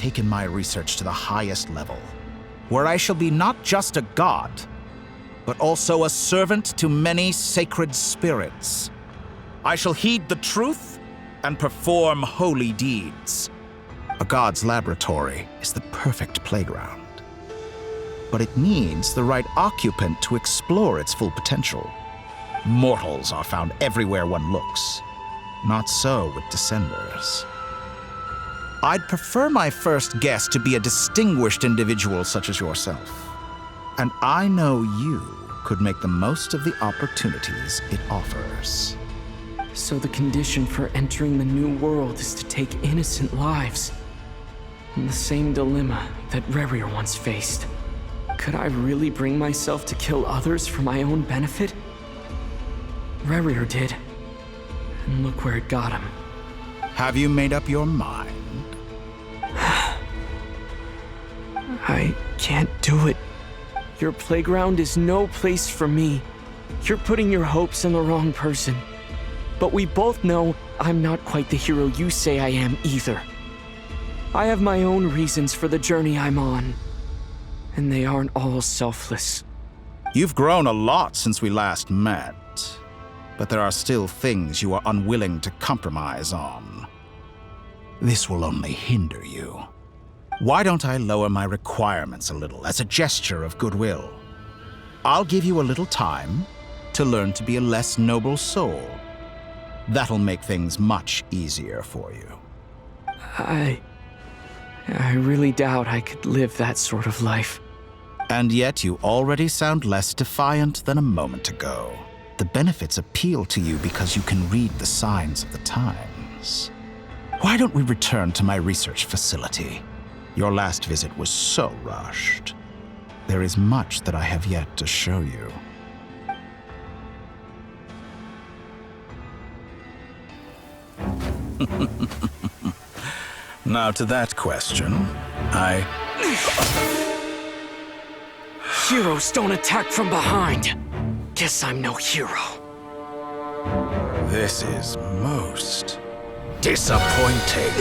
taken my research to the highest level, where I shall be not just a god, but also a servant to many sacred spirits. I shall heed the truth and perform holy deeds. A god's laboratory is the perfect playground, but it needs the right occupant to explore its full potential. Mortals are found everywhere one looks. Not so with Descenders. I'd prefer my first guest to be a distinguished individual such as yourself. And I know you could make the most of the opportunities it offers. So the condition for entering the new world is to take innocent lives. In the same dilemma that Rerir once faced. Could I really bring myself to kill others for my own benefit? Rerir did. And look where it got him. Have you made up your mind? I can't do it. Your playground is no place for me. You're putting your hopes in the wrong person. But we both know I'm not quite the hero you say I am either. I have my own reasons for the journey I'm on. And they aren't all selfless. You've grown a lot since we last met, but there are still things you are unwilling to compromise on. This will only hinder you. Why don't I lower my requirements a little as a gesture of goodwill? I'll give you a little time to learn to be a less noble soul. That'll make things much easier for you. I really doubt I could live that sort of life. And yet you already sound less defiant than a moment ago. The benefits appeal to you because you can read the signs of the times. Why don't we return to my research facility? Your last visit was so rushed. There is much that I have yet to show you. Now to that question, Heroes don't attack from behind. Guess I'm no hero. This is most disappointing.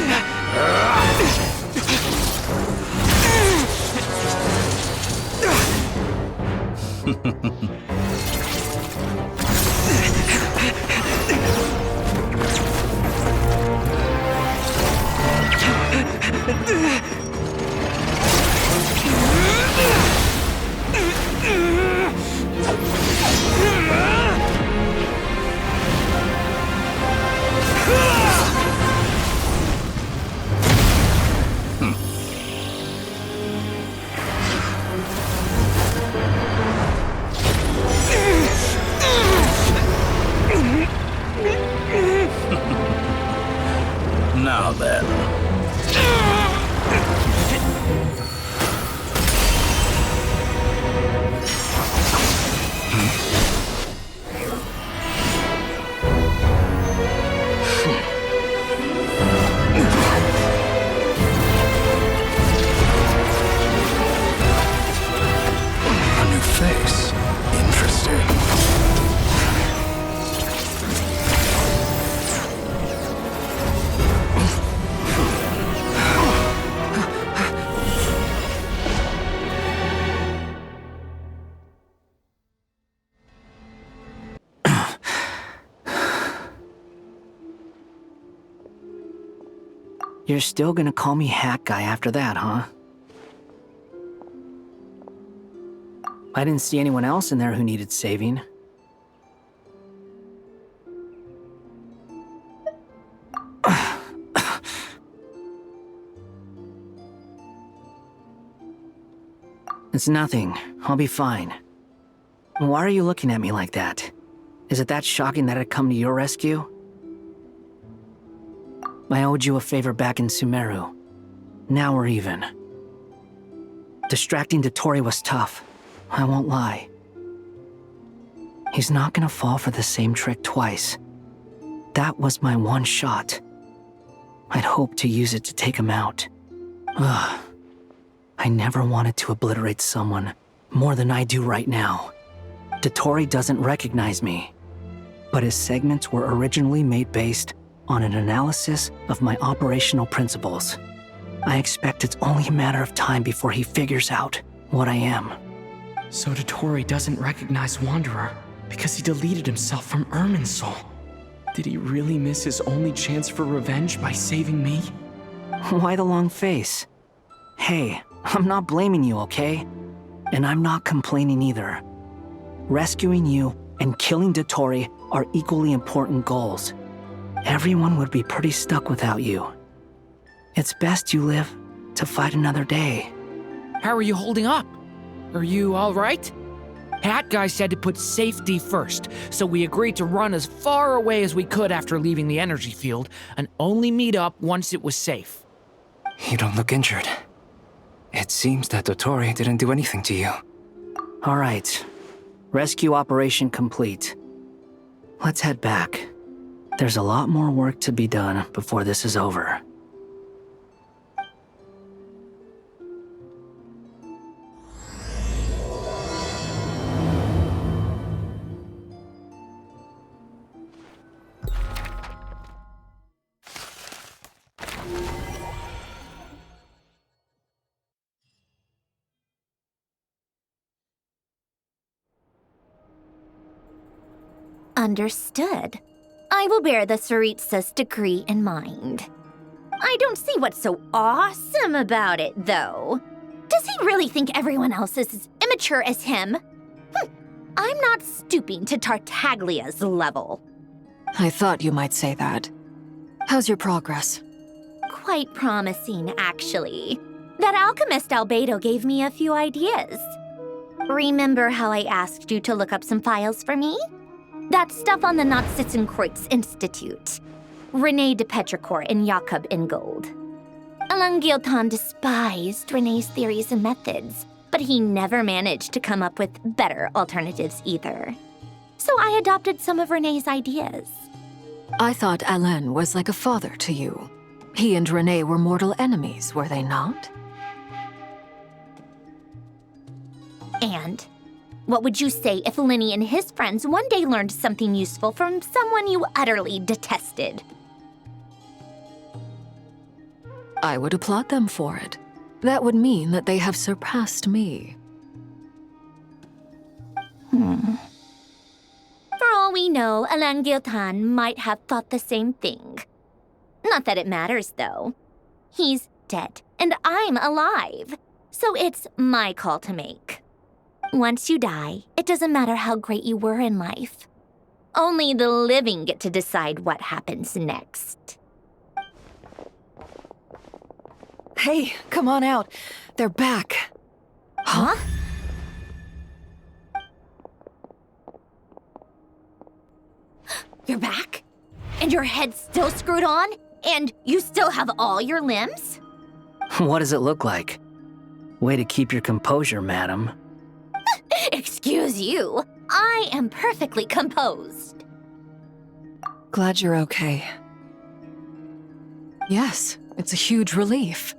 Now then. A new face. Interesting. You're still gonna call me Hack Guy after that, huh? I didn't see anyone else in there who needed saving. It's nothing. I'll be fine. Why are you looking at me like that? Is it that shocking that I'd come to your rescue? I owed you a favor back in Sumeru. Now we're even. Distracting Dotori was tough, I won't lie. He's not gonna fall for the same trick twice. That was my one shot. I'd hoped to use it to take him out. Ugh. I never wanted to obliterate someone more than I do right now. Dotori doesn't recognize me, but his segments were originally made based on an analysis of my operational principles. I expect it's only a matter of time before he figures out what I am. So Dottore doesn't recognize Wanderer because he deleted himself from Irminsul. Did he really miss his only chance for revenge by saving me? Why the long face? Hey, I'm not blaming you, okay? And I'm not complaining either. Rescuing you and killing Dottore are equally important goals. Everyone would be pretty stuck without you. It's best you live to fight another day. How are you holding up? Are you all right? Hat Guy said to put safety first, so we agreed to run as far away as we could after leaving the energy field and only meet up once it was safe. You don't look injured. It seems that Dottore didn't do anything to you. All right. Rescue operation complete. Let's head back. There's a lot more work to be done before this is over. Understood. I will bear the Tsaritsa's decree in mind. I don't see what's so awesome about it, though. Does he really think everyone else is as immature as him? I'm not stooping to Tartaglia's level. I thought you might say that. How's your progress? Quite promising, actually. That alchemist Albedo gave me a few ideas. Remember how I asked you to look up some files for me? That stuff on the Nazi-Kreuz Institute. René de Petrichor and Jakob Ingold. Alain Guillotin despised René's theories and methods, but he never managed to come up with better alternatives either. So I adopted some of René's ideas. I thought Alain was like a father to you. He and René were mortal enemies, were they not? And what would you say if Lenny and his friends one day learned something useful from someone you utterly detested? I would applaud them for it. That would mean that they have surpassed me. For all we know, Alain Guillotin might have thought the same thing. Not that it matters, though. He's dead, and I'm alive. So it's my call to make. Once you die, it doesn't matter how great you were in life. Only the living get to decide what happens next. Hey, come on out. They're back. Huh? You're back? And your head's still screwed on? And you still have all your limbs? What does it look like? Way to keep your composure, madam. Excuse you. I am perfectly composed. Glad you're okay. Yes, it's a huge relief.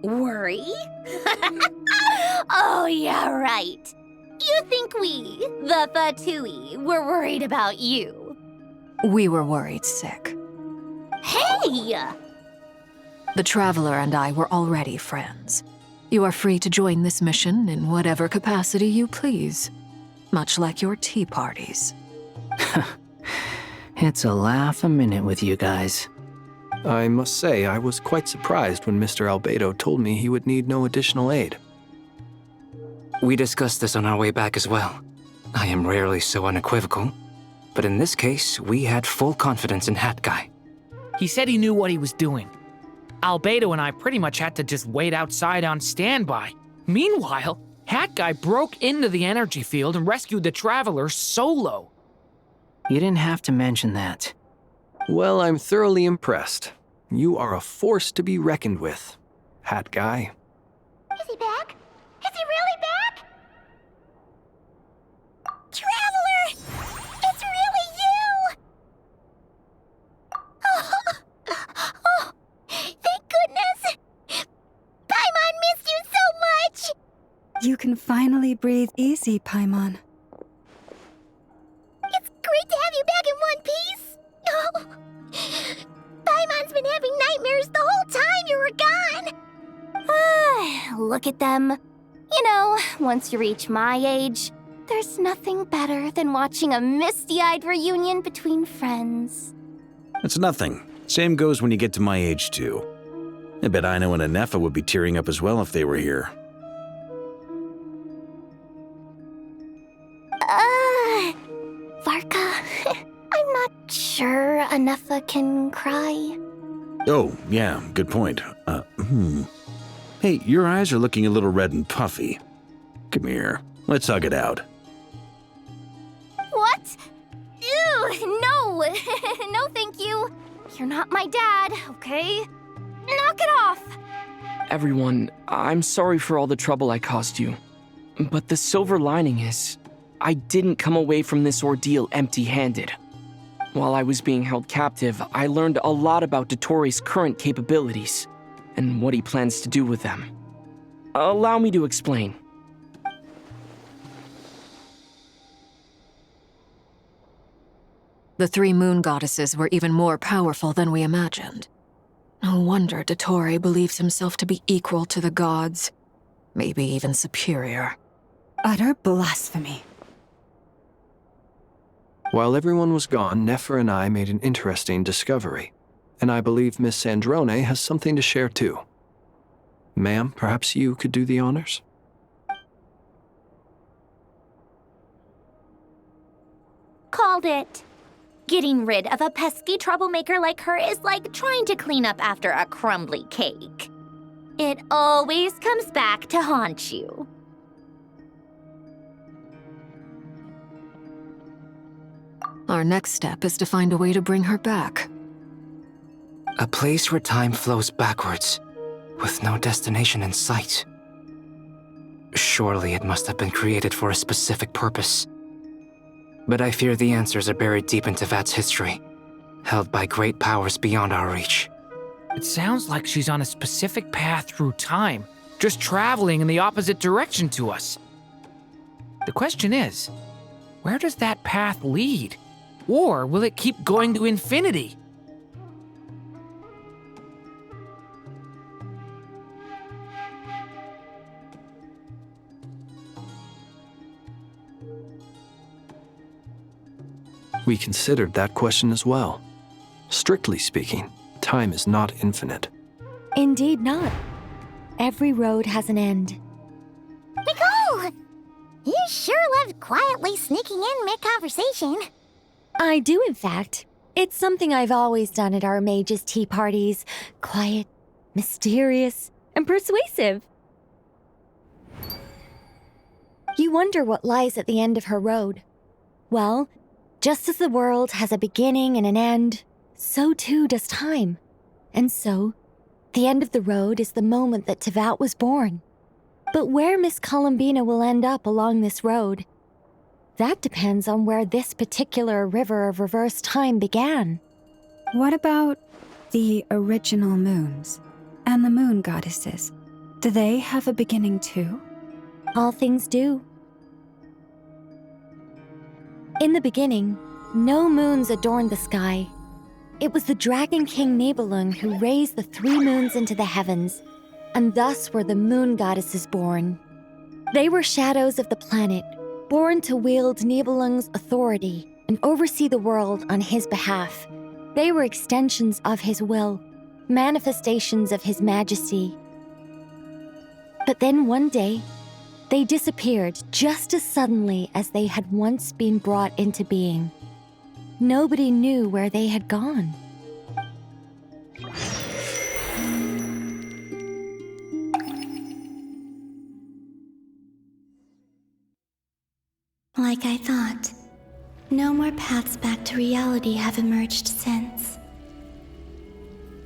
Worry? Oh, yeah, right. You think we, the Fatui, were worried about you? We were worried sick. Hey! The Traveler and I were already friends. You are free to join this mission in whatever capacity you please. Much like your tea parties. It's a laugh a minute with you guys. I must say, I was quite surprised when Mr. Albedo told me he would need no additional aid. We discussed this on our way back as well. I am rarely so unequivocal, but in this case, we had full confidence in Hat Guy. He said he knew what he was doing. Albedo and I pretty much had to just wait outside on standby. Meanwhile, Hat Guy broke into the energy field and rescued the Traveler solo. You didn't have to mention that. Well, I'm thoroughly impressed. You are a force to be reckoned with, Hat Guy. Is he back? Is he really back? Traveler! It's really you! Oh, thank goodness! Paimon missed you so much! You can finally breathe easy, Paimon. It's great to have you back in one piece! Oh. been having nightmares the whole time you were gone. Look at them. You know, once you reach my age, there's nothing better than watching a misty-eyed reunion between friends. It's nothing. Same goes when you get to my age, too. I bet Ino and Anefa would be tearing up as well if they were here. Varka, I'm not sure Anefa can cry. Oh, yeah, good point. Hey, your eyes are looking a little red and puffy. Come here, let's hug it out. What? Ew, no. No, thank you. You're not my dad, okay? Knock it off. Everyone, I'm sorry for all the trouble I caused you. But the silver lining is, I didn't come away from this ordeal empty-handed. While I was being held captive, I learned a lot about Dottoro's current capabilities, and what he plans to do with them. Allow me to explain. The three moon goddesses were even more powerful than we imagined. No wonder Dottore believes himself to be equal to the gods, maybe even superior. Utter blasphemy. While everyone was gone, Nefer and I made an interesting discovery, and I believe Miss Sandrone has something to share too. Ma'am, perhaps you could do the honors? Called it. Getting rid of a pesky troublemaker like her is like trying to clean up after a crumbly cake. It always comes back to haunt you. Our next step is to find a way to bring her back. A place where time flows backwards, with no destination in sight. Surely it must have been created for a specific purpose. But I fear the answers are buried deep into VIII's history, held by great powers beyond our reach. It sounds like she's on a specific path through time, just traveling in the opposite direction to us. The question is, where does that path lead? Or will it keep going to infinity? We considered that question as well. Strictly speaking, time is not infinite. Indeed not. Every road has an end. Nicole! You sure loved quietly sneaking in mid-conversation. I do, in fact. It's something I've always done at our mages' tea parties. Quiet, mysterious, and persuasive. You wonder what lies at the end of her road. Well, just as the world has a beginning and an end, so too does time. And so, the end of the road is the moment that Tevat was born. But where Miss Columbina will end up along this road, that depends on where this particular river of reverse time began. What about the original moons and the moon goddesses? Do they have a beginning too? All things do. In the beginning, no moons adorned the sky. It was the Dragon King Nibelung who raised the three moons into the heavens, and thus were the moon goddesses born. They were shadows of the planet, born to wield Nibelung's authority and oversee the world on his behalf. They were extensions of his will, manifestations of his majesty. But then one day, they disappeared just as suddenly as they had once been brought into being. Nobody knew where they had gone. Like I thought, no more paths back to reality have emerged since.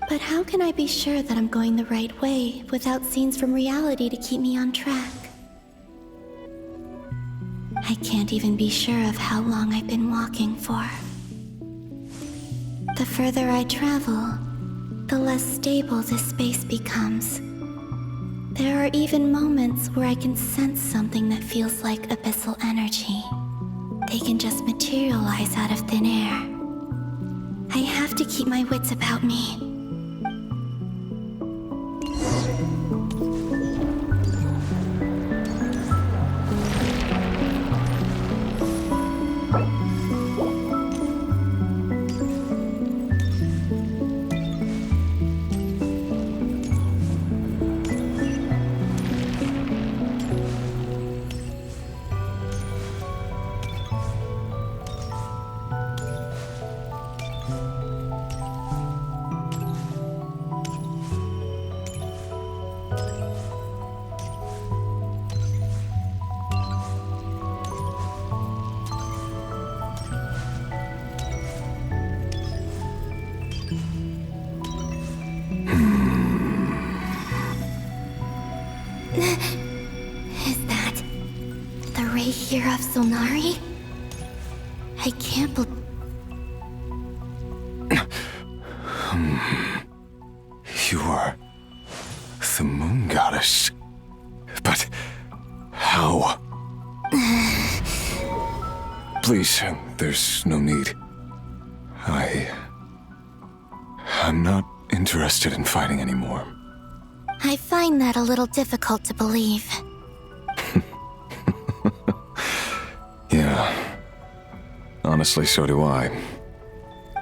But how can I be sure that I'm going the right way without scenes from reality to keep me on track? I can't even be sure of how long I've been walking for. The further I travel, the less stable this space becomes. There are even moments where I can sense something that feels like abyssal energy. They can just materialize out of thin air. I have to keep my wits about me. Year of Solnari? I can't believe... You are the moon goddess. But how? Please, there's no need. I'm not interested in fighting anymore. I find that a little difficult to believe. Yeah. Honestly, so do I.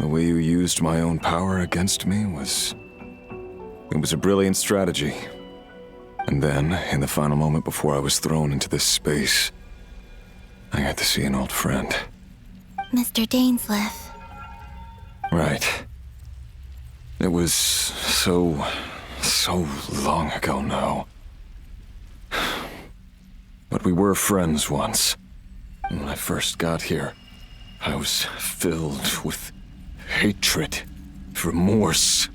The way you used my own power against me was... It was a brilliant strategy. And then, in the final moment before I was thrown into this space, I got to see an old friend. Mr. Dainsleif. Right. It was so long ago now. But we were friends once. When I first got here, I was filled with hatred, remorse,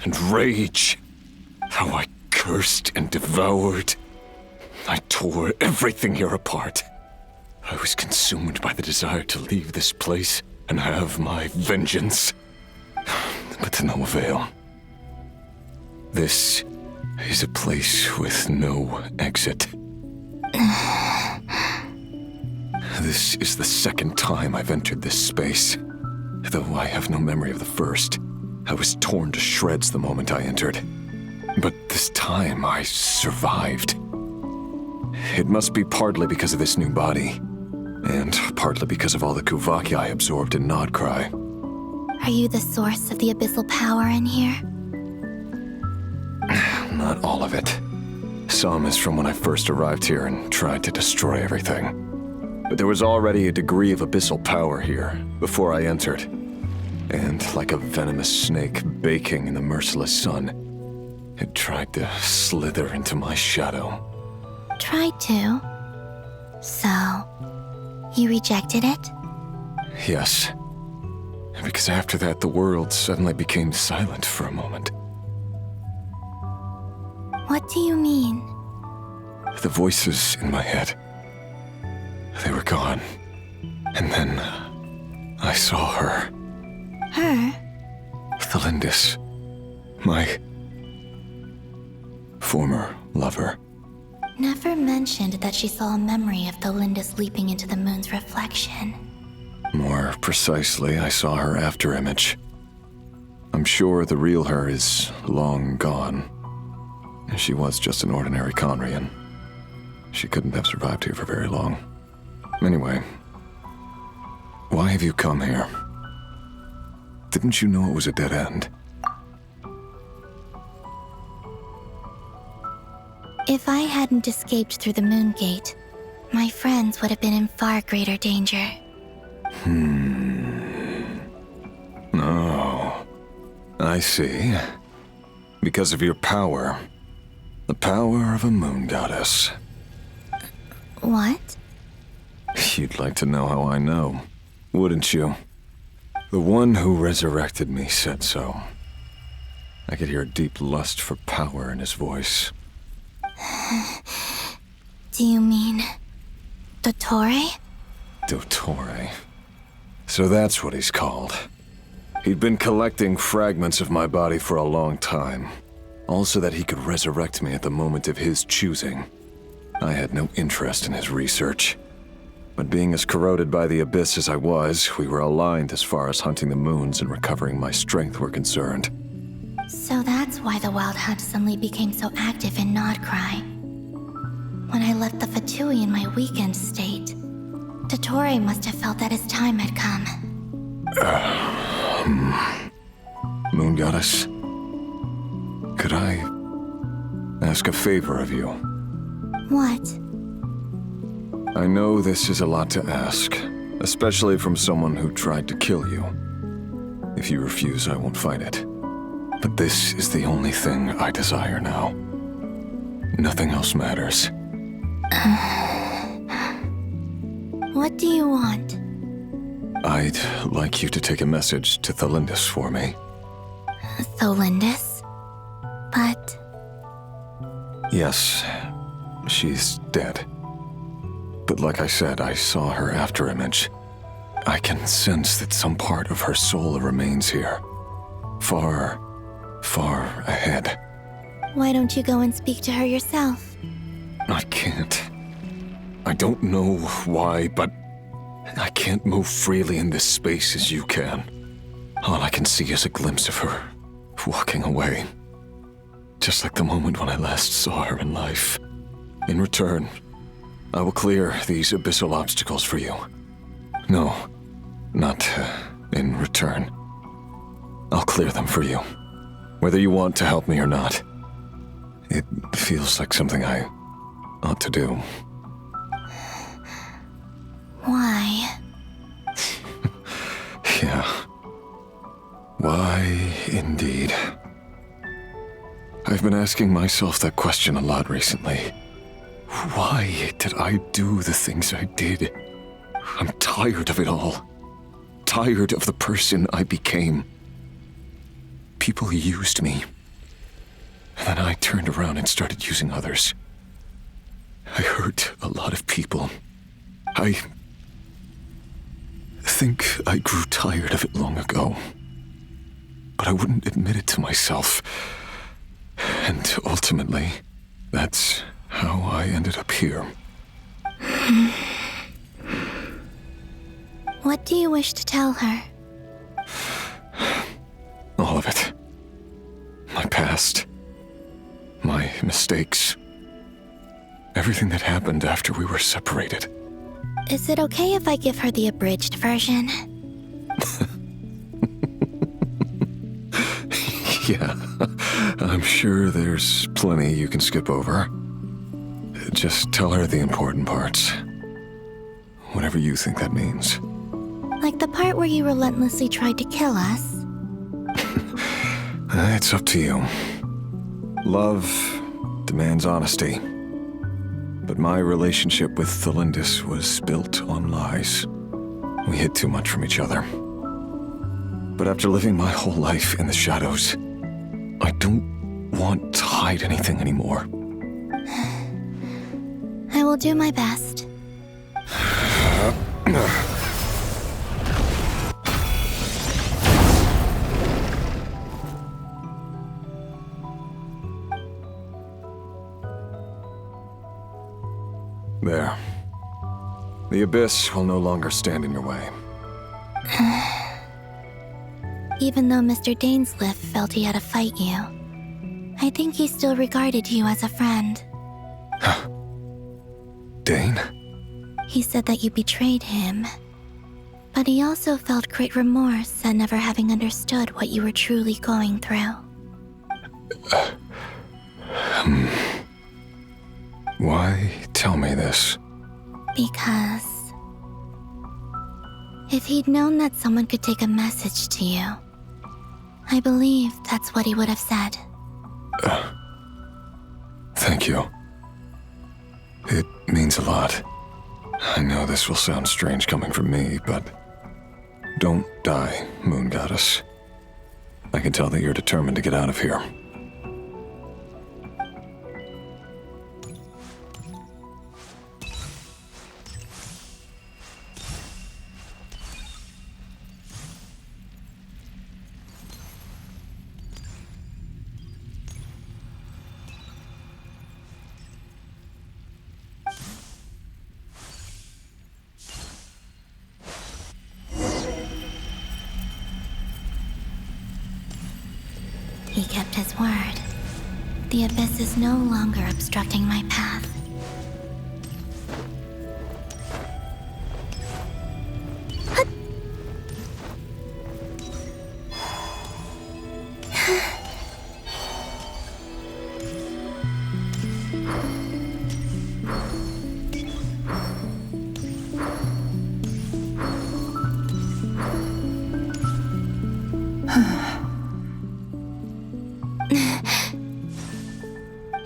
and rage. How I cursed and devoured. I tore everything here apart. I was consumed by the desire to leave this place and have my vengeance. But to no avail. This is a place with no exit. This is the second time I've entered this space. Though I have no memory of the first. I was torn to shreds the moment I entered. But this time I survived. It must be partly because of this new body. And partly because of all the Kuvaki I absorbed in Nodcry. Are you the source of the abyssal power in here? Not all of it. Some is from when I first arrived here and tried to destroy everything. But there was already a degree of abyssal power here before I entered. And like a venomous snake baking in the merciless sun, it tried to slither into my shadow. Tried to? So, you rejected it? Yes. Because after that, the world suddenly became silent for a moment. What do you mean? The voices in my head, they were gone. And then I saw her. Her? Thelindis. My former lover. Never mentioned that she saw a memory of Thelindis leaping into the moon's reflection. More precisely, I saw her afterimage. I'm sure the real her is long gone. She was just an ordinary Conrian. She couldn't have survived here for very long. Anyway, why have you come here? Didn't you know it was a dead end? If I hadn't escaped through the moon gate, my friends would have been in far greater danger. Oh, I see. Because of your power. The power of a moon goddess. What? You'd like to know how I know, wouldn't you? The one who resurrected me said so. I could hear a deep lust for power in his voice. Do you mean... Dottore? Dottore. So that's what he's called. He'd been collecting fragments of my body for a long time. All so that he could resurrect me at the moment of his choosing. I had no interest in his research. But being as corroded by the abyss as I was, we were aligned as far as hunting the moons and recovering my strength were concerned. So that's why the Wild Hunt suddenly became so active in Nodcry. When I left the Fatui in my weakened state, Dottore must have felt that his time had come. Moon Goddess, could I ask a favor of you? What? I know this is a lot to ask, especially from someone who tried to kill you. If you refuse, I won't fight it. But this is the only thing I desire now. Nothing else matters. What do you want? I'd like you to take a message to Thelindis for me. Thelindis? But... Yes, she's dead. But like I said, I saw her afterimage. I can sense that some part of her soul remains here. Far, far ahead. Why don't you go and speak to her yourself? I can't. I don't know why, but I can't move freely in this space as you can. All I can see is a glimpse of her, walking away. Just like the moment when I last saw her in life. In return, I will clear these abyssal obstacles for you. No, not in return. I'll clear them for you. Whether you want to help me or not. It feels like something I ought to do. Why? Yeah. Why, indeed. I've been asking myself that question a lot recently. Why did I do the things I did? I'm tired of it all. Tired of the person I became. People used me. And then I turned around and started using others. I hurt a lot of people. I think I grew tired of it long ago. But I wouldn't admit it to myself. And ultimately, that's how I ended up here. What do you wish to tell her? All of it. My past. My mistakes. Everything that happened after we were separated. Is it okay if I give her the abridged version? Yeah, I'm sure there's plenty you can skip over. Just tell her the important parts. Whatever you think that means. Like the part where you relentlessly tried to kill us? It's up to you. Love demands honesty. But my relationship with Thelindis was built on lies. We hid too much from each other. But after living my whole life in the shadows, I don't want to hide anything anymore. I will do my best. There. The abyss will no longer stand in your way. Even though Mr. Dainsliff felt he had to fight you, I think he still regarded you as a friend. Dane? He said that you betrayed him, but he also felt great remorse at never having understood what you were truly going through. Why tell me this? Because if he'd known that someone could take a message to you, I believe that's what he would have said. Thank you. It means a lot. I know this will sound strange coming from me, but don't die, Moon Goddess. I can tell that you're determined to get out of here. He kept his word. The abyss is no longer obstructing my path.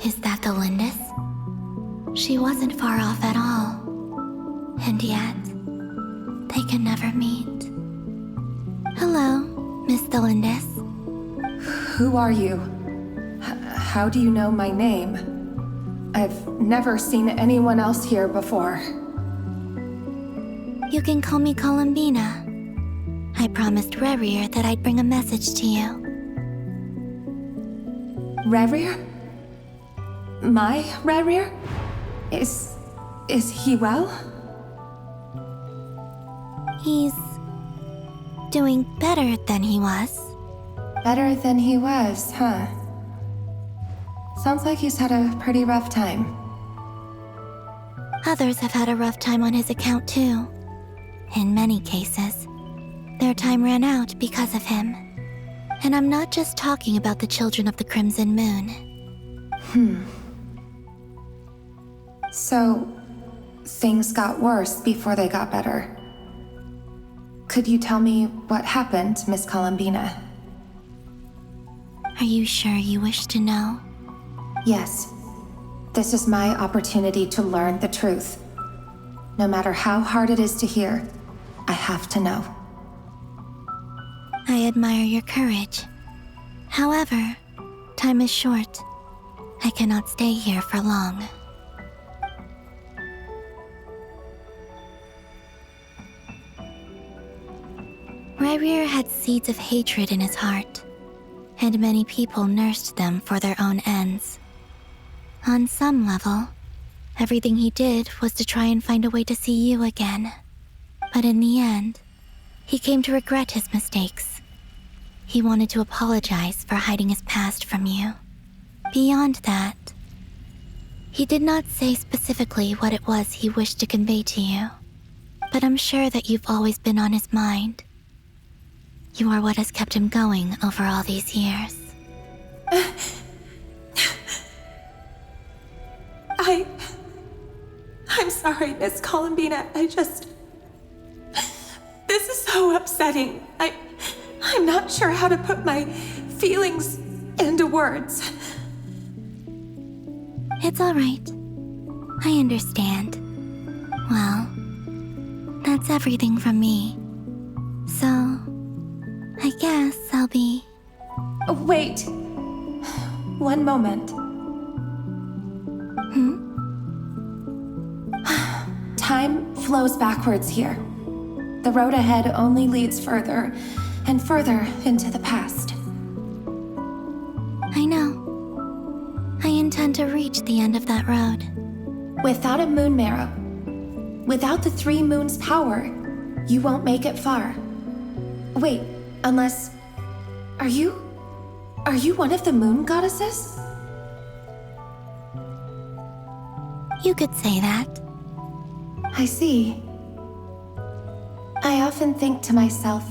Is that the Lindis? She wasn't far off at all. And yet, they can never meet. Hello, Miss Thelindis. Who are you? How do you know my name? I've never seen anyone else here before. You can call me Columbina. I promised Rerir that I'd bring a message to you. Rerir? My Rerir? Is he well? He's doing better than he was. Better than he was, huh? Sounds like he's had a pretty rough time. Others have had a rough time on his account too. In many cases, their time ran out because of him. And I'm not just talking about the children of the Crimson Moon. So, things got worse before they got better. Could you tell me what happened, Miss Columbina? Are you sure you wish to know? Yes. This is my opportunity to learn the truth. No matter how hard it is to hear, I have to know. I admire your courage. However, time is short. I cannot stay here for long. Rerir had seeds of hatred in his heart, and many people nursed them for their own ends. On some level, everything he did was to try and find a way to see you again. But in the end, he came to regret his mistakes. He wanted to apologize for hiding his past from you. Beyond that, he did not say specifically what it was he wished to convey to you, but I'm sure that you've always been on his mind. You are what has kept him going over all these years. I'm sorry, Miss Columbina. This is so upsetting. I'm not sure how to put my feelings into words. It's all right. I understand. Well, that's everything from me. So, I guess I'll be... Wait. One moment. Time flows backwards here. The road ahead only leads further and further into the past. I know. I intend to reach the end of that road. Without a moon marrow, without the 3 moons' power, you won't make it far. Wait, unless... Are you one of the moon goddesses? You could say that. I see. I often think to myself,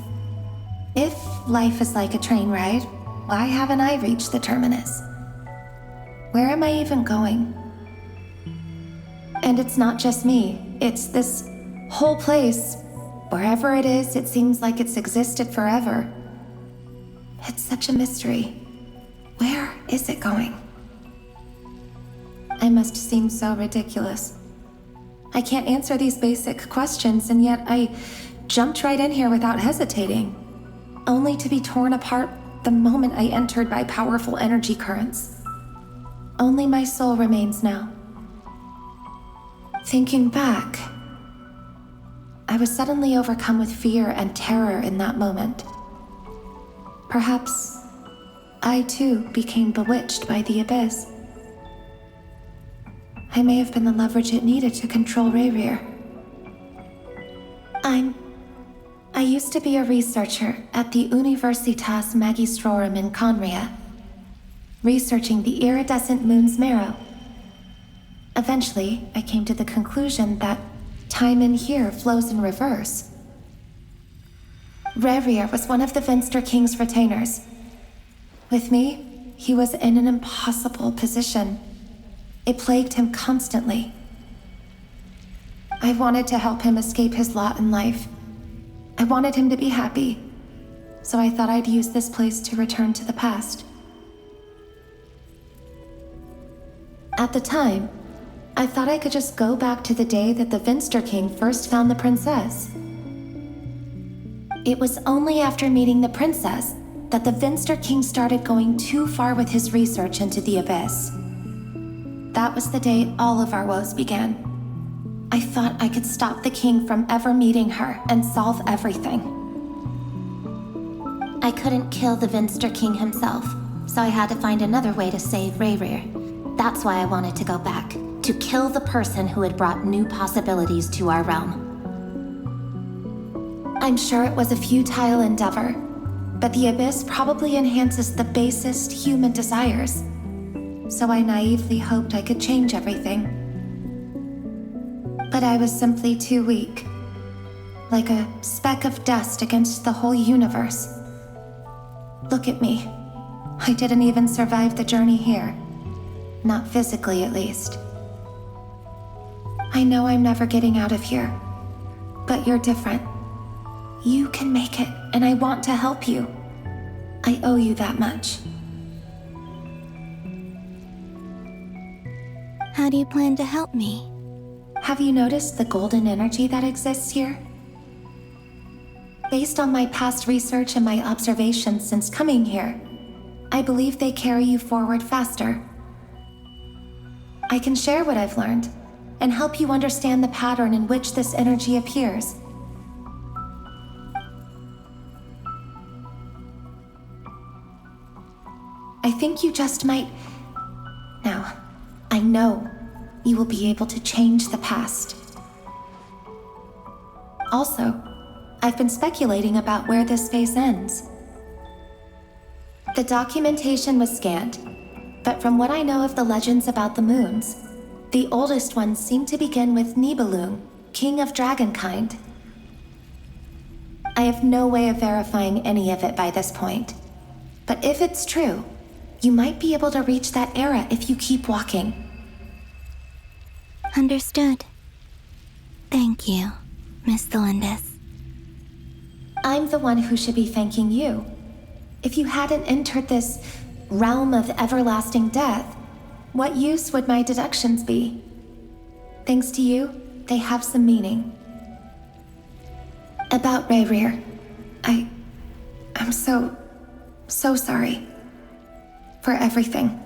if life is like a train ride, why haven't I reached the terminus? Where am I even going? And it's not just me, it's this whole place. Wherever it is, it seems like it's existed forever. It's such a mystery. Where is it going? I must seem so ridiculous. I can't answer these basic questions, and yet I jumped right in here without hesitating, only to be torn apart the moment I entered by powerful energy currents. Only my soul remains now. Thinking back, I was suddenly overcome with fear and terror in that moment. Perhaps I too became bewitched by the abyss. I may have been the leverage it needed to control Rerir. I used to be a researcher at the Universitas Magistrorum in Conria, researching the iridescent moon's marrow. Eventually, I came to the conclusion that time in here flows in reverse. Rerir was one of the Venster King's retainers. With me, he was in an impossible position. It plagued him constantly. I wanted to help him escape his lot in life. I wanted him to be happy, so I thought I'd use this place to return to the past. At the time, I thought I could just go back to the day that the Venster King first found the princess. It was only after meeting the princess that the Venster King started going too far with his research into the abyss. That was the day all of our woes began. I thought I could stop the king from ever meeting her and solve everything. I couldn't kill the Vinster King himself, so I had to find another way to save Rayrir. That's why I wanted to go back, to kill the person who had brought new possibilities to our realm. I'm sure it was a futile endeavor, but the Abyss probably enhances the basest human desires. So I naively hoped I could change everything. But I was simply too weak. Like a speck of dust against the whole universe. Look at me. I didn't even survive the journey here. Not physically, at least. I know I'm never getting out of here. But you're different. You can make it, and I want to help you. I owe you that much. How do you plan to help me? Have you noticed the golden energy that exists here? Based on my past research and my observations since coming here, I believe they carry you forward faster. I can share what I've learned and help you understand the pattern in which this energy appears. I think you just might... Now, I know you will be able to change the past. Also, I've been speculating about where this phase ends. The documentation was scanned, but from what I know of the legends about the moons, the oldest ones seem to begin with Nibelung, king of dragonkind. I have no way of verifying any of it by this point, but if it's true, you might be able to reach that era if you keep walking. Understood. Thank you, Miss Delindis. I'm the one who should be thanking you. If you hadn't entered this realm of everlasting death, what use would my deductions be? Thanks to you, they have some meaning. About Rayrir, I'm so sorry. For everything.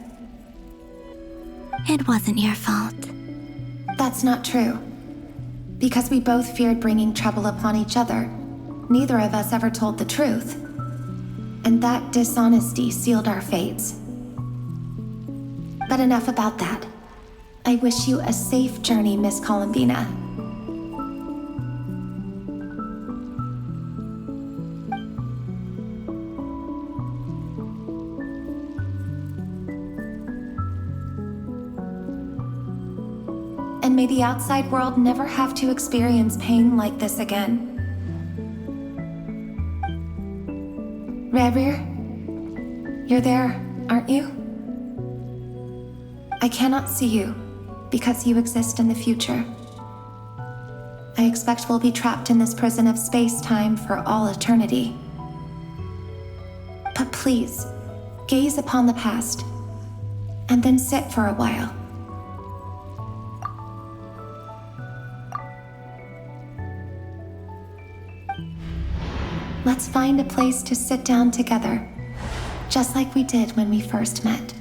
It wasn't your fault. That's not true. Because we both feared bringing trouble upon each other, neither of us ever told the truth. And that dishonesty sealed our fates. But enough about that. I wish you a safe journey, Miss Columbina. And may the outside world never have to experience pain like this again. Rayrir, you're there, aren't you? I cannot see you, because you exist in the future. I expect we'll be trapped in this prison of space-time for all eternity. But please, gaze upon the past, and then sit for a while. Let's find a place to sit down together, just like we did when we first met.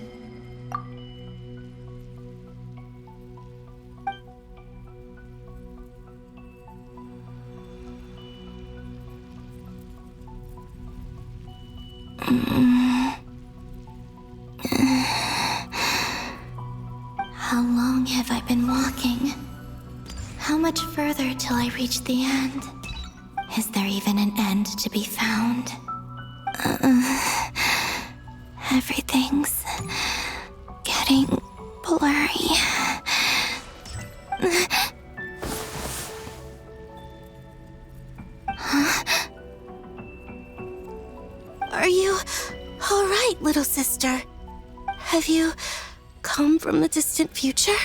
How long have I been walking? How much further till I reach the end? Is there even an end to be found? Everything's getting blurry. Huh? Are you all right, little sister? Have you come from the distant future?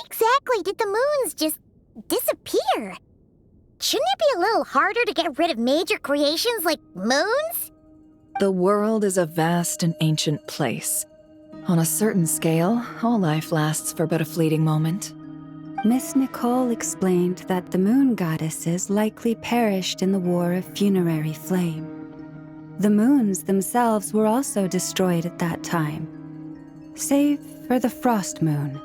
Exactly did the moons just disappear? Shouldn't it be a little harder to get rid of major creations like moons? The world is a vast and ancient place. On a certain scale, all life lasts for but a fleeting moment. Miss Nicole explained that the moon goddesses likely perished in the War of Funerary Flame. The moons themselves were also destroyed at that time, save for the frost moon,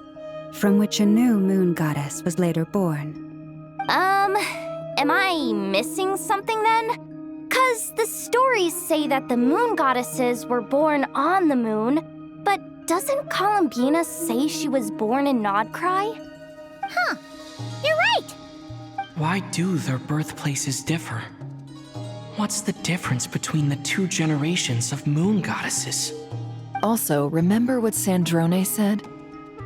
from which a new moon goddess was later born. Am I missing something then? 'Cause the stories say that the moon goddesses were born on the moon, but doesn't Columbina say she was born in Nodcry? Huh, you're right! Why do their birthplaces differ? What's the difference between the two generations of moon goddesses? Also, remember what Sandrone said?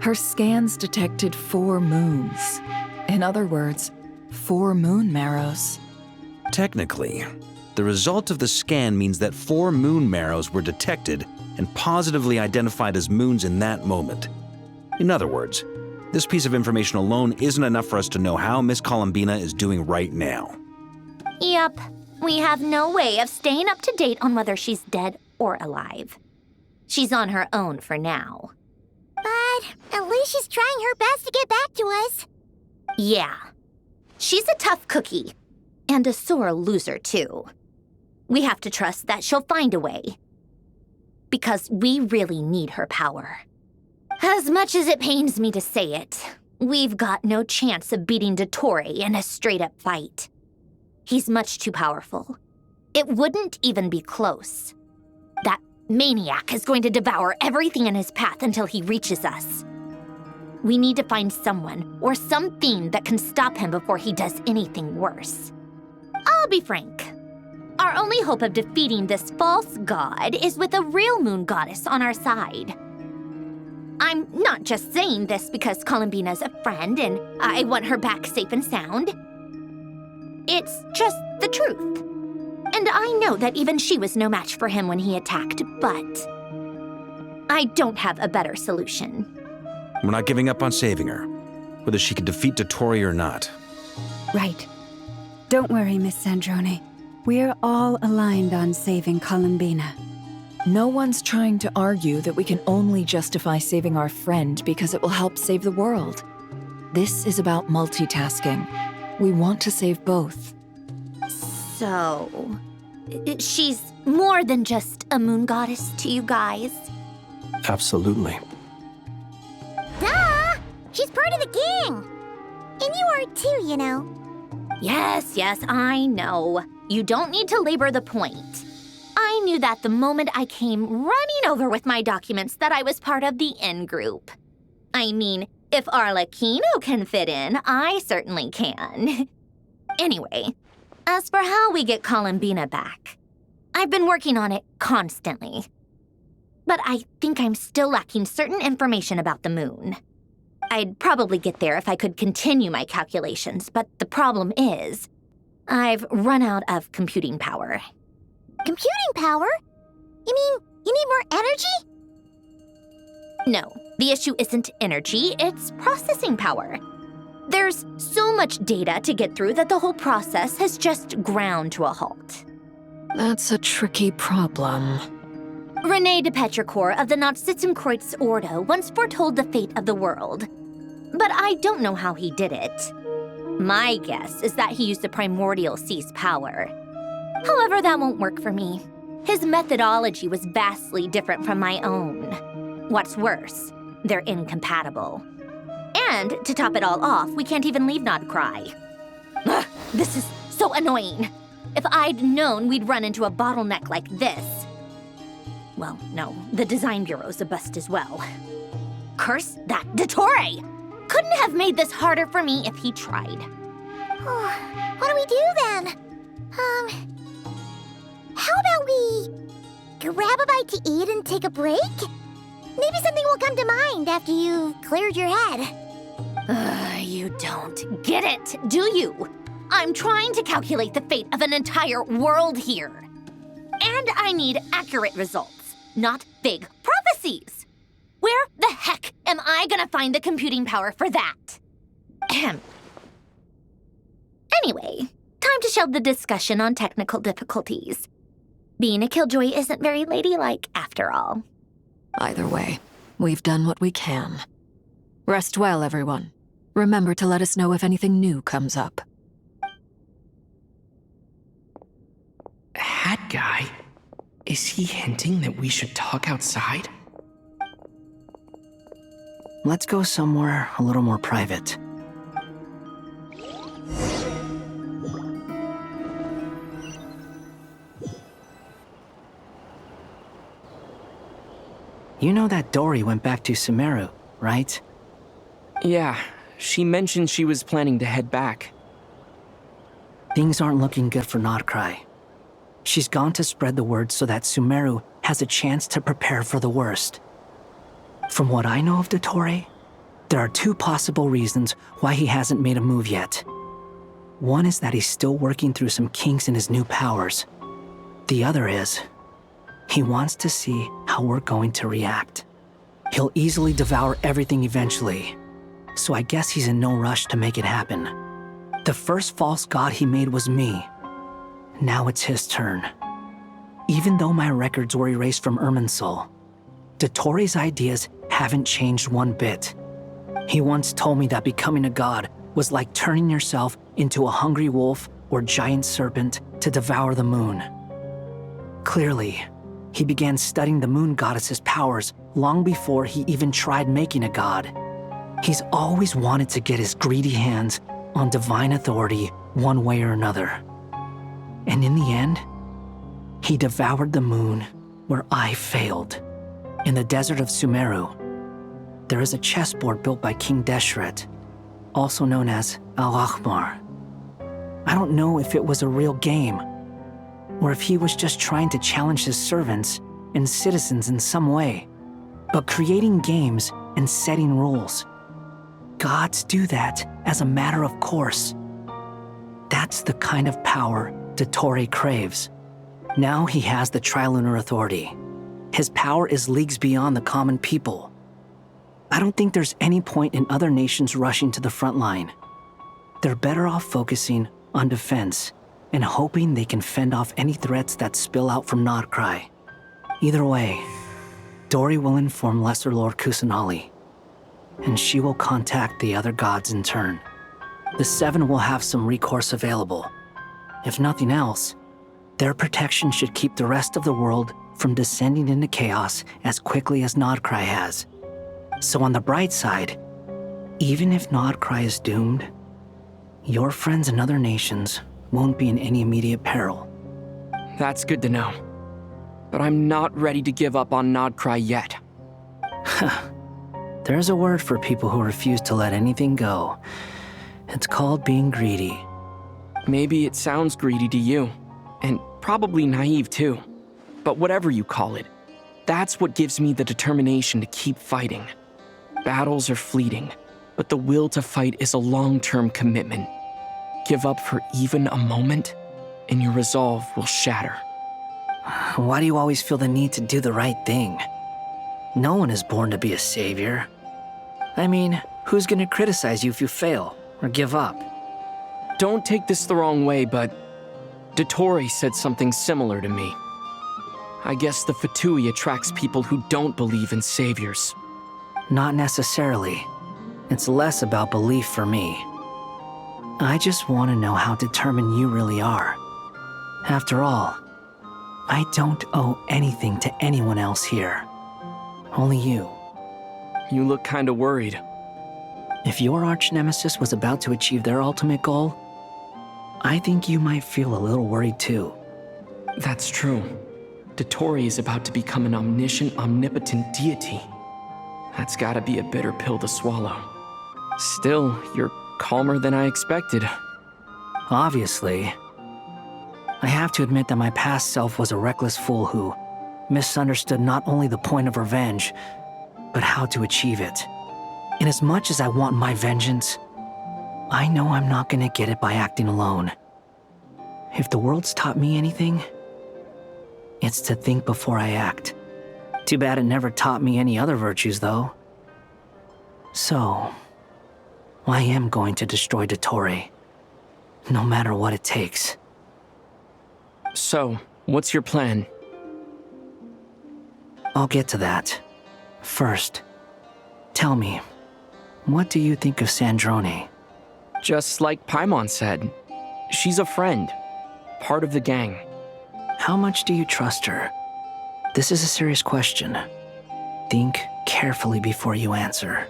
Her scans detected 4 moons. In other words, 4 moon marrows. Technically, the result of the scan means that 4 moon marrows were detected and positively identified as moons in that moment. In other words, this piece of information alone isn't enough for us to know how Miss Columbina is doing right now. Yep, we have no way of staying up to date on whether she's dead or alive. She's on her own for now. But at least she's trying her best to get back to us. Yeah. She's a tough cookie. And a sore loser, too. We have to trust that she'll find a way. Because we really need her power. As much as it pains me to say it, we've got no chance of beating Dottore in a straight-up fight. He's much too powerful. It wouldn't even be close. That maniac is going to devour everything in his path until he reaches us. We need to find someone or something that can stop him before he does anything worse. I'll be frank. Our only hope of defeating this false god is with a real moon goddess on our side. I'm not just saying this because Columbina's a friend and I want her back safe and sound. It's just the truth. And I know that even she was no match for him when he attacked, but I don't have a better solution. We're not giving up on saving her, whether she can defeat Dottore or not. Right. Don't worry, Miss Sandrone. We're all aligned on saving Columbina. No one's trying to argue that we can only justify saving our friend because it will help save the world. This is about multitasking. We want to save both. So, she's more than just a moon goddess to you guys? Absolutely. Duh! She's part of the gang! And you are too, you know. Yes, I know. You don't need to labor the point. I knew that the moment I came running over with my documents that I was part of the in-group. I mean, if Arlecchino can fit in, I certainly can. Anyway, as for how we get Columbina back, I've been working on it constantly. But I think I'm still lacking certain information about the moon. I'd probably get there if I could continue my calculations, but the problem is, I've run out of computing power. Computing power? You mean you need more energy? No, the issue isn't energy, it's processing power. There's so much data to get through that the whole process has just ground to a halt. That's a tricky problem. René de Petrichor of the Nazissenkreuz Ordo once foretold the fate of the world. But I don't know how he did it. My guess is that he used the primordial sea's power. However, that won't work for me. His methodology was vastly different from my own. What's worse, they're incompatible. And to top it all off, we can't even leave Nodcry. Ugh, this is so annoying. If I'd known we'd run into a bottleneck like this. Well, no, the design bureau's a bust as well. Curse that Dottore! Couldn't have made this harder for me if he tried. What do we do then? How about we grab a bite to eat and take a break? Maybe something will come to mind after you've cleared your head. You don't get it, do you? I'm trying to calculate the fate of an entire world here. And I need accurate results, not big prophecies. Where the heck am I gonna find the computing power for that? Ahem. Anyway, time to shelve the discussion on technical difficulties. Being a killjoy isn't very ladylike, after all. Either way, we've done what we can. Rest well, everyone. Remember to let us know if anything new comes up. Hat guy? Is he hinting that we should talk outside? Let's go somewhere a little more private. You know that Dory went back to Sumeru, right? Yeah, she mentioned she was planning to head back. Things aren't looking good for Nodcry. She's gone to spread the word so that Sumeru has a chance to prepare for the worst. From what I know of Dottore, there are two possible reasons why he hasn't made a move yet. One is that he's still working through some kinks in his new powers. The other is, he wants to see how we're going to react. He'll easily devour everything eventually, so I guess he's in no rush to make it happen. The first false god he made was me. Now it's his turn. Even though my records were erased from Irminsul, Dottore's ideas haven't changed one bit. He once told me that becoming a god was like turning yourself into a hungry wolf or giant serpent to devour the moon. Clearly, he began studying the moon goddess's powers long before he even tried making a god. He's always wanted to get his greedy hands on divine authority one way or another. And in the end, he devoured the moon where I failed. In the desert of Sumeru, there is a chessboard built by King Deshret, also known as Al-Ahmar. I don't know if it was a real game, or if he was just trying to challenge his servants and citizens in some way. But creating games and setting rules, gods do that as a matter of course. That's the kind of power Dottore craves. Now he has the Trilunar Authority. His power is leagues beyond the common people. I don't think there's any point in other nations rushing to the front line. They're better off focusing on defense and hoping they can fend off any threats that spill out from Nodcry. Either way, Dory will inform Lesser Lord Kusanali, and she will contact the other gods in turn. The Seven will have some recourse available. If nothing else, their protection should keep the rest of the world from descending into chaos as quickly as Nodcry has. So on the bright side, even if Nodcry is doomed, your friends in other nations won't be in any immediate peril. That's good to know. But I'm not ready to give up on Nodcry yet. There's a word for people who refuse to let anything go. It's called being greedy. Maybe it sounds greedy to you, and probably naive too. But whatever you call it, that's what gives me the determination to keep fighting. Battles are fleeting, but the will to fight is a long-term commitment. Give up for even a moment, and your resolve will shatter. Why do you always feel the need to do the right thing? No one is born to be a savior. I mean, who's gonna criticize you if you fail or give up? Don't take this the wrong way, but Dottore said something similar to me. I guess the Fatui attracts people who don't believe in saviors. Not necessarily. It's less about belief for me. I just want to know how determined you really are. After all, I don't owe anything to anyone else here. Only you. You look kinda worried. If your arch-nemesis was about to achieve their ultimate goal, I think you might feel a little worried too. That's true. Dottore is about to become an omniscient, omnipotent deity. That's gotta be a bitter pill to swallow. Still, you're calmer than I expected. Obviously. I have to admit that my past self was a reckless fool who misunderstood not only the point of revenge, but how to achieve it. And as much as I want my vengeance, I know I'm not gonna get it by acting alone. If the world's taught me anything, it's to think before I act. Too bad it never taught me any other virtues, though. So, I am going to destroy Dottore, no matter what it takes. So, what's your plan? I'll get to that. First, tell me, what do you think of Sandrone? Just like Paimon said, she's a friend, part of the gang. How much do you trust her? This is a serious question. Think carefully before you answer.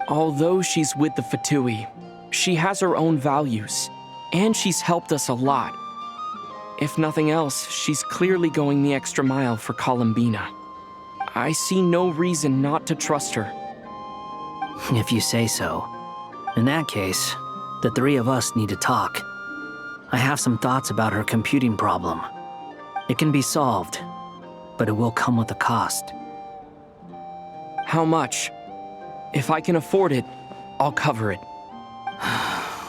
Although she's with the Fatui, she has her own values, and she's helped us a lot. If nothing else, she's clearly going the extra mile for Columbina. I see no reason not to trust her. If you say so. In that case, the three of us need to talk. I have some thoughts about her computing problem. It can be solved, but it will come with a cost. How much? If I can afford it, I'll cover it.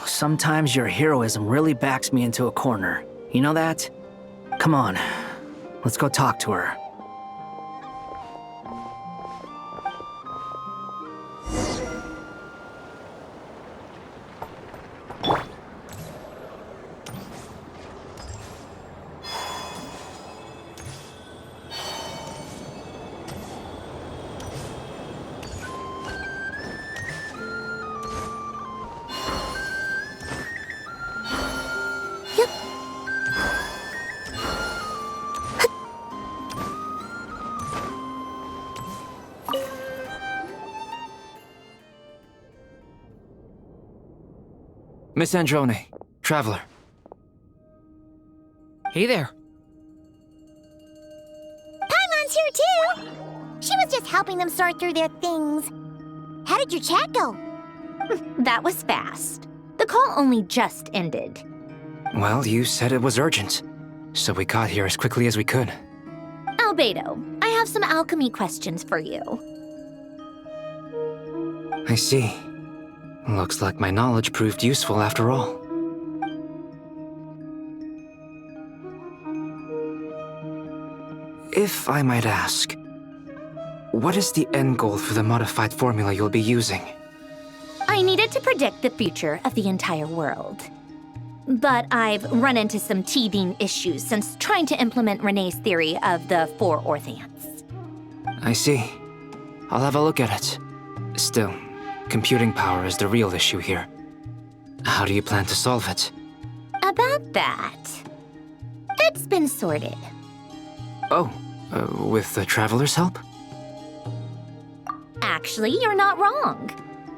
Sometimes your heroism really backs me into a corner. You know that? Come on, let's go talk to her. Miss Androne, Traveler. Hey there. Paimon's here too! She was just helping them sort through their things. How did your chat go? That was fast. The call only just ended. Well, you said it was urgent, so we got here as quickly as we could. Albedo, I have some alchemy questions for you. I see. Looks like my knowledge proved useful after all. If I might ask, what is the end goal for the modified formula you'll be using? I needed to predict the future of the entire world. But I've run into some teething issues since trying to implement Renee's theory of the 4 Orthants. I see. I'll have a look at it. Still, computing power is the real issue here. How do you plan to solve it? About that, it's been sorted. Oh, with the Traveler's help? Actually, you're not wrong.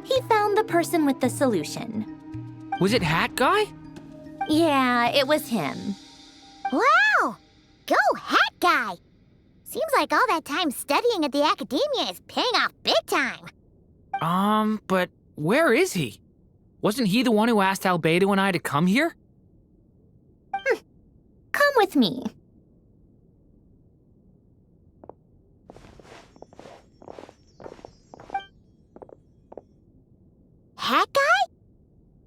He found the person with the solution. Was it Hat Guy? Yeah, it was him. Wow! Go Hat Guy! Seems like all that time studying at the academia is paying off big time. But where is he? Wasn't he the one who asked Albedo and I to come here? Come with me. Hat Guy?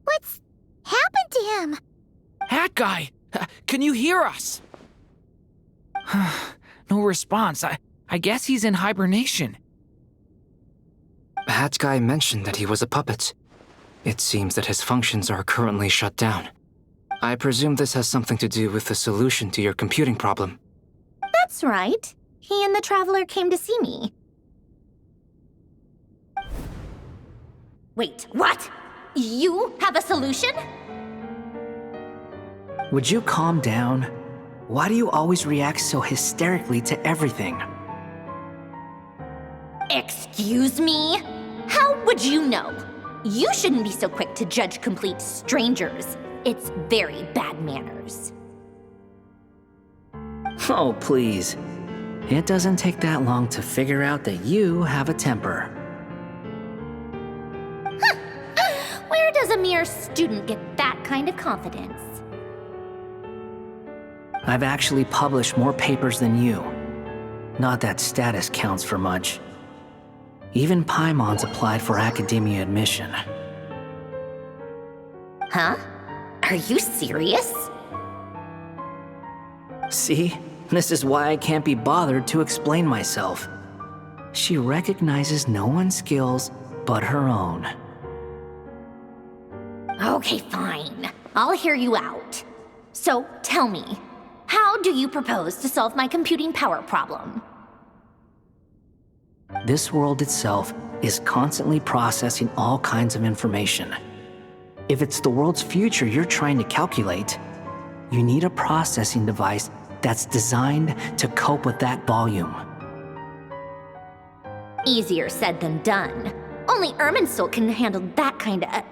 What's happened to him? Hat Guy, can you hear us? No response. I guess he's in hibernation. Hat Guy mentioned that he was a puppet. It seems that his functions are currently shut down. I presume this has something to do with the solution to your computing problem. That's right. He and the Traveler came to see me. Wait, what? You have a solution? Would you calm down? Why do you always react so hysterically to everything? Excuse me? How would you know? You shouldn't be so quick to judge complete strangers. It's very bad manners. Oh, please. It doesn't take that long to figure out that you have a temper. Where does a mere student get that kind of confidence? I've actually published more papers than you. Not that status counts for much. Even Paimon's applied for academia admission. Huh? Are you serious? See? This is why I can't be bothered to explain myself. She recognizes no one's skills but her own. Okay, fine. I'll hear you out. So, tell me, how do you propose to solve my computing power problem? This world itself is constantly processing all kinds of information. If it's the world's future you're trying to calculate, you need a processing device that's designed to cope with that volume. Easier said than done. Only Irminsul can handle that kind of...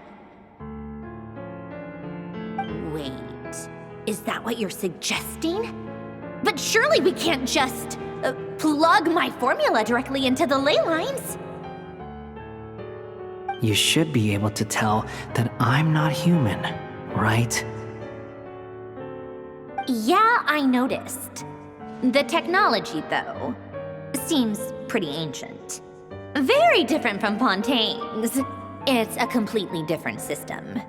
Wait, is that what you're suggesting? But surely we can't just plug my formula directly into the ley lines. You should be able to tell that I'm not human, right? Yeah, I noticed. The technology, though, seems pretty ancient. Very different from Fontaine's. It's a completely different system.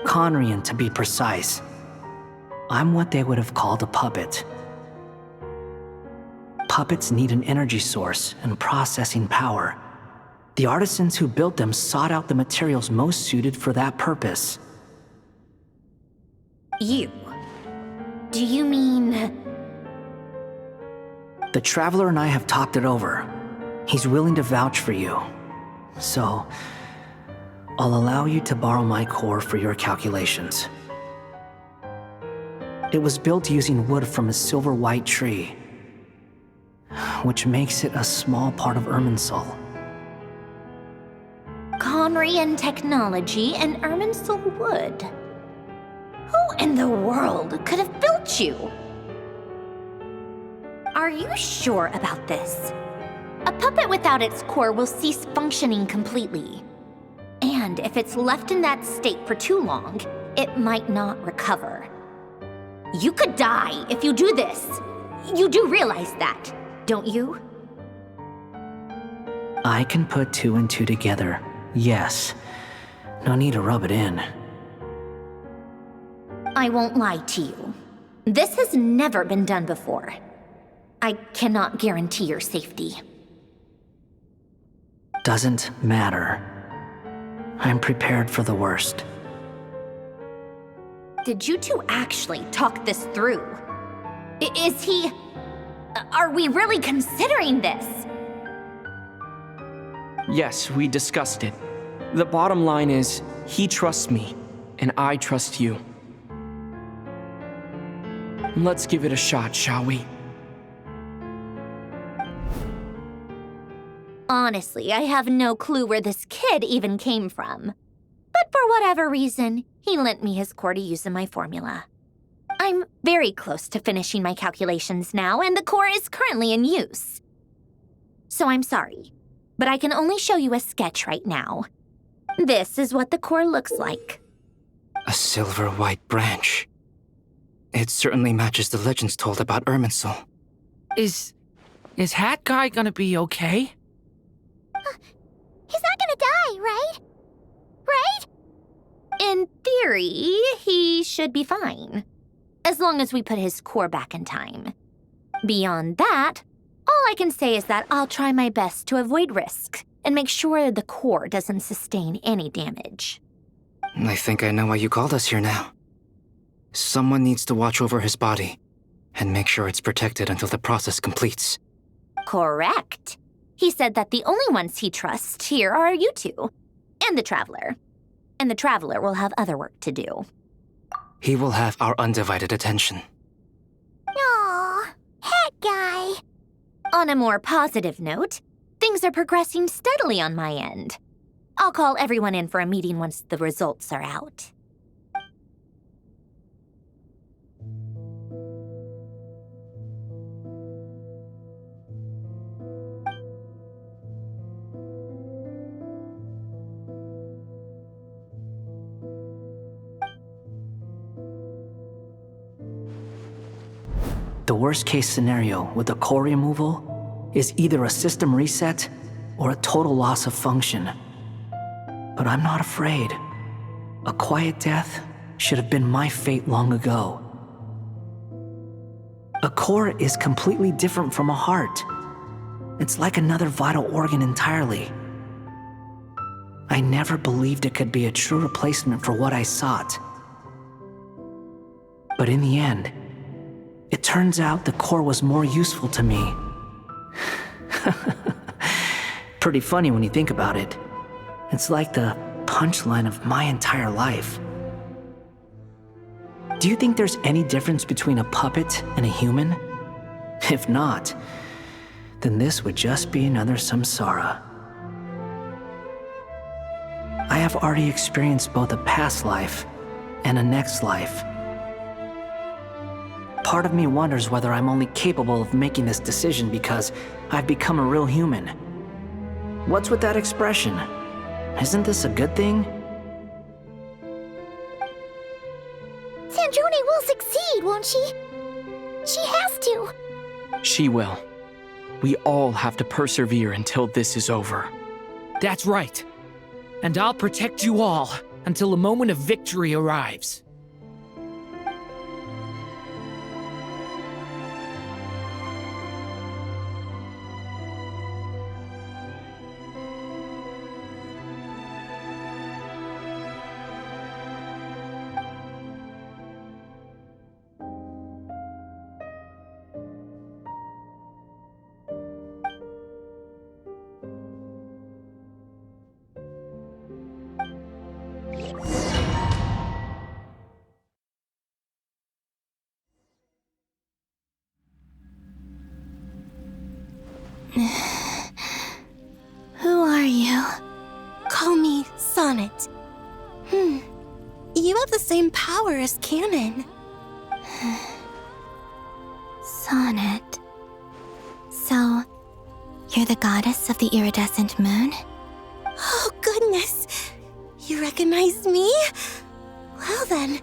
Conrian, to be precise. I'm what they would have called a puppet. Puppets need an energy source and processing power. The artisans who built them sought out the materials most suited for that purpose. You? Do you mean... The Traveler and I have talked it over. He's willing to vouch for you. So, I'll allow you to borrow my core for your calculations. It was built using wood from a silver-white tree, which makes it a small part of Irminsul. Conrian technology and Irminsul wood. Who in the world could have built you? Are you sure about this? A puppet without its core will cease functioning completely. And if it's left in that state for too long, it might not recover. You could die if you do this. You do realize that, don't you? I can put two and two together, yes. No need to rub it in. I won't lie to you. This has never been done before. I cannot guarantee your safety. Doesn't matter. I'm prepared for the worst. Did you two actually talk this through? Is he... Are we really considering this? Yes, we discussed it. The bottom line is, he trusts me, and I trust you. Let's give it a shot, shall we? Honestly, I have no clue where this kid even came from. But for whatever reason, he lent me his core to use in my formula. I'm very close to finishing my calculations now, and the core is currently in use. So I'm sorry, but I can only show you a sketch right now. This is what the core looks like. A silver-white branch. It certainly matches the legends told about Irminsul. Is Hat Guy gonna be okay? He's not gonna die, right? Right? In theory, he should be fine. As long as we put his core back in time. Beyond that, all I can say is that I'll try my best to avoid risk and make sure the core doesn't sustain any damage. I think I know why you called us here now. Someone needs to watch over his body and make sure it's protected until the process completes. Correct. He said that the only ones he trusts here are you two, and the Traveler. And the Traveler will have other work to do. He will have our undivided attention. Aw, Hat Guy. On a more positive note, things are progressing steadily on my end. I'll call everyone in for a meeting once the results are out. The worst case scenario with the core removal is either a system reset or a total loss of function. But I'm not afraid. A quiet death should have been my fate long ago. A core is completely different from a heart. It's like another vital organ entirely. I never believed it could be a true replacement for what I sought. But in the end, it turns out the core was more useful to me. Pretty funny when you think about it. It's like the punchline of my entire life. Do you think there's any difference between a puppet and a human? If not, then this would just be another samsara. I have already experienced both a past life and a next life. Part of me wonders whether I'm only capable of making this decision because I've become a real human. What's with that expression? Isn't this a good thing? Sandrone will succeed, won't she? She has to. She will. We all have to persevere until this is over. That's right. And I'll protect you all until a moment of victory arrives. Who are you? Call me Sonnet. You have the same power as Canon. Sonnet. So, you're the goddess of the iridescent moon? Oh, goodness. You recognize me? Well then,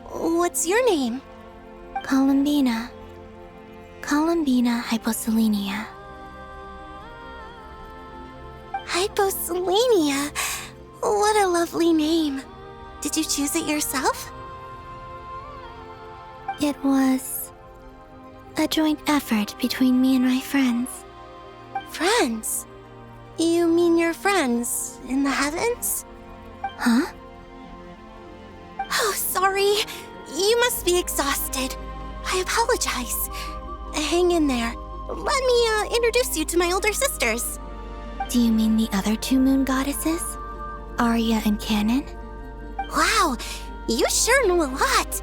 what's your name? Columbina. Columbina Hyposelenia. Hyposelenia. What a lovely name. Did you choose it yourself? It was a joint effort between me and my friends. Friends? You mean your friends in the heavens? Huh? Oh, sorry. You must be exhausted. I apologize. Hang in there. Let me introduce you to my older sisters. Do you mean the other two moon goddesses? Arya and Canon? Wow, you sure know a lot.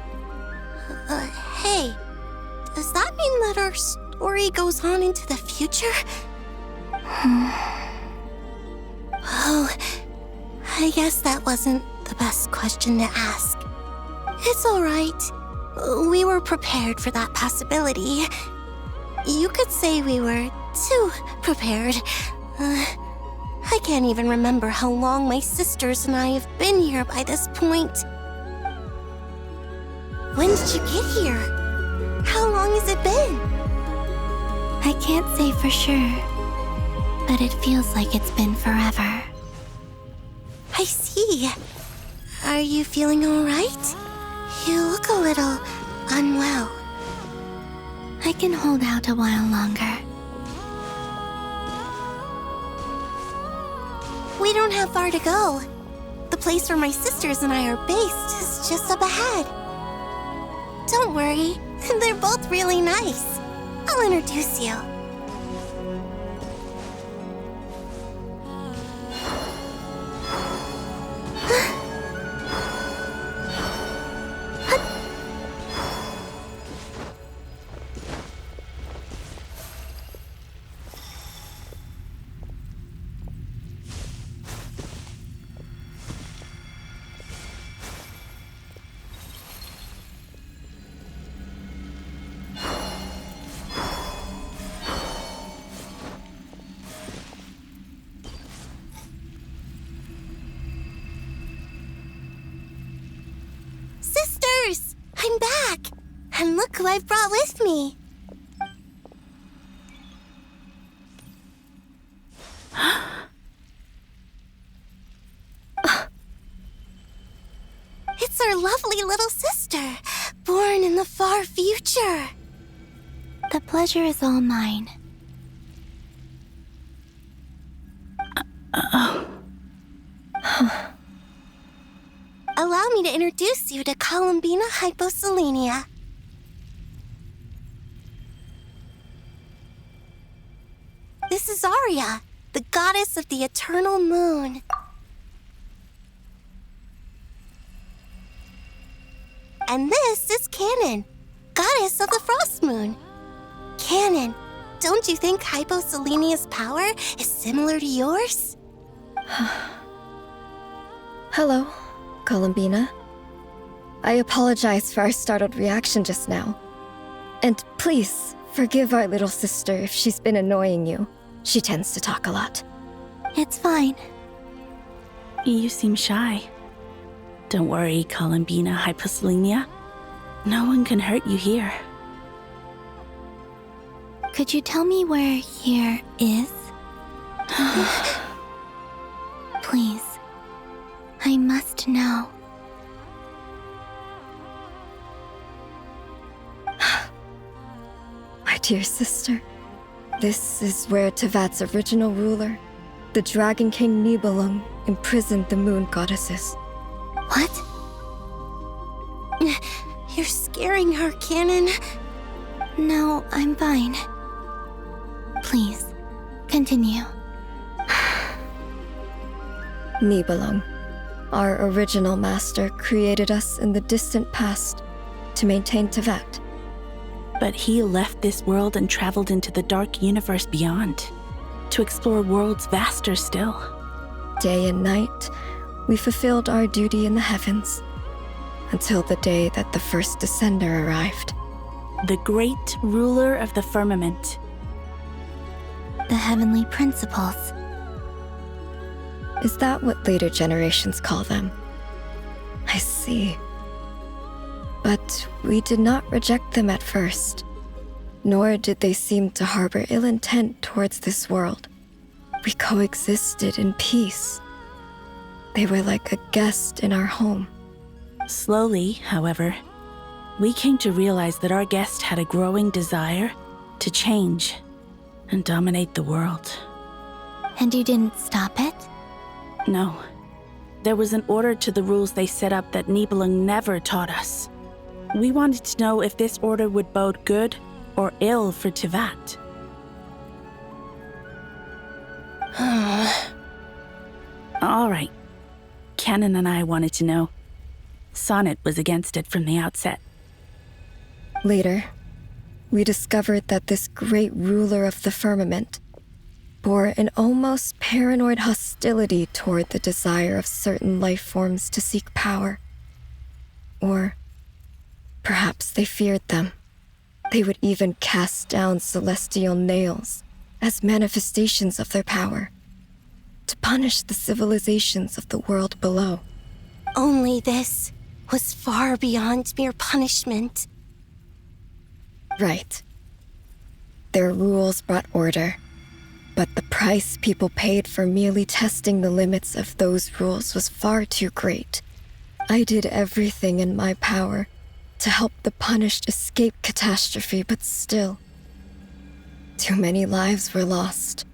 Hey, does that mean that our story goes on into the future? Oh, I guess that wasn't the best question to ask. It's all right. We were prepared for that possibility. You could say we were too prepared. I can't even remember how long my sisters and I have been here by this point. When did you get here? How long has it been? I can't say for sure, but it feels like it's been forever. I see. Are you feeling all right? You look a little unwell. I can hold out a while longer. We don't have far to go. The place where my sisters and I are based is just up ahead. Don't worry, they're both really nice. I'll introduce you. Sisters! I'm back! And look who I've brought with me! It's our lovely little sister, born in the far future. The pleasure is all mine. Allow me to introduce you to Columbina Hyposelenia. This is Arya, the goddess of the eternal moon. And this is Canon, goddess of the Frost Moon. Canon, don't you think Hyposelenia's power is similar to yours? Hello, Columbina. I apologize for our startled reaction just now. And please, forgive our little sister if she's been annoying you. She tends to talk a lot. It's fine. You seem shy. Don't worry, Columbina Hyposelenia. No one can hurt you here. Could you tell me where here is? Please. I must know. My dear sister, this is where Tevat's original ruler, the Dragon King Nibelung, imprisoned the moon goddesses. What? You're scaring her, Canon. No, I'm fine. Please, continue. Nibelung, our original master, created us in the distant past to maintain Tevat. But he left this world and traveled into the dark universe beyond, to explore worlds vaster still. Day and night, we fulfilled our duty in the heavens, until the day that the first descender arrived. The great ruler of the firmament. The heavenly principles. Is that what later generations call them? I see. But we did not reject them at first, nor did they seem to harbor ill intent towards this world. We coexisted in peace. They were like a guest in our home. Slowly, however, we came to realize that our guest had a growing desire to change and dominate the world. And you didn't stop it? No. There was an order to the rules they set up that Nibelung never taught us. We wanted to know if this order would bode good or ill for Tevat. All right. Canon and I wanted to know. Sonnet was against it from the outset. Later, we discovered that this great ruler of the firmament bore an almost paranoid hostility toward the desire of certain life forms to seek power. Or perhaps they feared them. They would even cast down celestial nails as manifestations of their power, to punish the civilizations of the world below. Only this was far beyond mere punishment. Right. Their rules brought order, but the price people paid for merely testing the limits of those rules was far too great. I did everything in my power to help the punished escape catastrophe, but still, too many lives were lost.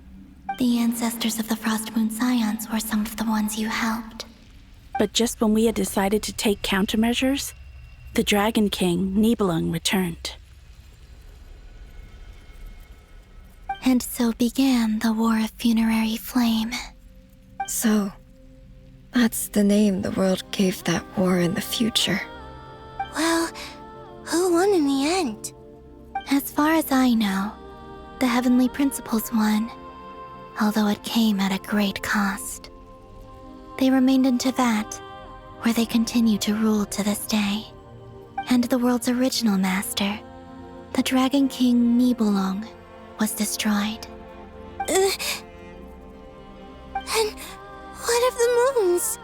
The ancestors of the Frost Moon Scions were some of the ones you helped. But just when we had decided to take countermeasures, the Dragon King, Nibelung, returned. And so began the War of Funerary Flame. So, that's the name the world gave that war in the future. Well, who won in the end? As far as I know, the Heavenly Principles won, although it came at a great cost. They remained in Tevat, where they continue to rule to this day. And the world's original master, the Dragon King Nibelung, was destroyed. And what of the moons?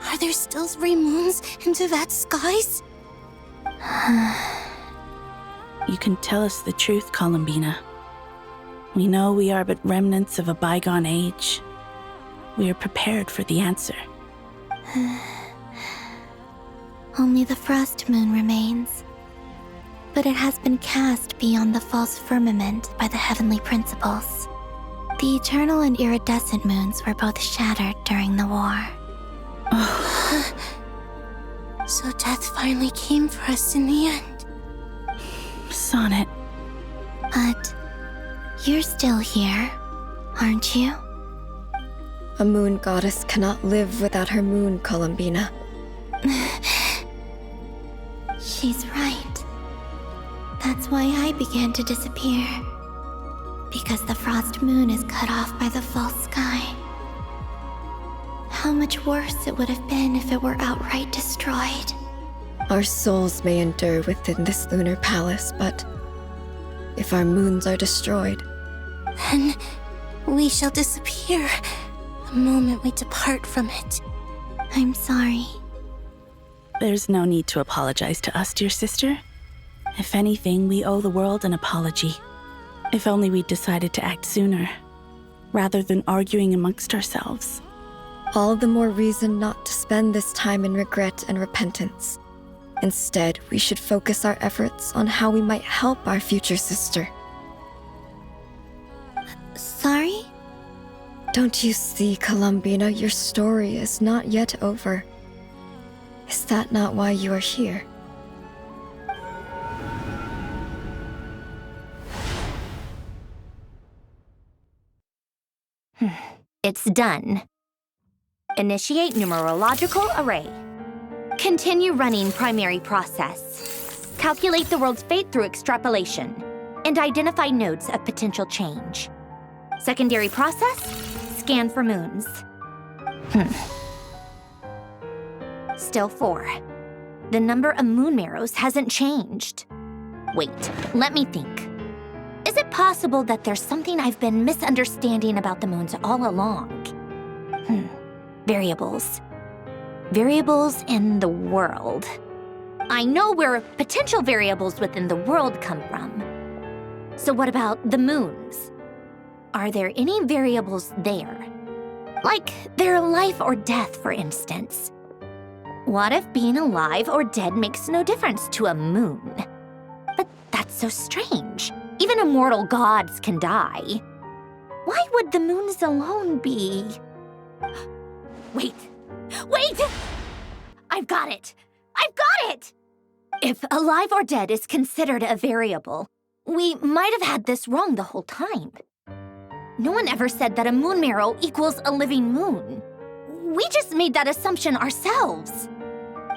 Are there still 3 moons in Tevat's skies? You can tell us the truth, Columbina. We know we are but remnants of a bygone age. We are prepared for the answer. Only the Frost Moon remains. But it has been cast beyond the false firmament by the Heavenly Principles. The eternal and iridescent moons were both shattered during the war. So death finally came for us in the end. Sonnet. But you're still here, aren't you? A moon goddess cannot live without her moon, Columbina. She's right. That's why I began to disappear. Because the frost moon is cut off by the false sky. How much worse it would have been if it were outright destroyed. Our souls may endure within this lunar palace, but if our moons are destroyed, then we shall disappear the moment we depart from it. I'm sorry. There's no need to apologize to us, dear sister. If anything, we owe the world an apology. If only we'd decided to act sooner, rather than arguing amongst ourselves. all the more reason not to spend this time in regret and repentance. Instead, we should focus our efforts on how we might help our future sister. Sorry? Don't you see, Columbina, your story is not yet over. Is that not why you are here? It's done. Initiate numerological array. Continue running primary process. Calculate the world's fate through extrapolation, and identify nodes of potential change. Secondary process, scan for moons. Still 4. The number of moon marrows hasn't changed. Wait, let me think. Is it possible that there's something I've been misunderstanding about the moons all along? Variables. Variables in the world. I know where potential variables within the world come from. So what about the moons? Are there any variables there? Like their life or death, for instance. What if being alive or dead makes no difference to a moon? But that's so strange. Even immortal gods can die. Why would the moons alone be? Wait! I've got it! If alive or dead is considered a variable, we might have had this wrong the whole time. No one ever said that a moon marrow equals a living moon. We just made that assumption ourselves.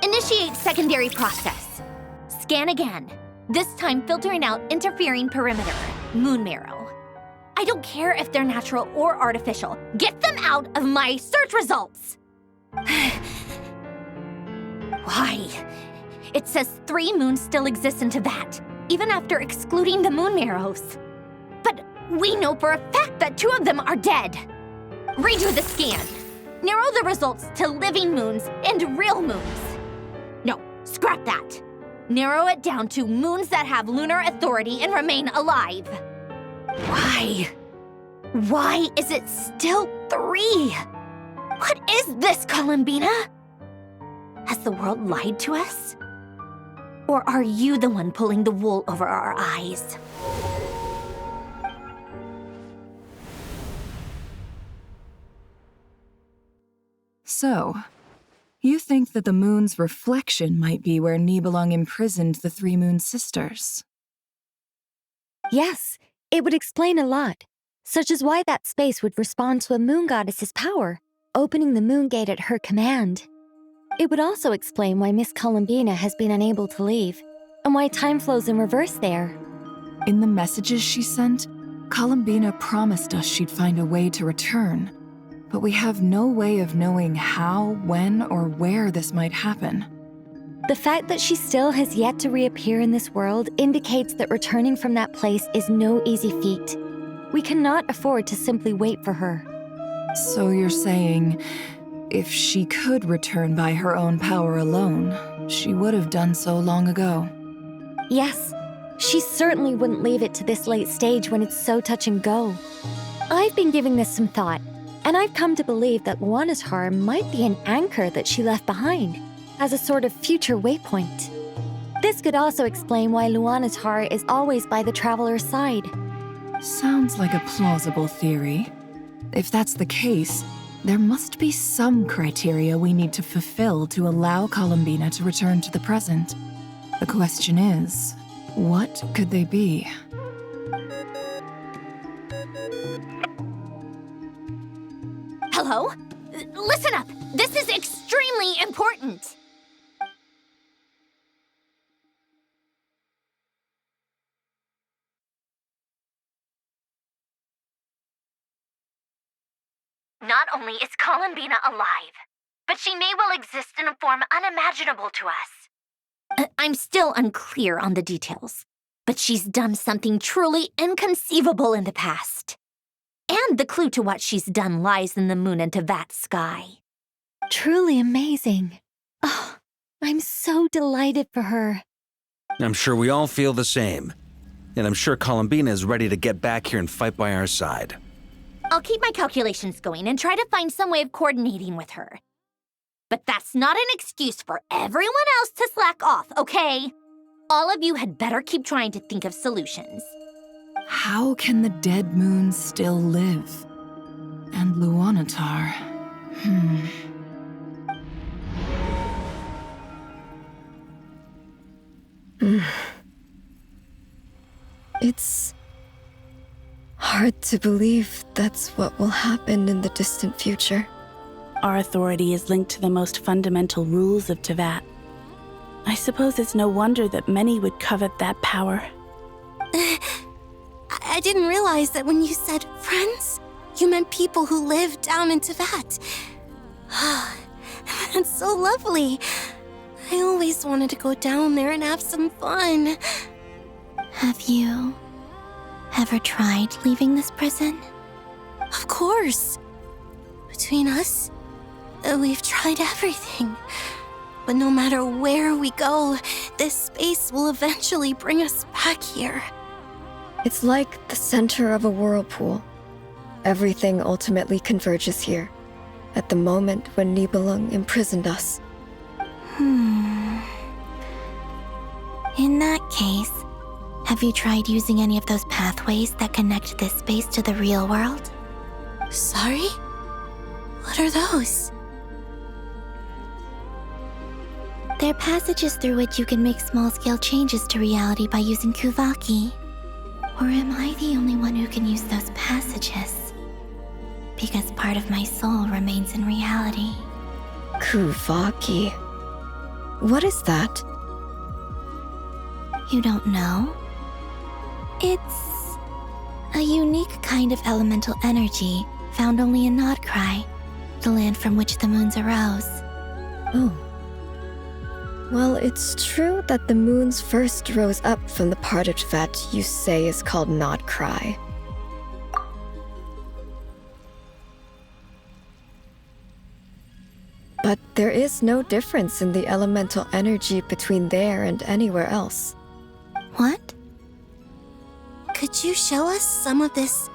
Initiate secondary process. Scan again. This time filtering out interfering perimeter, moon marrow. I don't care if they're natural or artificial. Get them out of my search results! Why? It says 3 moons still exist in Tibet, even after excluding the moon marrows. But we know for a fact that 2 of them are dead. Redo the scan. Narrow the results to living moons and real moons. No, scrap that. Narrow it down to moons that have lunar authority and remain alive. Why? Why is it still 3? What is this, Columbina? Has the world lied to us? Or are you the one pulling the wool over our eyes? So, you think that the moon's reflection might be where Nibelung imprisoned the 3 moon sisters? Yes, it would explain a lot, such as why that space would respond to a moon goddess's power, opening the moon gate at her command. It would also explain why Miss Columbina has been unable to leave, and why time flows in reverse there. In the messages she sent, Columbina promised us she'd find a way to return. But we have no way of knowing how, when, or where this might happen. The fact that she still has yet to reappear in this world indicates that returning from that place is no easy feat. We cannot afford to simply wait for her. So you're saying, if she could return by her own power alone, she would have done so long ago? Yes, she certainly wouldn't leave it to this late stage when it's so touch and go. I've been giving this some thought. And I've come to believe that Luana's Har might be an anchor that she left behind, as a sort of future waypoint. This could also explain why Luana's Har is always by the traveler's side. Sounds like a plausible theory. If that's the case, there must be some criteria we need to fulfill to allow Columbina to return to the present. The question is, what could they be? Hello? Listen up! This is extremely important! Not only is Columbina alive, but she may well exist in a form unimaginable to us. I'm still unclear on the details, but she's done something truly inconceivable in the past. And the clue to what she's done lies in the moon and Tevat's sky. Truly amazing. Oh, I'm so delighted for her. I'm sure we all feel the same. And I'm sure Columbina is ready to get back here and fight by our side. I'll keep my calculations going and try to find some way of coordinating with her. But that's not an excuse for everyone else to slack off, okay? All of you had better keep trying to think of solutions. How can the dead moon still live? And Luanatar... It's hard to believe that's what will happen in the distant future. Our authority is linked to the most fundamental rules of Tevat. I suppose it's no wonder that many would covet that power. I didn't realize that when you said friends, you meant people who live down in Tevat. That's so lovely. I always wanted to go down there and have some fun. Have you ever tried leaving this prison? Of course. Between us, we've tried everything. But no matter where we go, this space will eventually bring us back here. It's like the center of a whirlpool. Everything ultimately converges here, at the moment when Nibelung imprisoned us. In that case, have you tried using any of those pathways that connect this space to the real world? Sorry? What are those? They're passages through which you can make small-scale changes to reality by using Kuvaki. Or am I the only one who can use those passages? Because part of my soul remains in reality. Kuvaki. What is that? You don't know? It's a unique kind of elemental energy found only in Nodcry, the land from which the moons arose. Oh. Well, it's true that the moons first rose up from the part of Tevat you say is called Nodcry. But there is no difference in the elemental energy between there and anywhere else. What? Could you show us some of this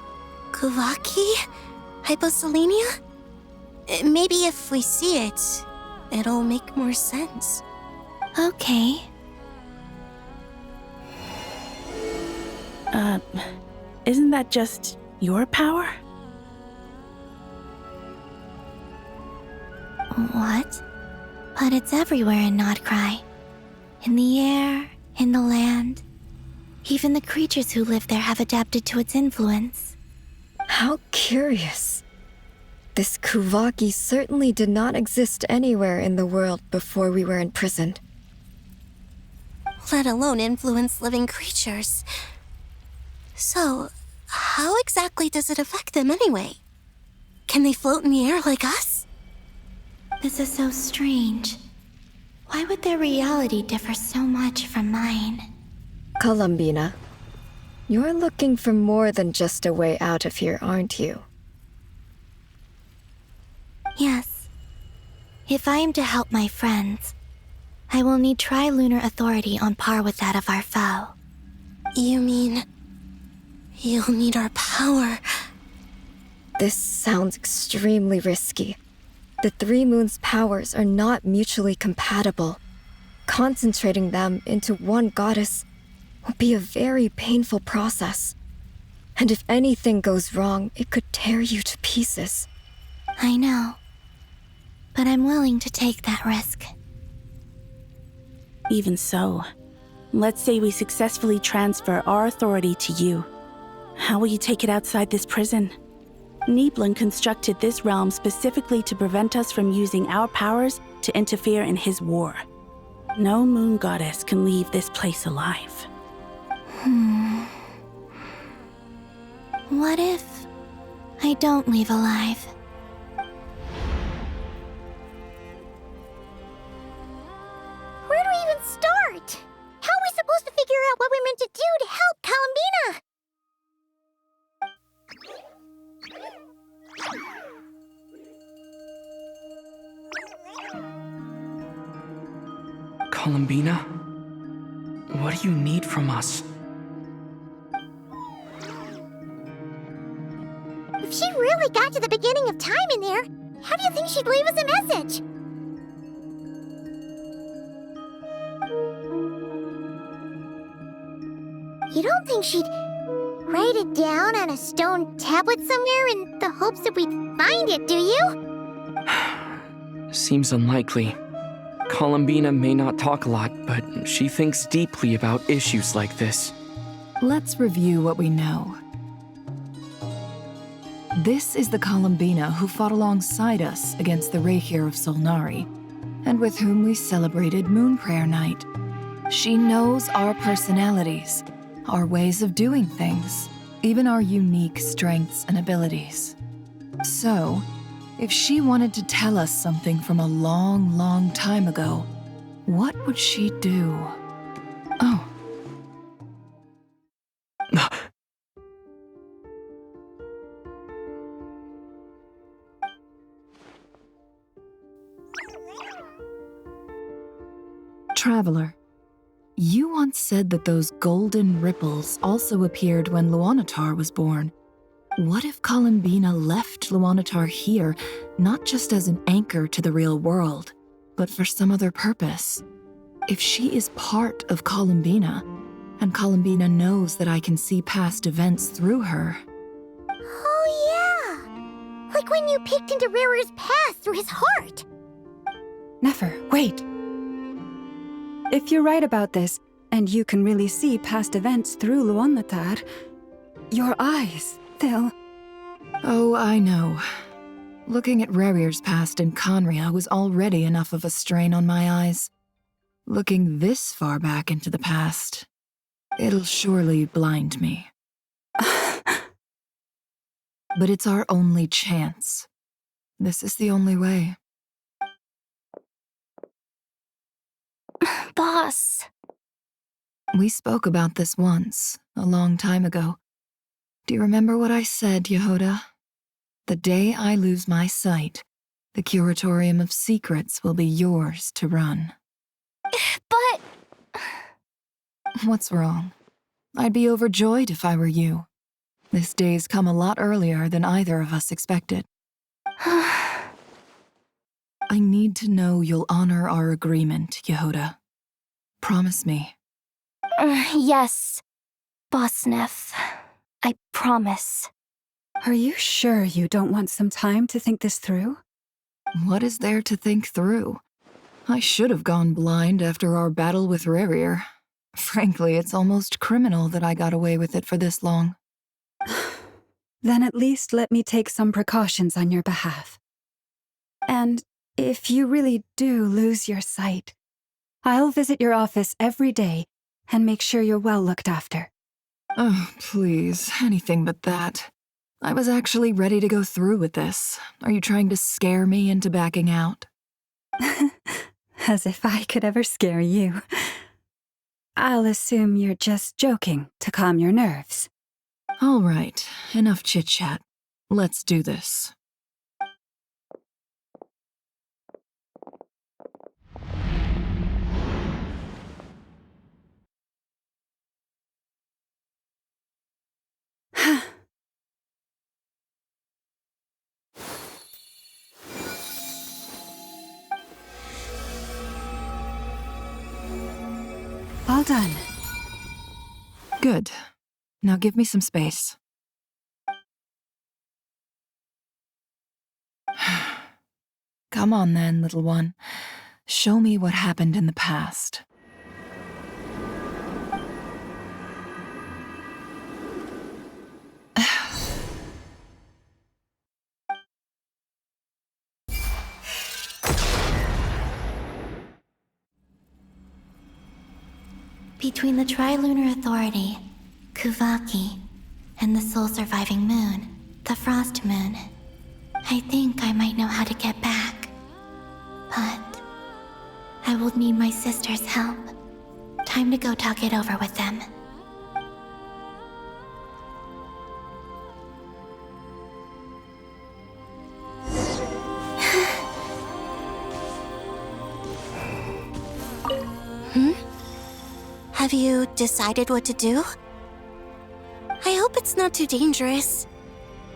Kuvaki? Hyposelenia? Maybe if we see it, it'll make more sense. Okay. Isn't that just your power? What? But it's everywhere in Nodcry. In the air, in the land. Even the creatures who live there have adapted to its influence. How curious. This Kuvaki certainly did not exist anywhere in the world before we were imprisoned. Let alone influence living creatures. So, how exactly does it affect them anyway? Can they float in the air like us? This is so strange. Why would their reality differ so much from mine? Columbina, you're looking for more than just a way out of here, aren't you? Yes. If I am to help my friends, I will need tri-lunar authority on par with that of our foe. You mean... you'll need our power? This sounds extremely risky. The three moons' powers are not mutually compatible. Concentrating them into one goddess will be a very painful process. And if anything goes wrong, it could tear you to pieces. I know. But I'm willing to take that risk. Even so, let's say we successfully transfer our authority to you. How will you take it outside this prison? Nibelung constructed this realm specifically to prevent us from using our powers to interfere in his war. No moon goddess can leave this place alive. What if I don't leave alive? even start? How are we supposed to figure out what we're meant to do to help Columbina? Columbina? What do you need from us? If she really got to the beginning of time in there, how do you think she'd leave us a message? You don't think she'd write it down on a stone tablet somewhere in the hopes that we'd find it, do you? Seems unlikely. Columbina may not talk a lot, but she thinks deeply about issues like this. Let's review what we know. This is the Columbina who fought alongside us against the Rahir of Solnari, and with whom we celebrated Moon Prayer Night. She knows our personalities, our ways of doing things, even our unique strengths and abilities. So, if she wanted to tell us something from a long, long time ago, what would she do? Oh. Traveler, you once said that those golden ripples also appeared when Luanatar was born. What if Columbina left Luanatar here, not just as an anchor to the real world, but for some other purpose? If she is part of Columbina, and Columbina knows that I can see past events through her. Oh yeah! Like when you peeked into Rarir's past through his heart! Nefer, wait! If you're right about this, and you can really see past events through Luanatar, your eyes, they'll... Oh, I know. Looking at Rarir's past in Conria was already enough of a strain on my eyes. Looking this far back into the past, it'll surely blind me. But it's our only chance. This is the only way. Boss. We spoke about this once, a long time ago. Do you remember what I said, Yehoda? The day I lose my sight, the Curatorium of Secrets will be yours to run. But... What's wrong? I'd be overjoyed if I were you. This day's come a lot earlier than either of us expected. I need to know you'll honor our agreement, Yehoda. Promise me. Yes, Boss Neff. I promise. Are you sure you don't want some time to think this through? What is there to think through? I should have gone blind after our battle with Rarir. Frankly, it's almost criminal that I got away with it for this long. Then at least let me take some precautions on your behalf. And if you really do lose your sight, I'll visit your office every day and make sure you're well looked after. Oh, please, anything but that. I was actually ready to go through with this. Are you trying to scare me into backing out? As if I could ever scare you. I'll assume you're just joking to calm your nerves. All right, enough chit-chat. Let's do this. All done. Good. Now give me some space. Come on then, little one. Show me what happened in the past. Between the Tri-Lunar Authority, Kuvaki, and the sole-surviving moon, the Frost Moon, I think I might know how to get back. But I will need my sister's help. Time to go talk it over with them. Have you decided what to do? I hope it's not too dangerous.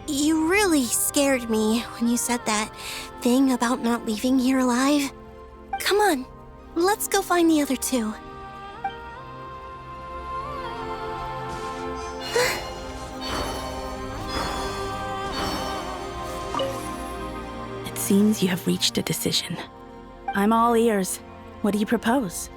You really scared me when you said that thing about not leaving here alive. Come on, let's go find the other two. It seems you have reached a decision. I'm all ears. What do you propose?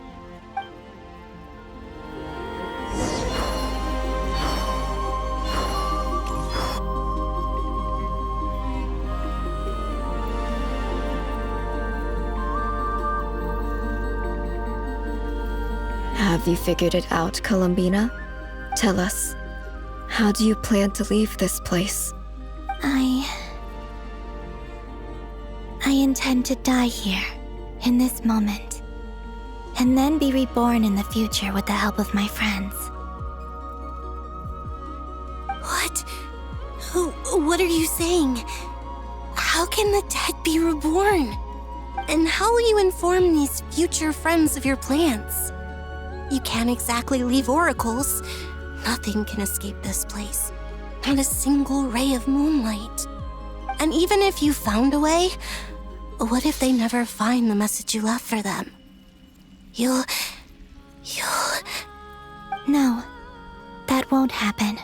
Have you figured it out, Columbina? Tell us, how do you plan to leave this place? I intend to die here, in this moment, and then be reborn in the future with the help of my friends. What? What are you saying? How can the dead be reborn? And how will you inform these future friends of your plans? You can't exactly leave oracles. Nothing can escape this place. Not a single ray of moonlight. And even if you found a way, what if they never find the message you left for them? You'll... No, that won't happen.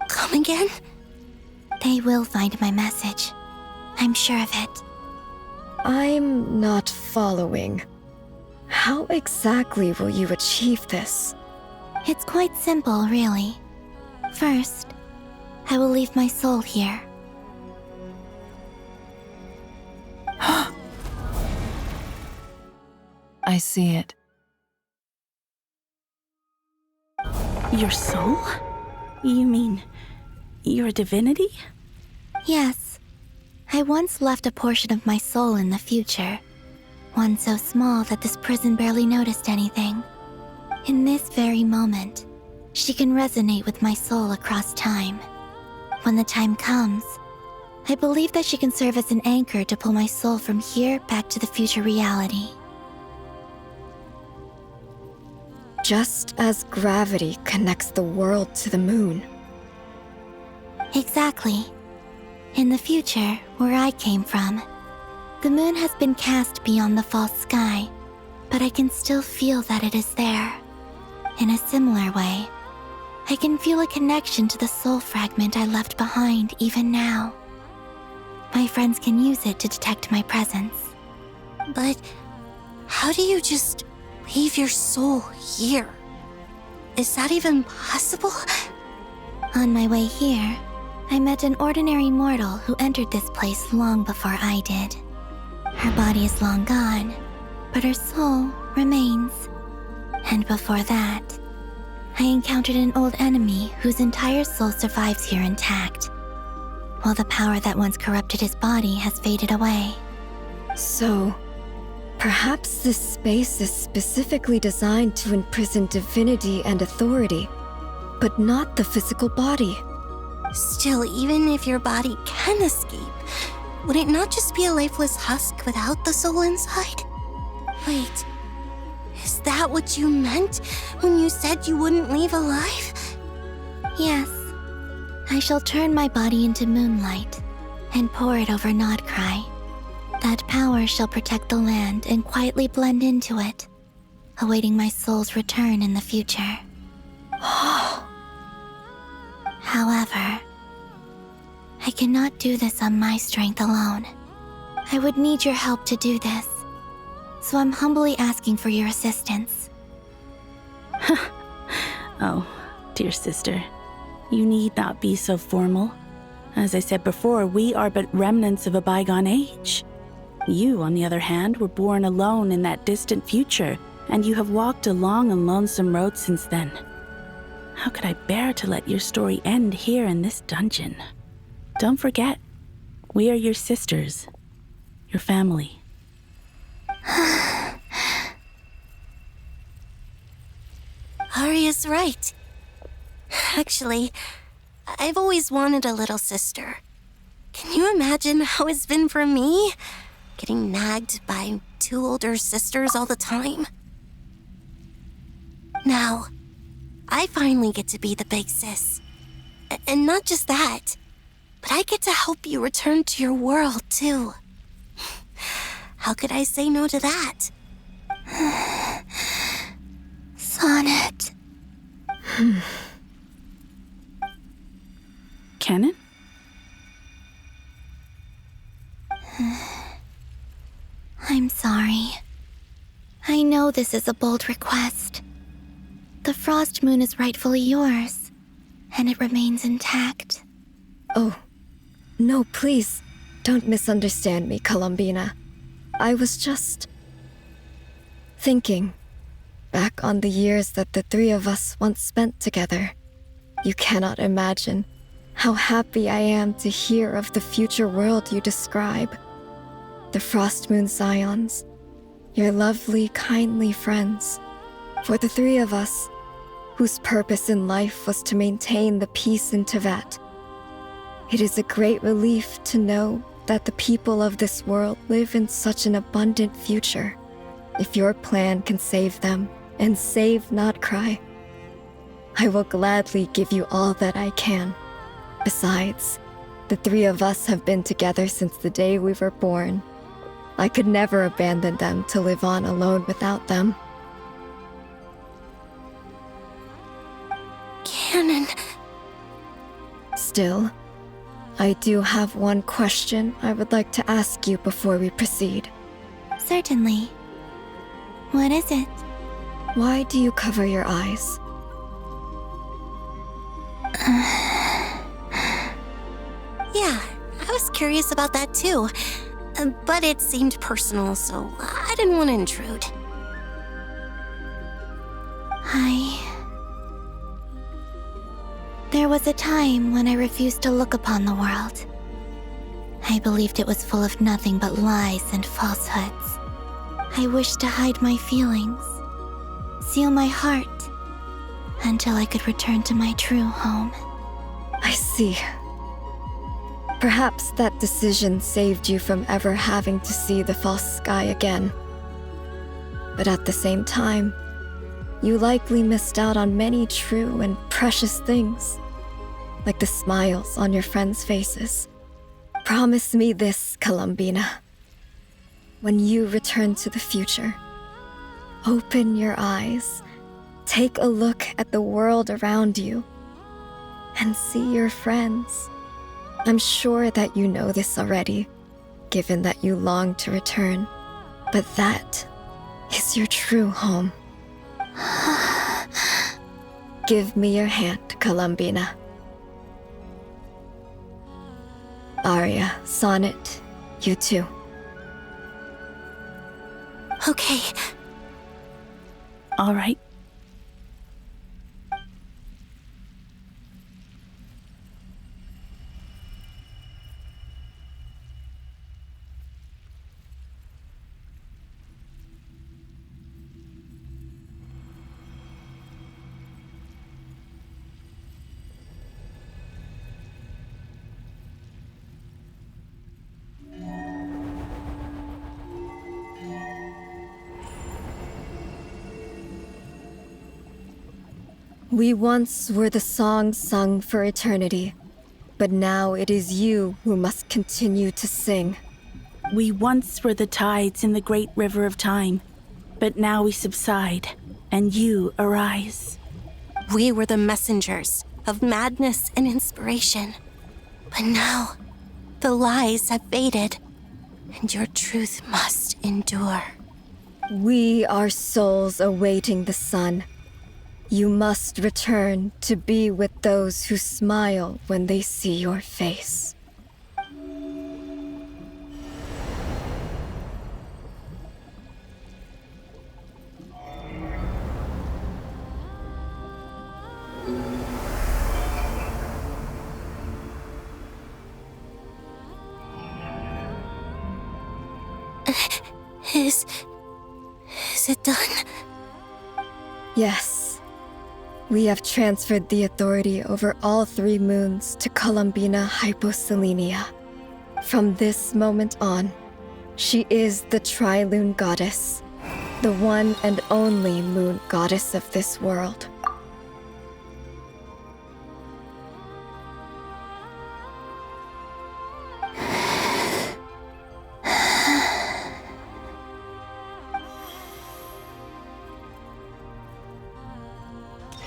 Come again? They will find my message. I'm sure of it. I'm not following. How exactly will you achieve this? It's quite simple, really. First, I will leave my soul here. I see it. Your soul? You mean your divinity? Yes. I once left a portion of my soul in the future. One so small that this prison barely noticed anything. In this very moment, she can resonate with my soul across time. When the time comes, I believe that she can serve as an anchor to pull my soul from here back to the future reality. Just as gravity connects the world to the moon. Exactly. In the future, where I came from, the moon has been cast beyond the false sky, but I can still feel that it is there. In a similar way, I can feel a connection to the soul fragment I left behind even now. My friends can use it to detect my presence. But how do you just leave your soul here? Is that even possible? On my way here, I met an ordinary mortal who entered this place long before I did. Her body is long gone, but her soul remains. And before that, I encountered an old enemy whose entire soul survives here intact, while the power that once corrupted his body has faded away. So, perhaps this space is specifically designed to imprison divinity and authority, but not the physical body. Still, even if your body can escape, would it not just be a lifeless husk without the soul inside? Wait, is that what you meant when you said you wouldn't leave alive? Yes. I shall turn my body into moonlight and pour it over Nodcry. That power shall protect the land and quietly blend into it, awaiting my soul's return in the future. However, I cannot do this on my strength alone. I would need your help to do this, so I'm humbly asking for your assistance. Oh, dear sister, you need not be so formal. As I said before, we are but remnants of a bygone age. You, on the other hand, were born alone in that distant future, and you have walked a long and lonesome road since then. How could I bear to let your story end here in this dungeon? Don't forget, we are your sisters, your family. Arya's right. Actually, I've always wanted a little sister. Can you imagine how it's been for me? Getting nagged by 2 older sisters all the time? Now, I finally get to be the big sis. And not just that, but I get to help you return to your world, too. How could I say no to that? Sonnet. Canon? I'm sorry. I know this is a bold request. The Frost Moon is rightfully yours, and it remains intact. Oh, no, please, don't misunderstand me, Columbina. I was just thinking back on the years that the 3 of us once spent together. You cannot imagine how happy I am to hear of the future world you describe. The Frost Moon Scions, your lovely, kindly friends. For the 3 of us, whose purpose in life was to maintain the peace in Teyvat, it is a great relief to know that the people of this world live in such an abundant future. If your plan can save them, and save, not cry, I will gladly give you all that I can. Besides, the 3 of us have been together since the day we were born. I could never abandon them to live on alone without them. Canon. Still, I do have one question I would like to ask you before we proceed. Certainly. What is it? Why do you cover your eyes? Yeah, I was curious about that too. But it seemed personal, so I didn't want to intrude. There was a time when I refused to look upon the world. I believed it was full of nothing but lies and falsehoods. I wished to hide my feelings, seal my heart, until I could return to my true home. I see. Perhaps that decision saved you from ever having to see the false sky again. But at the same time, you likely missed out on many true and precious things, like the smiles on your friends' faces. Promise me this, Columbina. When you return to the future, open your eyes, take a look at the world around you, and see your friends. I'm sure that you know this already, given that you long to return, but that is your true home. Give me your hand, Columbina. Arya, Sonnet, you too. Okay. All right. We once were the songs sung for eternity, but now it is you who must continue to sing. We once were the tides in the great river of time, but now we subside, and you arise. We were the messengers of madness and inspiration, but now the lies have faded, and your truth must endure. We are souls awaiting the sun. You must return to be with those who smile when they see your face. Is it done? Yes. We have transferred the authority over all 3 moons to Columbina Hyposelenia. From this moment on, she is the Tri-Lune Goddess, the one and only moon goddess of this world.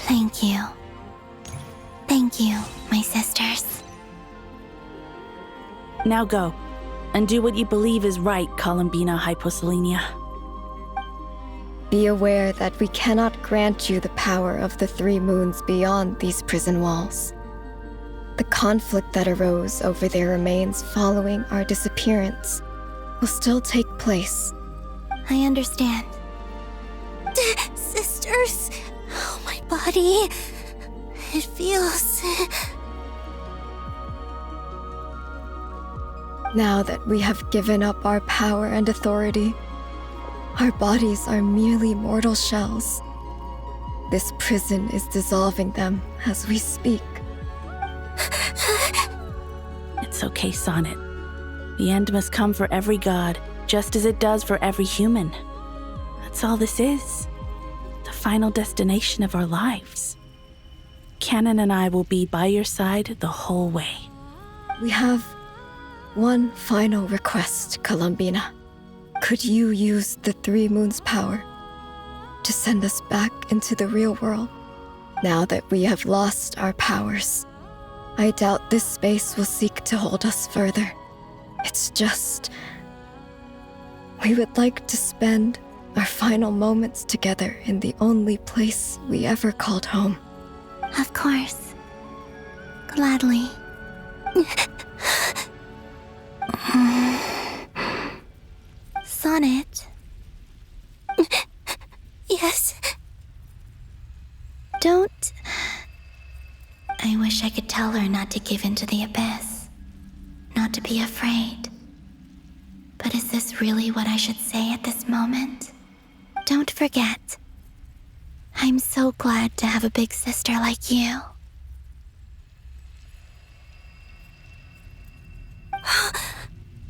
Thank you. Thank you, my sisters. Now go, and do what you believe is right, Columbina Hyposelenia. Be aware that we cannot grant you the power of the 3 moons beyond these prison walls. The conflict that arose over their remains following our disappearance will still take place. I understand. Sisters, oh, my body. It feels... Now that we have given up our power and authority, our bodies are merely mortal shells. This prison is dissolving them as we speak. It's okay, Sonnet. The end must come for every god, just as it does for every human. That's all this is. The final destination of our lives. Canon and I will be by your side the whole way. We have one final request, Columbina. Could you use the 3 moons' power to send us back into the real world? Now that we have lost our powers, I doubt this space will seek to hold us further. It's just... we would like to spend our final moments together in the only place we ever called home. Of course. Gladly. Sonnet? Yes? Don't... I wish I could tell her not to give in to the abyss. Not to be afraid. But is this really what I should say at this moment? Don't forget. I'm so glad to have a big sister like you.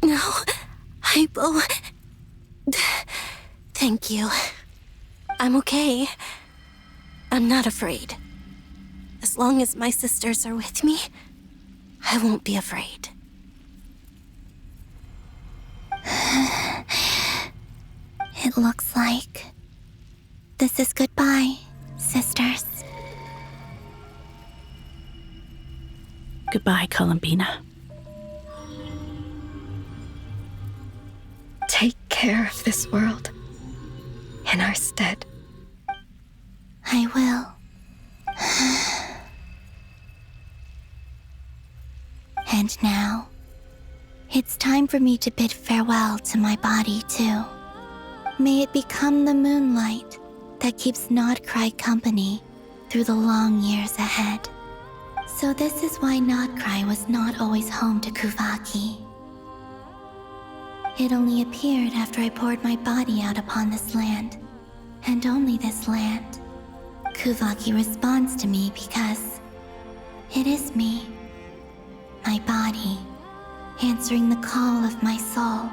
No, Hypo... Thank you. I'm okay. I'm not afraid. As long as my sisters are with me, I won't be afraid. It looks like this is goodbye, sisters. Goodbye, Columbina. Take care of this world in our stead. I will. And now, it's time for me to bid farewell to my body, too. May it become the moonlight that keeps Nodcry company through the long years ahead. So this is why Nodcry was not always home to Kuvaki. It only appeared after I poured my body out upon this land, and only this land. Kuvaki responds to me because it is me, my body, answering the call of my soul.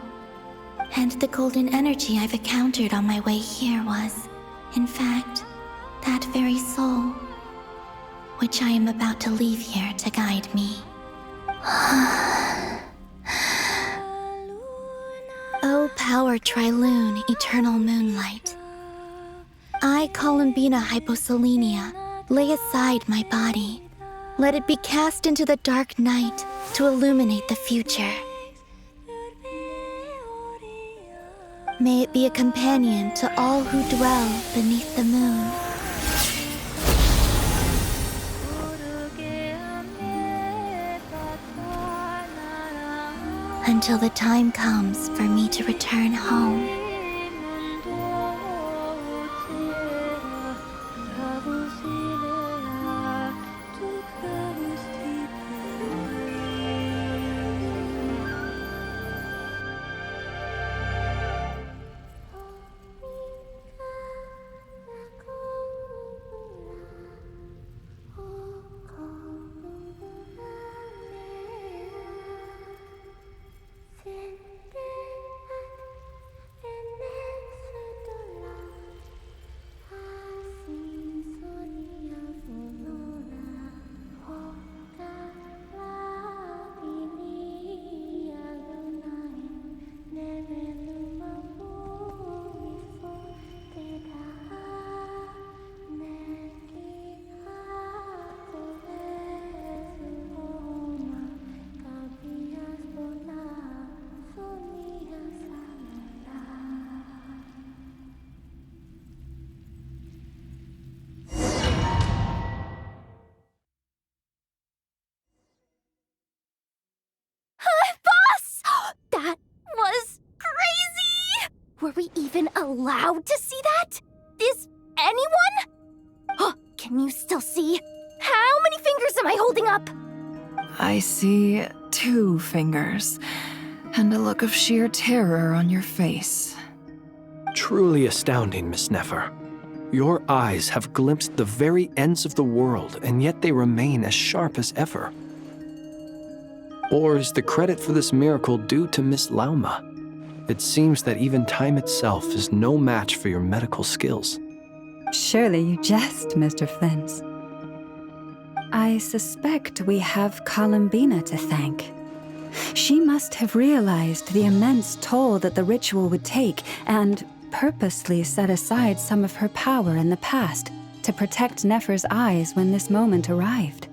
And the golden energy I've encountered on my way here was, in fact, that very soul, which I am about to leave here to guide me. O power Tri-Lune, eternal moonlight. I, Columbina Hyposelenia, lay aside my body. Let it be cast into the dark night to illuminate the future. May it be a companion to all who dwell beneath the moon. Until the time comes for me to return home. allowed to see that? Is anyone? Oh, can you still see? How many fingers am I holding up? I see 2 fingers, and a look of sheer terror on your face. Truly astounding, Miss Nefer. Your eyes have glimpsed the very ends of the world, and yet they remain as sharp as ever. Or is the credit for this miracle due to Miss Lauma? It seems that even time itself is no match for your medical skills. Surely you jest, Mr. Flint. I suspect we have Columbina to thank. She must have realized the immense toll that the ritual would take and purposely set aside some of her power in the past to protect Nefer's eyes when this moment arrived.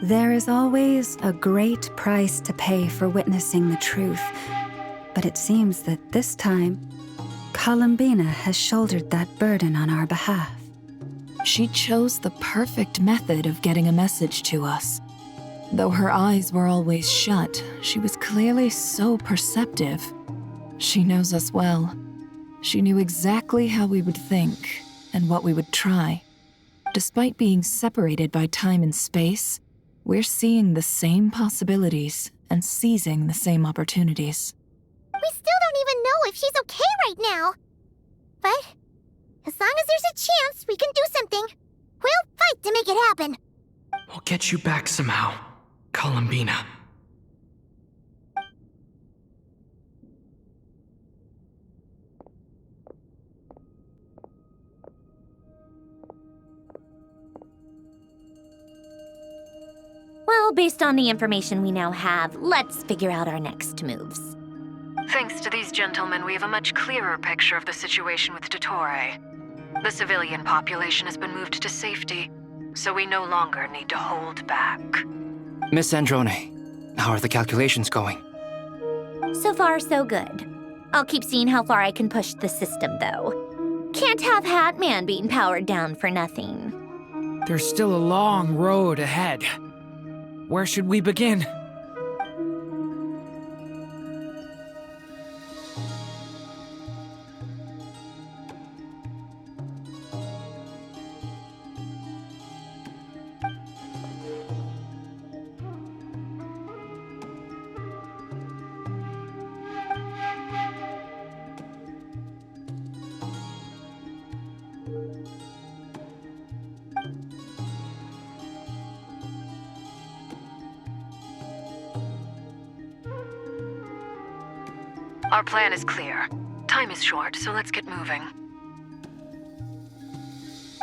There is always a great price to pay for witnessing the truth, but it seems that this time, Columbina has shouldered that burden on our behalf. She chose the perfect method of getting a message to us. Though her eyes were always shut, she was clearly so perceptive. She knows us well. She knew exactly how we would think and what we would try. Despite being separated by time and space, we're seeing the same possibilities and seizing the same opportunities. We still don't even know if she's okay right now. But as long as there's a chance we can do something, we'll fight to make it happen. We'll get you back somehow, Columbina. Well, based on the information we now have, let's figure out our next moves. Thanks to these gentlemen, we have a much clearer picture of the situation with Dottore. The civilian population has been moved to safety, so we no longer need to hold back. Miss Androne, how are the calculations going? So far, so good. I'll keep seeing how far I can push the system, though. Can't have Hatman being powered down for nothing. There's still a long road ahead. Where should we begin? Our plan is clear. Time is short, so let's get moving.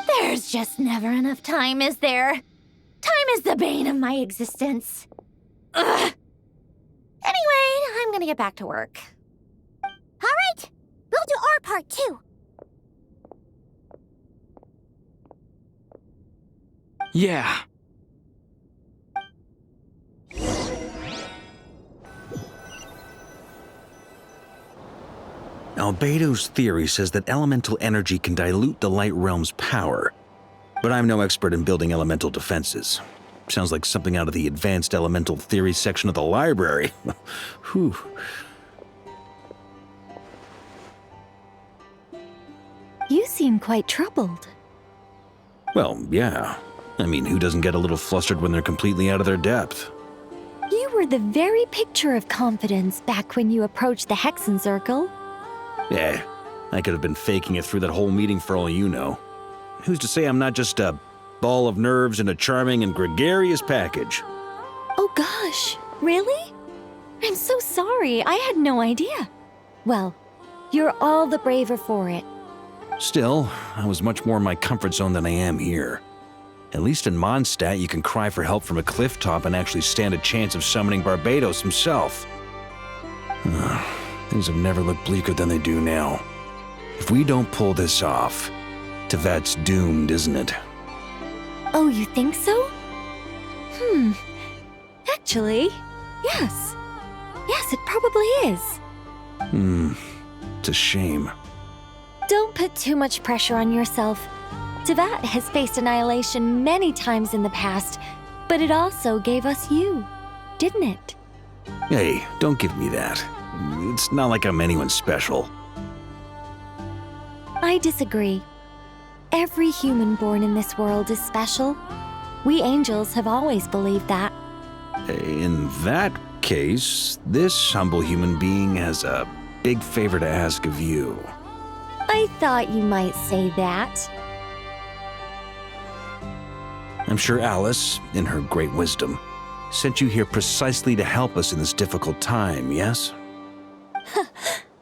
There's just never enough time, is there? Time is the bane of my existence. Ugh. Anyway, I'm gonna get back to work. All right, we'll do our part too. Yeah. Albedo's theory says that elemental energy can dilute the light realm's power, but I'm no expert in building elemental defenses. Sounds like something out of the advanced elemental theory section of the library. Whew. You seem quite troubled. Well, yeah. I mean, who doesn't get a little flustered when they're completely out of their depth? You were the very picture of confidence back when you approached the Hexen Circle. Yeah, I could have been faking it through that whole meeting for all you know. Who's to say I'm not just a ball of nerves in a charming and gregarious package? Oh gosh, really? I'm so sorry, I had no idea. Well, you're all the braver for it. Still, I was much more in my comfort zone than I am here. At least in Mondstadt, you can cry for help from a cliff top and actually stand a chance of summoning Barbados himself. Things have never looked bleaker than they do now. If we don't pull this off, Tevat's doomed, isn't it? Oh, you think so? Actually, yes. Yes, it probably is. It's a shame. Don't put too much pressure on yourself. Tevat has faced annihilation many times in the past, but it also gave us you, didn't it? Hey, don't give me that. It's not like I'm anyone special. I disagree. Every human born in this world is special. We angels have always believed that. In that case, this humble human being has a big favor to ask of you. I thought you might say that. I'm sure Alice, in her great wisdom, sent you here precisely to help us in this difficult time, yes?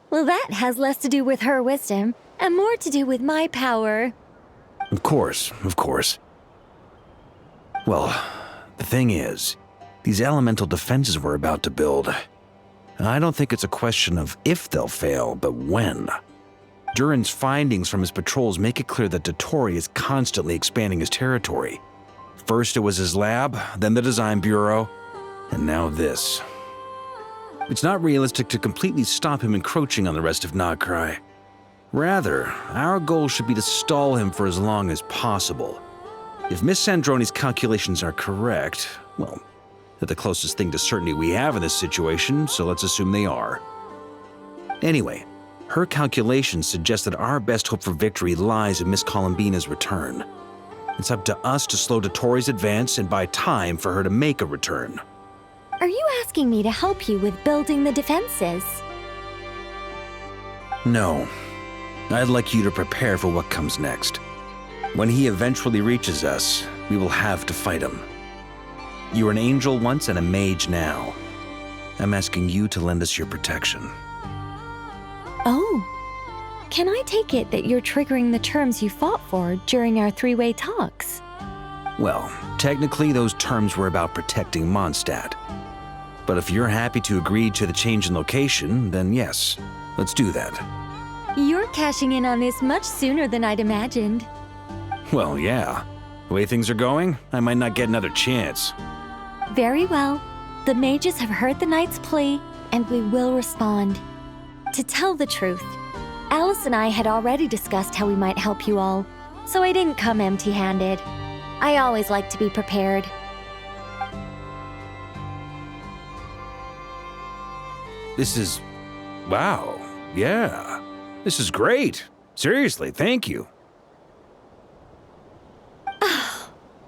Well, that has less to do with her wisdom and more to do with my power. Of course, of course. Well, the thing is, these elemental defenses we're about to build, I don't think it's a question of if they'll fail, but when. Durin's findings from his patrols make it clear that Dottore is constantly expanding his territory. First it was his lab, then the design bureau, and now this. It's not realistic to completely stop him encroaching on the rest of Nagcry. Rather, our goal should be to stall him for as long as possible. If Miss Sandroni's calculations are correct, well, they're the closest thing to certainty we have in this situation, so let's assume they are. Anyway, her calculations suggest that our best hope for victory lies in Miss Columbina's return. It's up to us to slow Dottore's advance and buy time for her to make a return. Are you asking me to help you with building the defenses? No. I'd like you to prepare for what comes next. When he eventually reaches us, we will have to fight him. You were an angel once and a mage now. I'm asking you to lend us your protection. Oh. Can I take it that you're triggering the terms you fought for during our three-way talks? Well, technically those terms were about protecting Mondstadt. But if you're happy to agree to the change in location, then yes, let's do that. You're cashing in on this much sooner than I'd imagined. Well, yeah. The way things are going, I might not get another chance. Very well. The mages have heard the knight's plea, and we will respond. To tell the truth, Alice and I had already discussed how we might help you all, so I didn't come empty-handed. I always like to be prepared. This is... wow. Yeah. This is great. Seriously, thank you.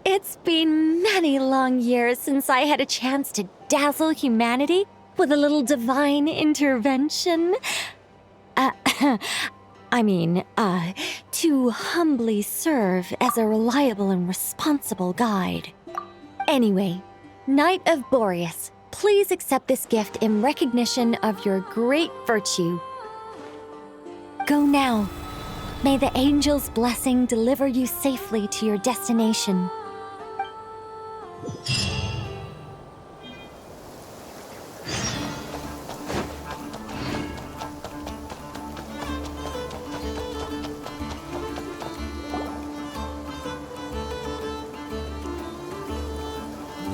It's been many long years since I had a chance to dazzle humanity with a little divine intervention. To humbly serve as a reliable and responsible guide. Anyway, Knight of Boreas, please accept this gift in recognition of your great virtue. Go now. May the angel's blessing deliver you safely to your destination.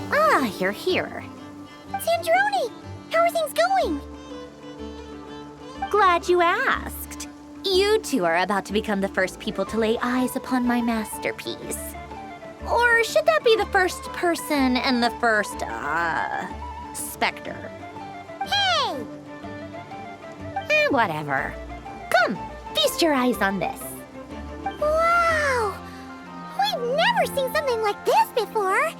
Ah, you're here. Sandroni, how are things going? Glad you asked. You two are about to become the first people to lay eyes upon my masterpiece. Or should that be the first person and the first, specter? Hey! Whatever. Come, feast your eyes on this. Wow! We've never seen something like this before.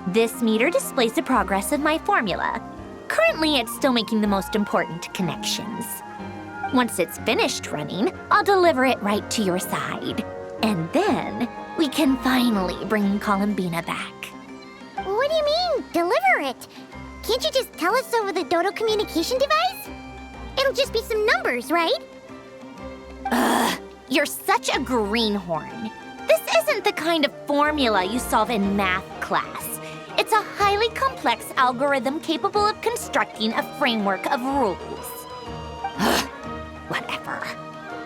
This meter displays the progress of my formula. Currently, it's still making the most important connections. Once it's finished running, I'll deliver it right to your side. And then, we can finally bring Columbina back. What do you mean, deliver it? Can't you just tell us over the Dodo communication device? It'll just be some numbers, right? Ugh, you're such a greenhorn. This isn't the kind of formula you solve in math class. It's a highly complex algorithm capable of constructing a framework of rules. Ugh, whatever.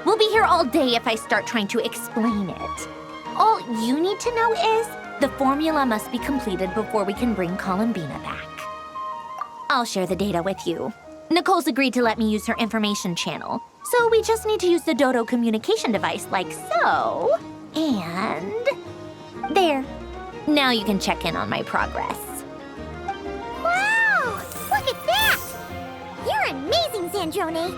We'll be here all day if I start trying to explain it. All you need to know is the formula must be completed before we can bring Columbina back. I'll share the data with you. Nicole's agreed to let me use her information channel, so we just need to use the Dodo communication device like so. And... there. Now you can check in on my progress. Wow! Look at that! You're amazing, Sandroni!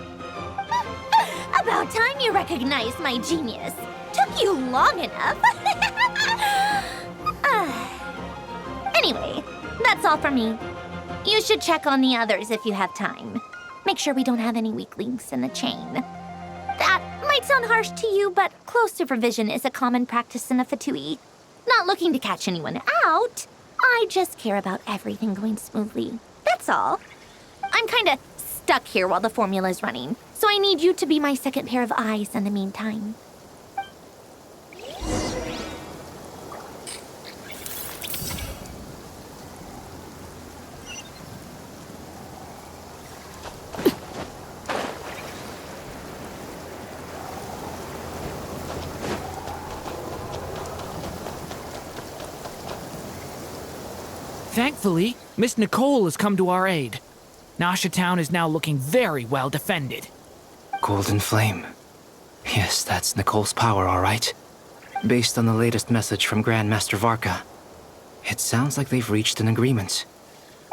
About time you recognized my genius. Took you long enough. Anyway, that's all for me. You should check on the others if you have time. Make sure we don't have any weak links in the chain. That might sound harsh to you, but close supervision is a common practice in a Fatui. Not looking to catch anyone out. I just care about everything going smoothly. That's all. I'm kinda stuck here while the formula's running, so I need you to be my second pair of eyes in the meantime. Thankfully, Miss Nicole has come to our aid. Nasha Town is now looking very well defended. Golden Flame. Yes, that's Nicole's power, all right. Based on the latest message from Grandmaster Varka, it sounds like they've reached an agreement.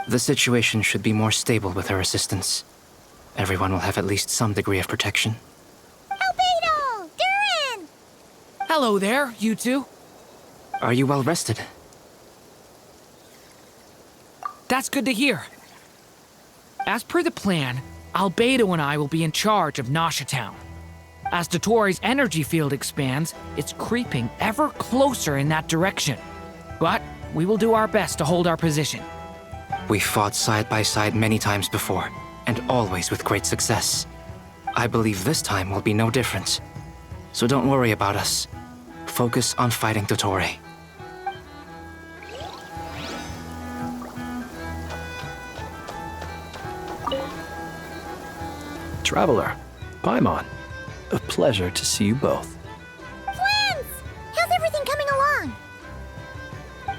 The situation should be more stable with her assistance. Everyone will have at least some degree of protection. Albedo! Durin! Hello there, you two. Are you well rested? That's good to hear. As per the plan, Albedo and I will be in charge of Nasha Town. As Dottoro's energy field expands, it's creeping ever closer in that direction. But we will do our best to hold our position. We fought side by side many times before, and always with great success. I believe this time will be no different. So don't worry about us. Focus on fighting Dottore. Traveler, Paimon, a pleasure to see you both. Friends! How's everything coming along?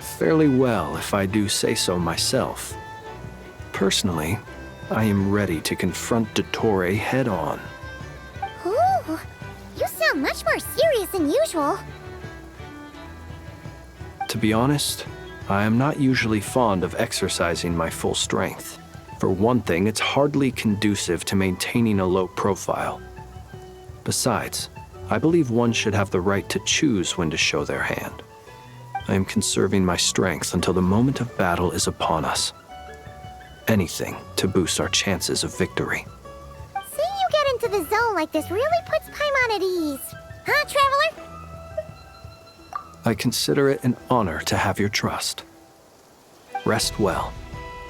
Fairly well, if I do say so myself. Personally, I am ready to confront Dottore head-on. Ooh, you sound much more serious than usual. To be honest, I am not usually fond of exercising my full strength. For one thing, it's hardly conducive to maintaining a low profile. Besides, I believe one should have the right to choose when to show their hand. I am conserving my strength until the moment of battle is upon us. Anything to boost our chances of victory. Seeing you get into the zone like this really puts Paimon at ease. Huh, Traveler? I consider it an honor to have your trust. Rest well.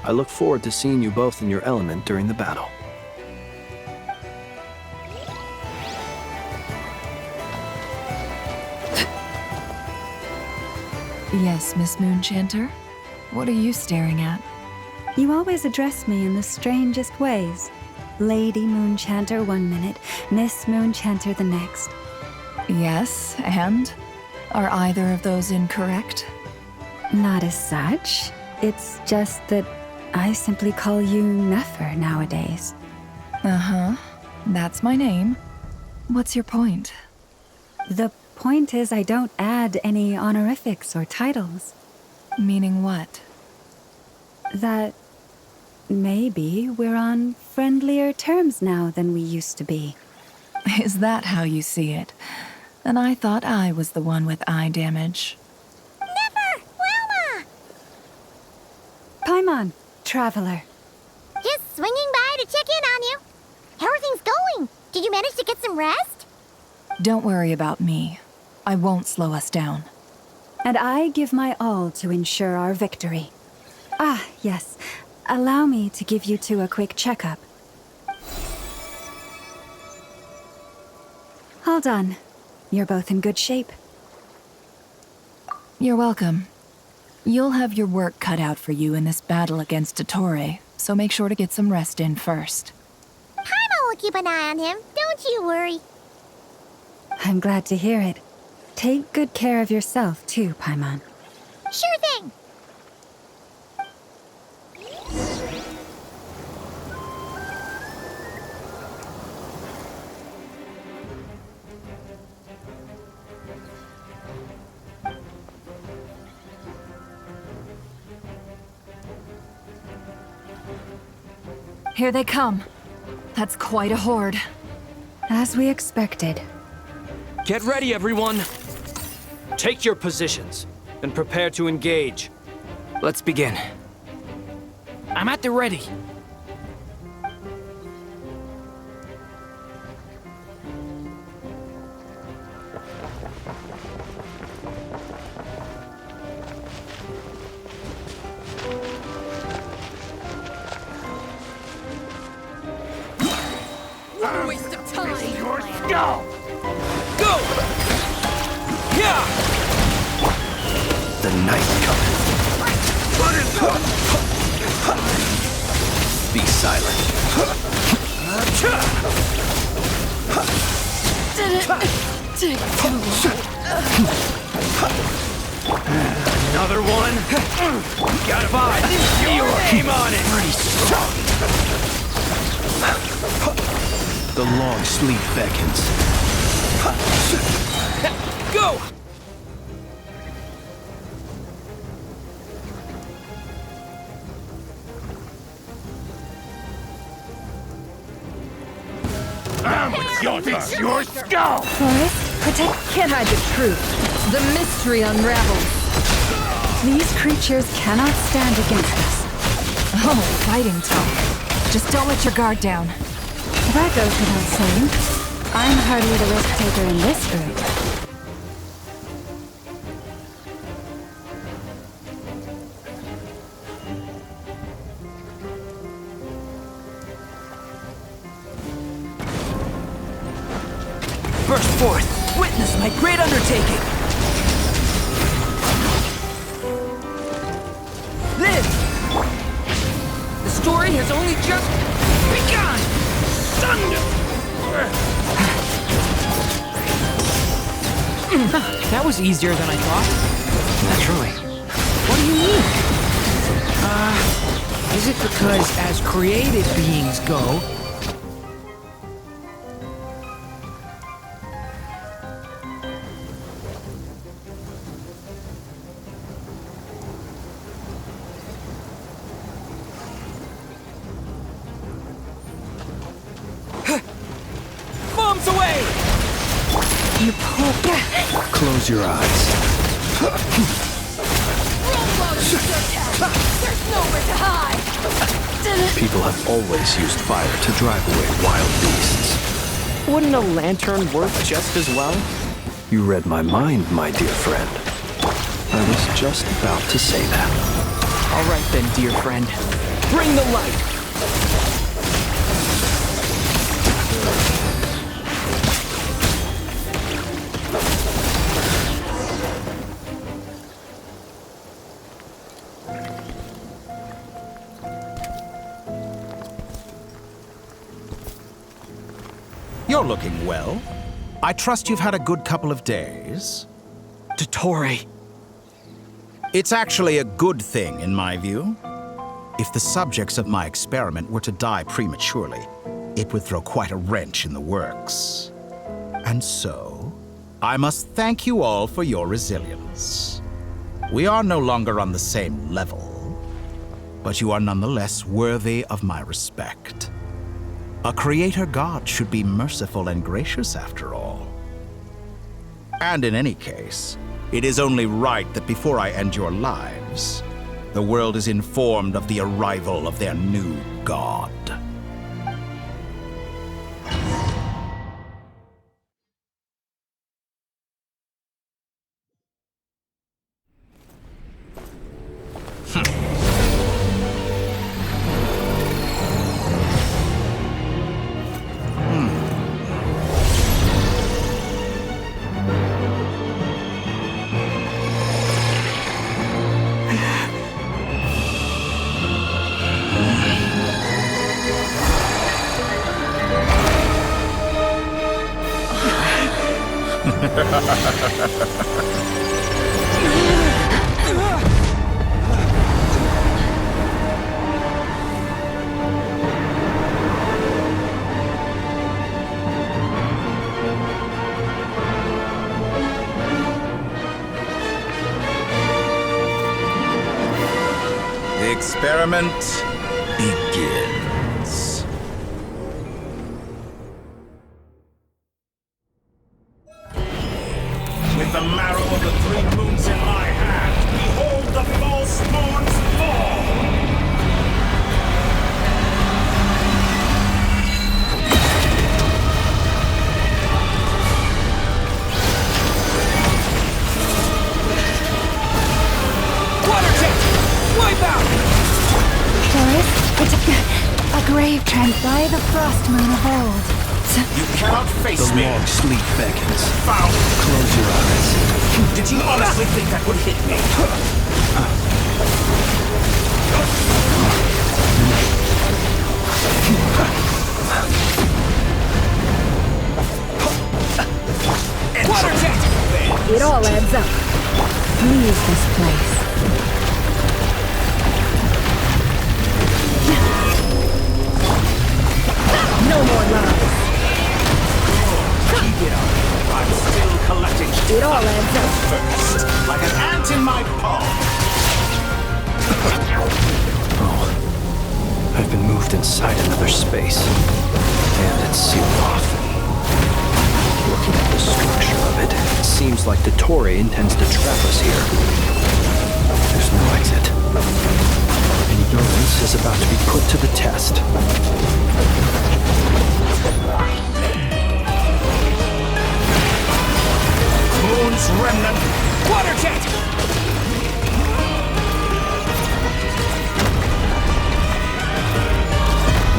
I look forward to seeing you both in your element during the battle. Yes, Miss Moonchanter? What are you staring at? You always address me in the strangest ways. Lady Moonchanter 1 minute, Miss Moonchanter the next. Yes, and? Are either of those incorrect? Not as such. It's just that I simply call you Nefer nowadays. Uh-huh. That's my name. What's your point? The point is I don't add any honorifics or titles. Meaning what? That maybe we're on friendlier terms now than we used to be. Is that how you see it? And I thought I was the one with eye damage. Never! Wilma! Paimon, Traveler. Just swinging by to check in on you. How are things going? Did you manage to get some rest? Don't worry about me. I won't slow us down. And I give my all to ensure our victory. Ah, yes. Allow me to give you two a quick checkup. All done. You're both in good shape. You're welcome. You'll have your work cut out for you in this battle against Dottore, so make sure to get some rest in first. Paimon will keep an eye on him, don't you worry. I'm glad to hear it. Take good care of yourself, too, Paimon. Sure thing. Here they come. That's quite a horde. As we expected. Get ready, everyone! Take your positions and prepare to engage. Let's begin. I'm at the ready. What a waste of time! Your skull! Go! Yeah! The night cometh. Be silent. Didn't take too long. Another one? Got a vibe. Your aim on it! Pretty strong. The long sleep beckons. Go! Your skull! Forest, protect. Can't hide the truth. The mystery unravels. These creatures cannot stand against us. Oh, fighting talk. Just don't let your guard down. That goes without saying. I'm hardly the risk taker in this group. Burst forth! Witness my great undertaking! Live! The story has only just begun! Thunder! That was easier than I thought. Naturally. What do you mean? Is it because as created beings go, bombs away! You pull. Close your eyes. There's nowhere to hide! People have always used fire to drive away wild beasts. Wouldn't a lantern work just as well? You read my mind, my dear friend. I was just about to say that. All right then, dear friend. Bring the light! You're looking well. I trust you've had a good couple of days. Dottore. It's actually a good thing, in my view. If the subjects of my experiment were to die prematurely, it would throw quite a wrench in the works. And so, I must thank you all for your resilience. We are no longer on the same level, but you are nonetheless worthy of my respect. A creator god should be merciful and gracious after all. And in any case, it is only right that before I end your lives, the world is informed of the arrival of their new god. The experiment begins. With the marrow of the 3 moons in my hand, behold the false moons fall! Water jet! Wipe out! Doris, it's a grave trend by the frost moon of old. You cannot face the me! long sleep beckons. Foul! Close your eyes. Did you honestly think that would hit me? Water jet! It all adds up. Leave this place. No more lies. Keep it up. I'm still collecting. It all adds up. First, like an ant in my palm. Oh, I've been moved inside another space, and it's sealed off. Looking at the structure of it, it seems like the Torre intends to trap us here. There's no exit. Endurance is about to be put to the test. Moon's remnant. Water jet!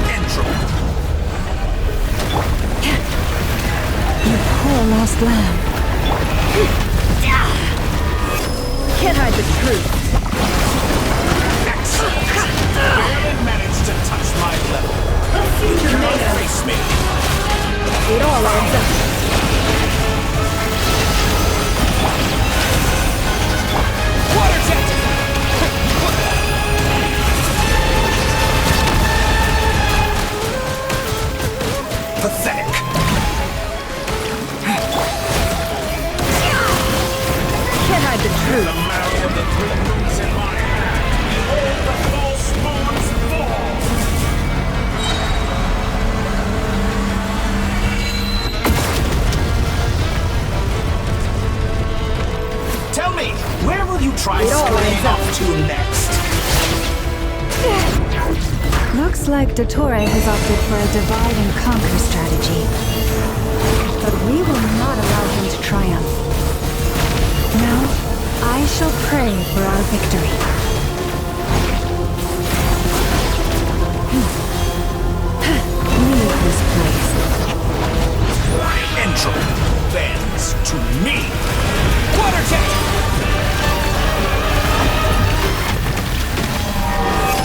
Entropy. You poor lost lamb. Can't hide the truth. Excellent. Barely managed to touch my level. You cannot face me. It all adds up. Water jet! Pathetic. Can't hide the truth. The marrow of the 3 moons in my hand. Behold the false moons fall. Tell me, where will you try scurrying off to next? Looks like Dottore has opted for a divide and conquer strategy. But we will not allow him to triumph. Now, I shall pray for our victory. Leave this place. Entropy bends to me. Water jet!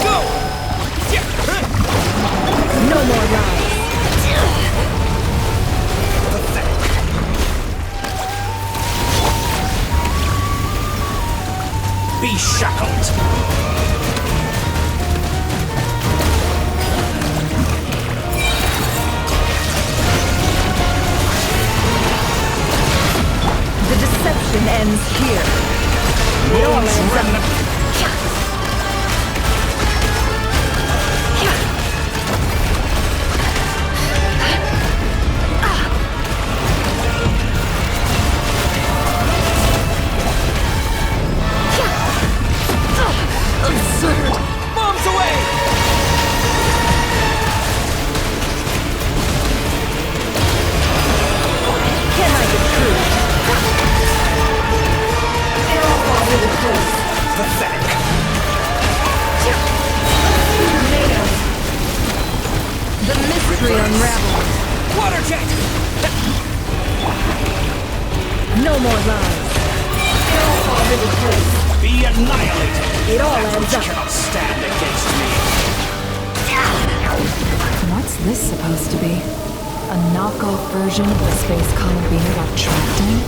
Go! No more lies. Be shackled. The deception ends here. It all ends up. Absurd! Bombs away! Can't hide the truth. It all falls into place. Pathetic. The mystery unravels. Water jet! No more lies. It all falls into place. Be annihilated. It all adds up. Cannot stand against me. What's this supposed to be? A knockoff version of the space Columbina got trapped in?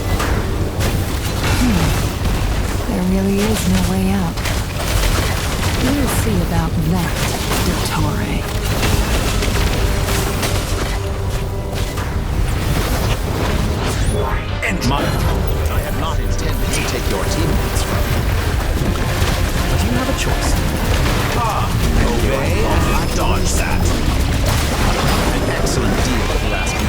There really is no way out. We'll see about that, Dottore. And I have not intended to take your teammates from you. But you have a choice. Obey and dodge that. An excellent deal, if you ask me.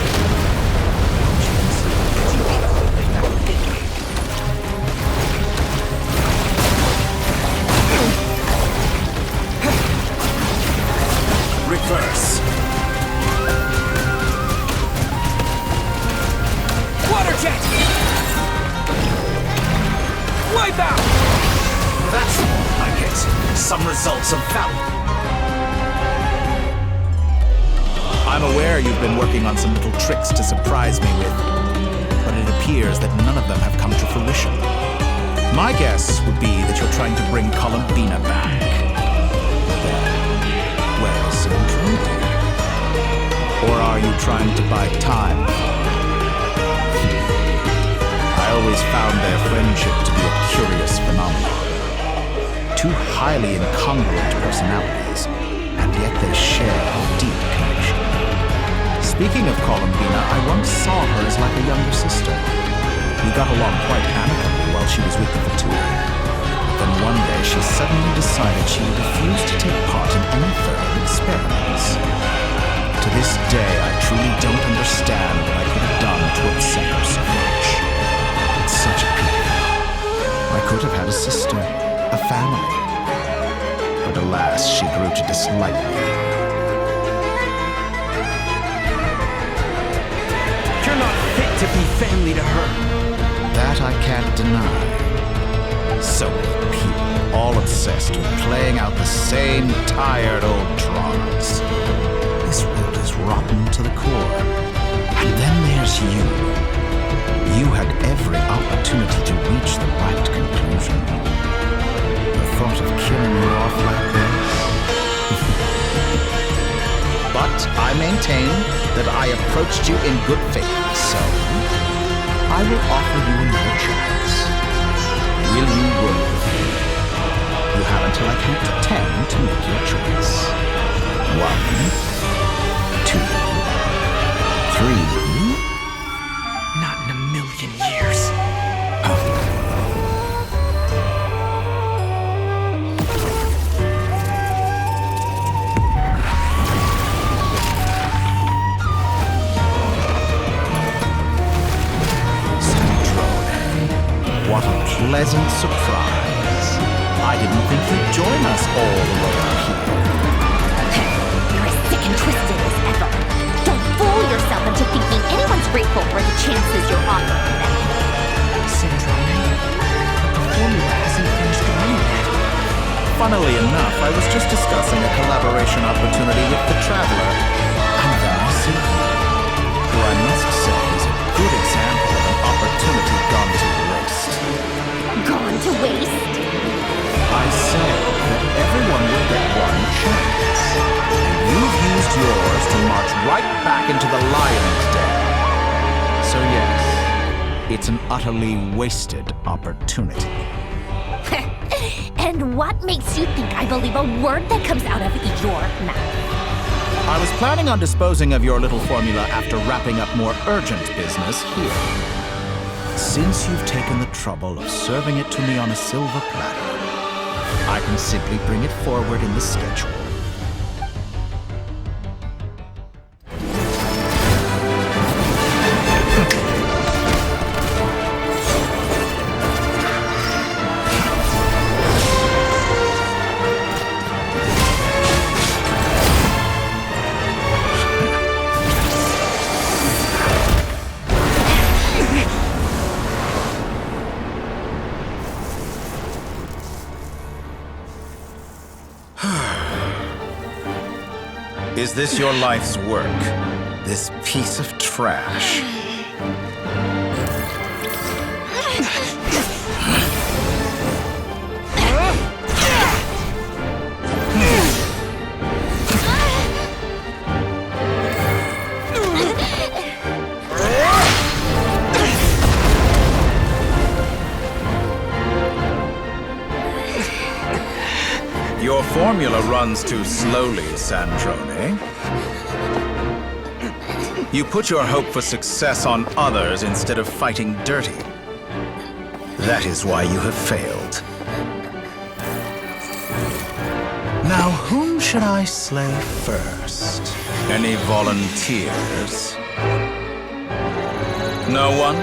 Wipe out! That's, I guess, some results of valor. I'm aware you've been working on some little tricks to surprise me with, but it appears that none of them have come to fruition. My guess would be that you're trying to bring Columbina back. Where is Sindri? Or are you trying to buy time? I always found their friendship to be a curious phenomenon. Two highly incongruent personalities, and yet they share a deep connection. Speaking of Columbina, I once saw her as like a younger sister. We got along quite amicably while she was with the VIII. But then one day she suddenly decided she would refuse to take part in any further experiments. To this day, I truly don't understand what I could have done to upset her so much. It's such a pity. I could have had a sister, a family. But alas, she grew to dislike me. You're not fit to be family to her. That I can't deny. So many people, all obsessed with playing out the same tired old dramas. This world is rotten to the core. And then there's you. You had every opportunity to reach the right conclusion. The thought of killing you off like this? But I maintain that I approached you in good faith, so I will offer you another chance. Will you work with me? You have until I count to 10 to make your choice. 1, 2, 3. Not in a million years. What a pleasant surprise. I didn't think you'd join us all the way up here. You're as sick and twisted as ever. Don't fool yourself into thinking anyone's grateful for the chances you're offering them. Sandrone, the formula hasn't finished running yet. Funnily enough, I was just discussing a collaboration opportunity with the Traveler. And then I see you, who I must say is a good example of an opportunity gone to waste. Gone to waste? I said that everyone would get one chance. And you've used yours to march right back into the lion's den. So yes, it's an utterly wasted opportunity. And what makes you think I believe a word that comes out of your mouth? I was planning on disposing of your little formula after wrapping up more urgent business here. Since you've taken the trouble of serving it to me on a silver platter, I can simply bring it forward in the schedule. Is this your life's work? This piece of trash? Your formula runs too slowly, Sandrone. You put your hope for success on others instead of fighting dirty. That is why you have failed. Now, whom should I slay first? Any volunteers? No one?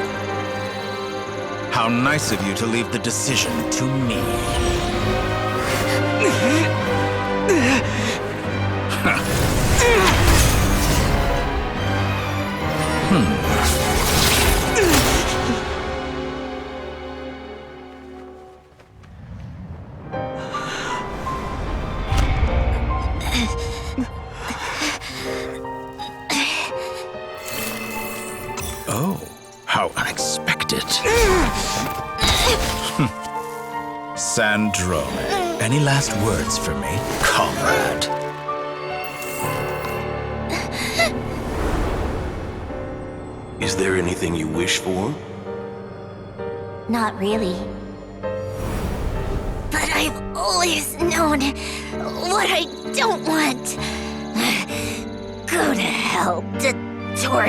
How nice of you to leave the decision to me. it. Sandrone, any last words for me, comrade? Is there anything you wish for? Not really. But I've always known what I don't want. Go to hell, Dottore.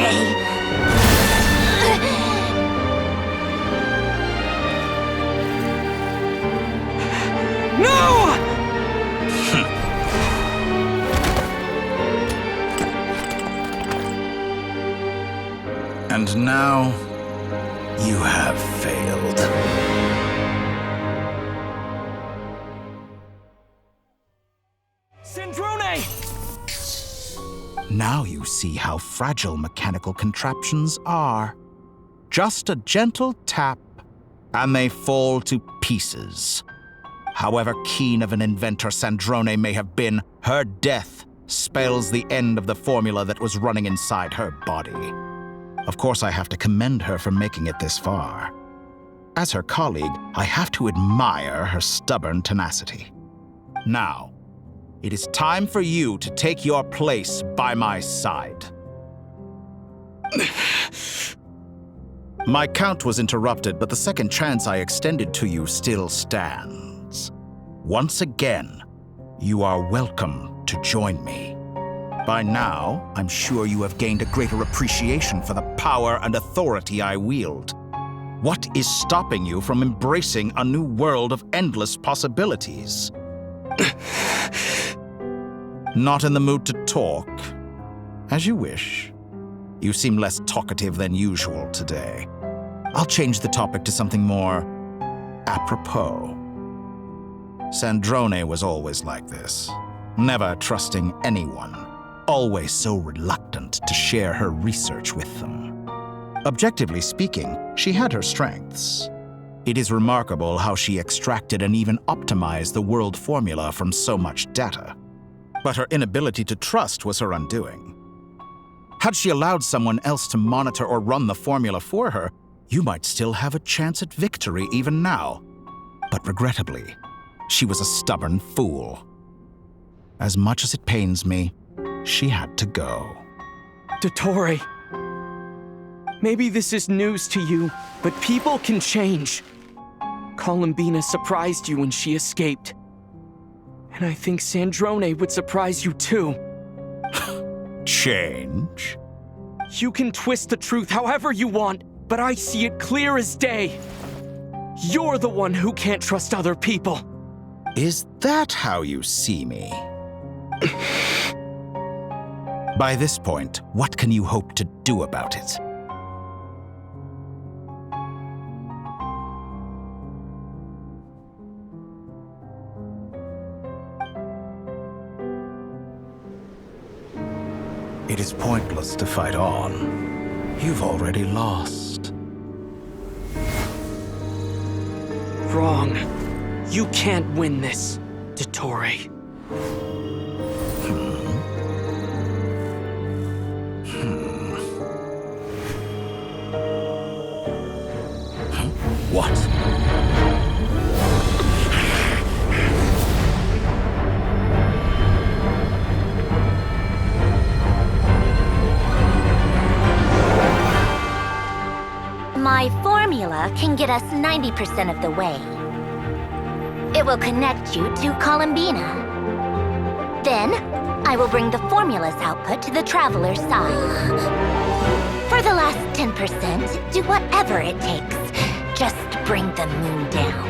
No! And now, you have failed. Sandrone! Now you see how fragile mechanical contraptions are. Just a gentle tap, and they fall to pieces. However keen of an inventor Sandrone may have been, her death spells the end of the formula that was running inside her body. Of course, I have to commend her for making it this far. As her colleague, I have to admire her stubborn tenacity. Now, it is time for you to take your place by my side. My count was interrupted, but the second chance I extended to you still stands. Once again, you are welcome to join me. By now, I'm sure you have gained a greater appreciation for the power and authority I wield. What is stopping you from embracing a new world of endless possibilities? Not in the mood to talk? As you wish. You seem less talkative than usual today. I'll change the topic to something more apropos. Sandrone was always like this, never trusting anyone, always so reluctant to share her research with them. Objectively speaking, she had her strengths. It is remarkable how she extracted and even optimized the world formula from so much data. But her inability to trust was her undoing. Had she allowed someone else to monitor or run the formula for her, you might still have a chance at victory even now. But regrettably, she was a stubborn fool. As much as it pains me, she had to go. Dottore, maybe this is news to you, but people can change. Columbina surprised you when she escaped. And I think Sandrone would surprise you too. Change? You can twist the truth however you want, but I see it clear as day. You're the one who can't trust other people. Is that how you see me? By this point, what can you hope to do about it? It is pointless to fight on. You've already lost. Wrong. You can't win this, Dottore. What? My formula can get us 90% of the way. It will connect you to Columbina. Then, I will bring the formula's output to the Traveler's side. For the last 10%, do whatever it takes. Just bring the moon down.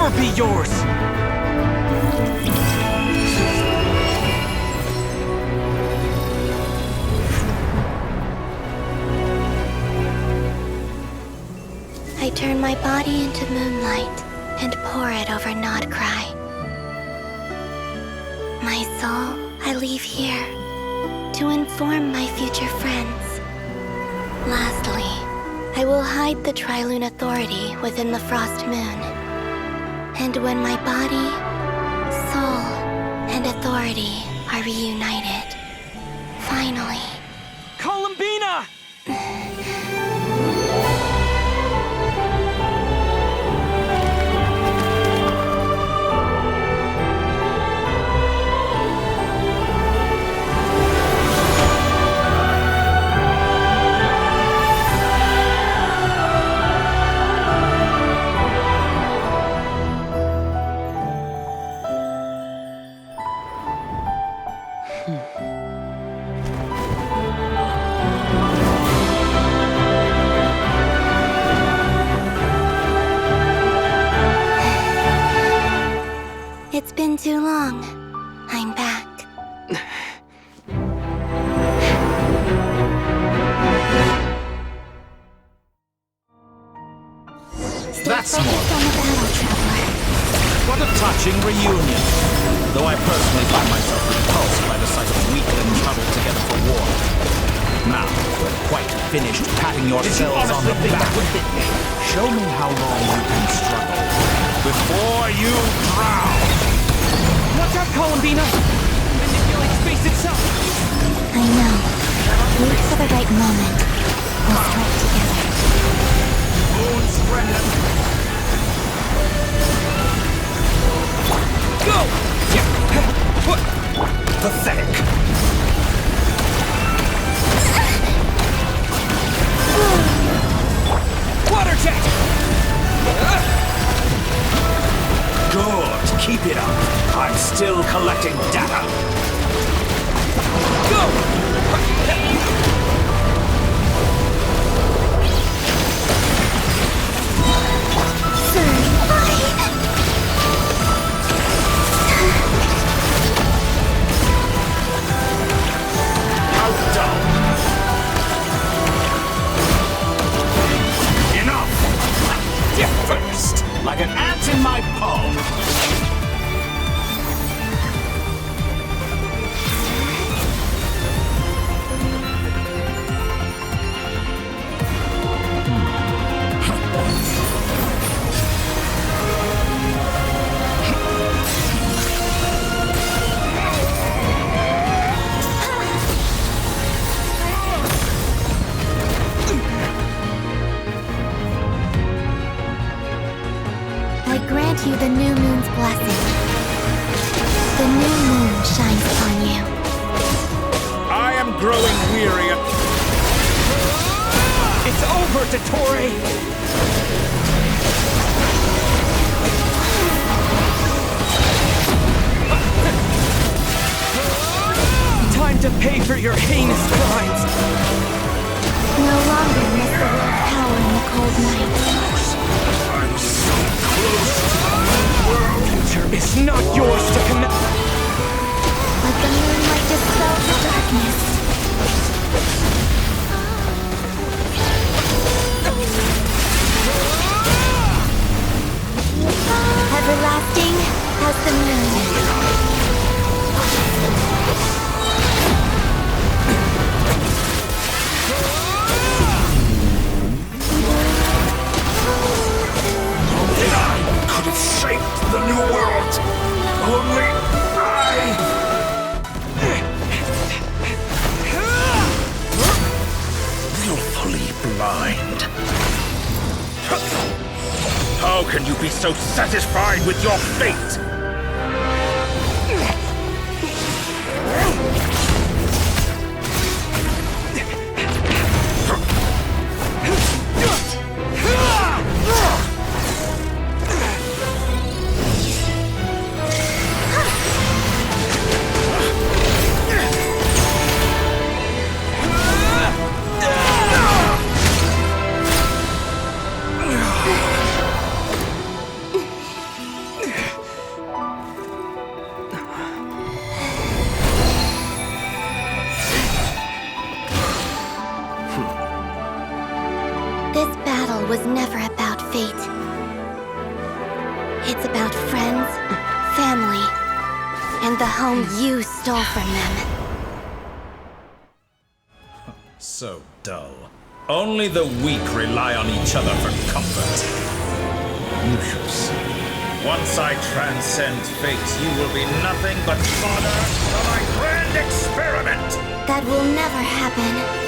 never be yours! I turn my body into moonlight and pour it over Nodcry. My soul, I leave here to inform my future friends. Lastly, I will hide the Trilune Authority within the Frost Moon. And when my body, soul, and authority are reunited, finally... Columbina! It's been too long. I'm back. That's more. What a touching reunion. Though I personally find myself repulsed by the sight of weaklings huddled together for war. Now, we're quite finished patting yourselves on the back. Show me how long you can struggle before you drown. Watch out, Columbina! Manipulate space itself! I know. Wait for the right moment. We'll strike together. Moon's remnant. Go! Pathetic. Water jet! Good. Keep it up. I'm still collecting data. Go! First, like an ant in my palm. You the new moon's blessing. The new moon shines upon you. I am growing weary of... It's over, Dottore! Time to pay for your heinous crimes! No longer miss the world power in the cold night. I'm so close to the world. Future is not yours to command. Let the moonlight dispel the darkness. Everlasting as the moon. Could have shaped the new world. Only I... Willfully blind. How can you be so satisfied with your fate? stole from them. So dull. Only the weak rely on each other for comfort. You shall see. Once I transcend fate, you will be nothing but fodder for my grand experiment! That will never happen.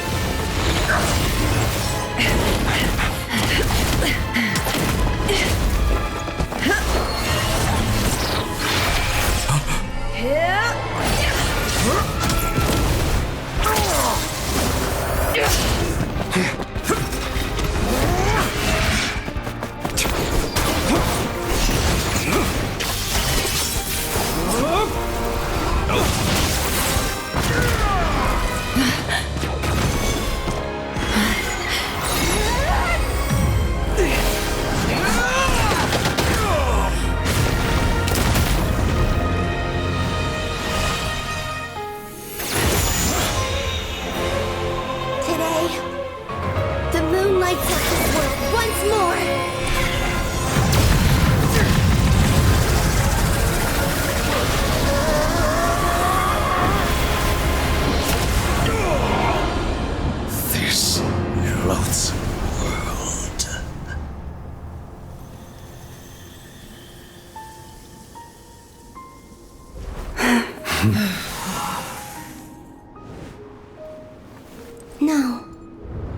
No,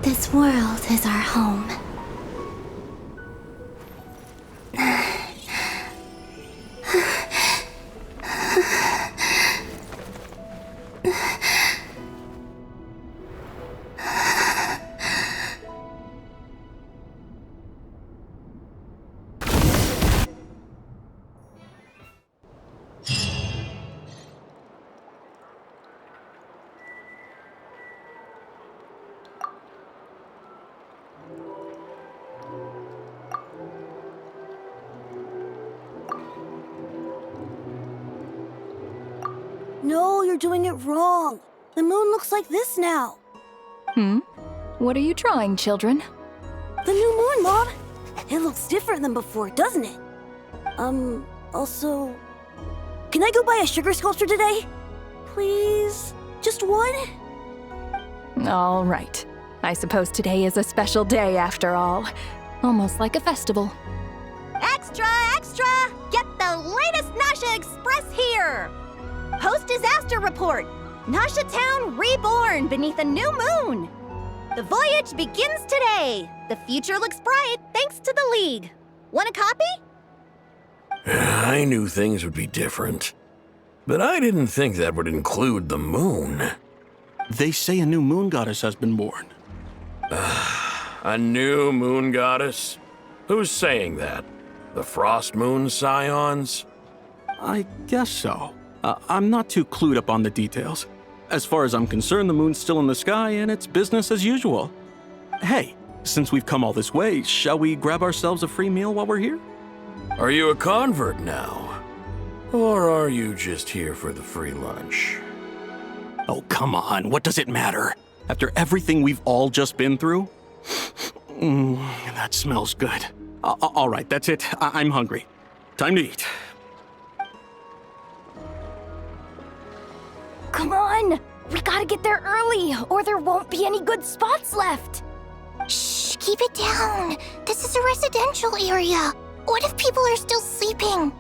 this world is our home. No, you're doing it wrong. The moon looks like this now. What are you drawing, children? The new moon, Mom. It looks different than before, doesn't it? Also... Can I go buy a sugar sculpture today? Please? Just one? All right. I suppose today is a special day after all. Almost like a festival. Extra, extra! Get the latest Nasha Express here! Post-disaster report! Nasha Town reborn beneath a new moon! The voyage begins today! The future looks bright thanks to the League. Want a copy? I knew things would be different. But I didn't think that would include the moon. They say a new moon goddess has been born. A new moon goddess? Who's saying that? The Frost Moon Scions? I guess so. I'm not too clued up on the details. As far as I'm concerned, the moon's still in the sky and it's business as usual. Hey, since we've come all this way, shall we grab ourselves a free meal while we're here? Are you a convert now? Or are you just here for the free lunch? Oh, come on. What does it matter? After everything we've all just been through? That smells good. All right, that's it. I'm hungry. Time to eat. Come on! We gotta get there early, or there won't be any good spots left! Shh, keep it down. This is a residential area. What if people are still sleeping?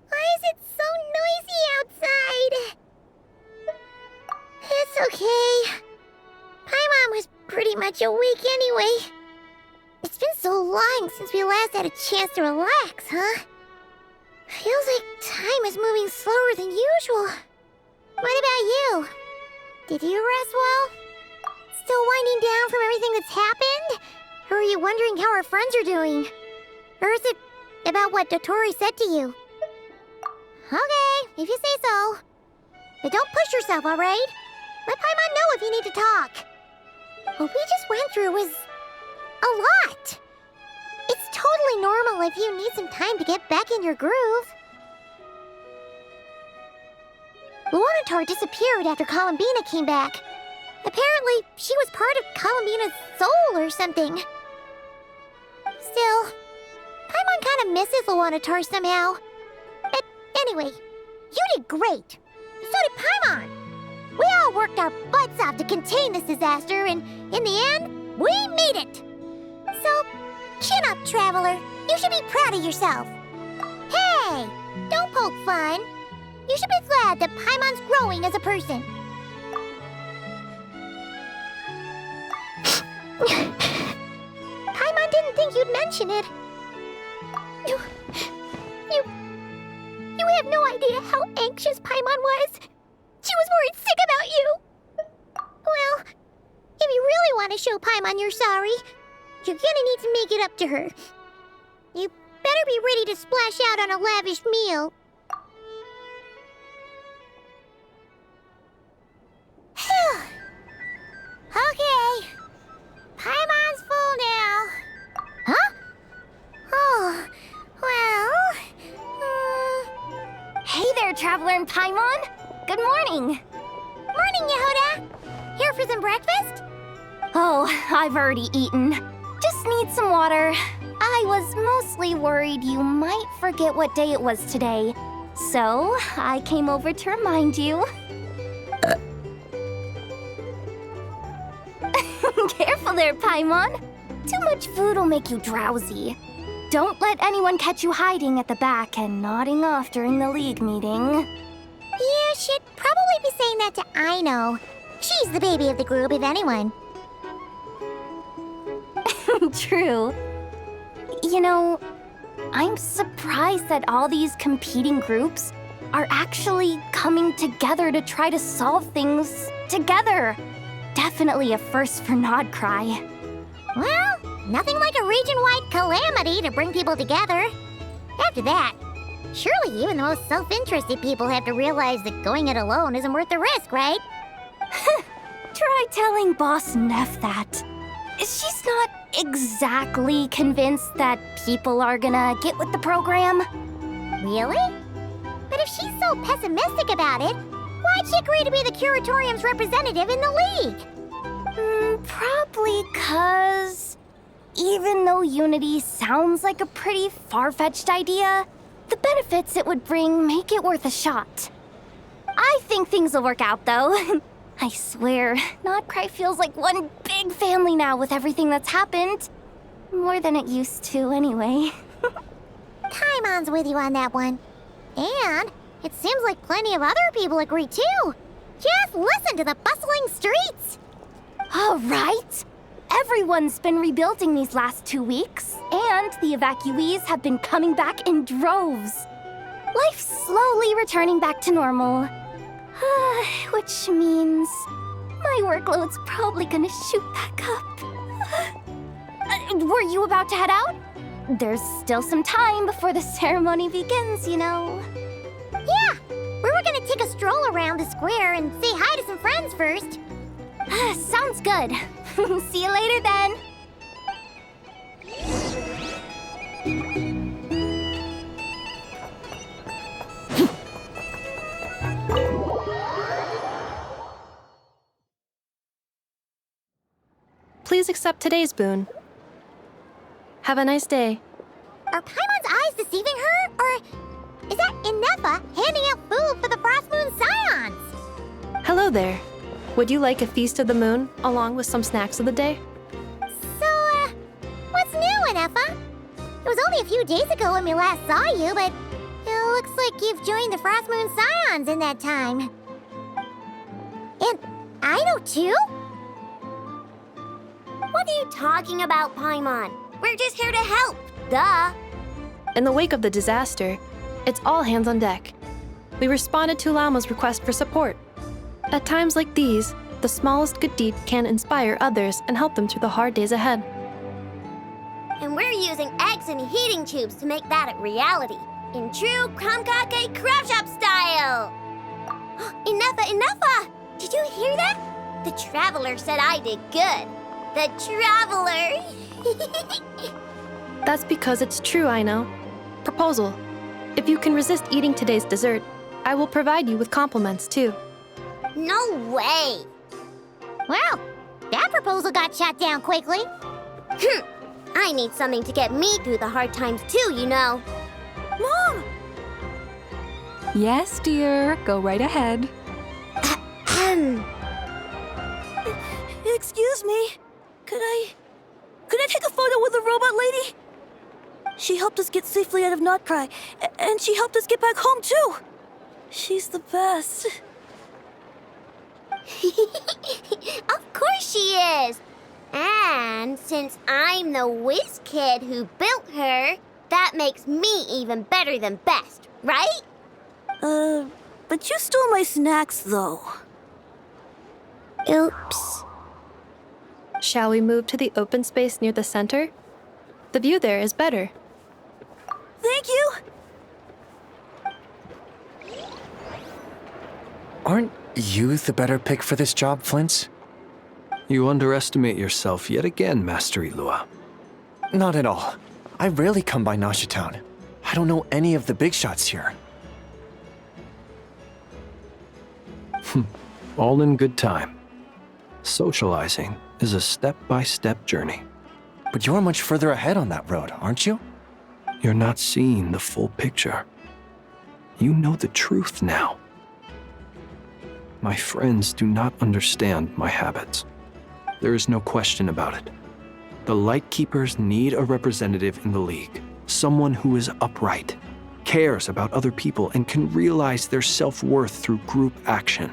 Why is it so noisy outside? It's okay. My mom was pretty much awake anyway. It's been so long since we last had a chance to relax, huh? Feels like time is moving slower than usual. What about you? Did you rest well? Still winding down from everything that's happened? Or are you wondering how our friends are doing? Or is it about what Dotori said to you? Okay, if you say so. But don't push yourself, alright? Let Paimon know if you need to talk. What we just went through was a lot. It's totally normal if you need some time to get back in your groove. Lunatar disappeared after Columbina came back. Apparently, she was part of Columbina's soul or something. and Mrs. Luanatar somehow. Anyway, you did great. So did Paimon. We all worked our butts off to contain this disaster, and in the end, we made it. So, chin up, Traveler. You should be proud of yourself. Hey, don't poke fun. You should be glad that Paimon's growing as a person. Paimon didn't think you'd mention it. You have no idea how anxious Paimon was. She was worried sick about you. Well, if you really want to show Paimon you're sorry, you're gonna need to make it up to her. You better be ready to splash out on a lavish meal. Okay. Paimon's full now. Huh? Oh, well... Hey there, Traveler and Paimon. Good morning. Morning, Yehuda. Here for some breakfast? Oh, I've already eaten. Just need some water. I was mostly worried you might forget what day it was today. So, I came over to remind you. Careful there, Paimon. Too much food will make you drowsy. Don't let anyone catch you hiding at the back and nodding off during the League meeting. You should probably be saying that to Aino. She's the baby of the group, if anyone. True. You know, I'm surprised that all these competing groups are actually coming together to try to solve things together. Definitely a first for Nodcry. Well, nothing like a region-wide calamity to bring people together. After that, surely even the most self-interested people have to realize that going it alone isn't worth the risk, right? Try telling Boss Neff that. She's not exactly convinced that people are gonna get with the program. Really? But if she's so pessimistic about it, why'd she agree to be the Curatorium's representative in the League? Probably 'cause even though Unity sounds like a pretty far-fetched idea, the benefits it would bring make it worth a shot. I think things will work out, though. I swear, Nodcry feels like one big family now with everything that's happened. More than it used to, anyway. Paimon's with you on that one. And it seems like plenty of other people agree, too. Just listen to the bustling streets. All right. Everyone's been rebuilding these last 2 weeks, and the evacuees have been coming back in droves. Life's slowly returning back to normal. Which means my workload's probably gonna shoot back up. Were you about to head out? There's still some time before the ceremony begins, you know. Yeah, we were gonna take a stroll around the square and say hi to some friends first. Sounds good. See you later then. Please accept today's boon. Have a nice day. Are Paimon's eyes deceiving her? Or is that Inefa handing out food for the Frost Moon Scions? Hello there. Would you like a feast of the moon, along with some snacks of the day? So, what's new, Inefa? It was only a few days ago when we last saw you, but it looks like you've joined the Frost Moon Scions in that time. And Aino too? What are you talking about, Paimon? We're just here to help. Duh. In the wake of the disaster, it's all hands on deck. We responded to Lama's request for support. At times like these, the smallest good deed can inspire others and help them through the hard days ahead. And we're using eggs and heating tubes to make that a reality. In true Kromkake Crab Shop style! Inefa! Did you hear that? The Traveler said I did good. The Traveler! That's because it's true, I know. Proposal. If you can resist eating today's dessert, I will provide you with compliments, too. No way! Well, that proposal got shot down quickly. I need something to get me through the hard times too, you know. Mom! Yes, dear. Go right ahead. Excuse me. Could I take a photo with the robot lady? She helped us get safely out of Notcry, and she helped us get back home too. She's the best. Of course she is. And since I'm the whiz kid who built her, that makes me even better than best, right? But you stole my snacks though. Oops. Shall we move to the open space near the center? The view there is better. Thank you! Aren't you the better pick for this job, Flint? You underestimate yourself yet again, Master Ilua. Not at all. I rarely come by Nasha Town. I don't know any of the big shots here. All in good time. Socializing is a step-by-step journey. But you're much further ahead on that road, aren't you? You're not seeing the full picture. You know the truth now. My friends do not understand my habits. There is no question about it. The Lightkeepers need a representative in the League. Someone who is upright, cares about other people, and can realize their self-worth through group action.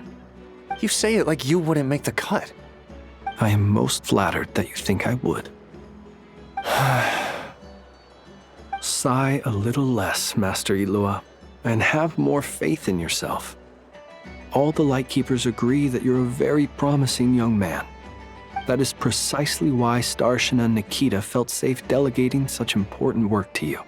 You say it like you wouldn't make the cut. I am most flattered that you think I would. Sigh a little less, Master Ilua, and have more faith in yourself. All the Lightkeepers agree that you're a very promising young man. That is precisely why Starshin and Nikita felt safe delegating such important work to you.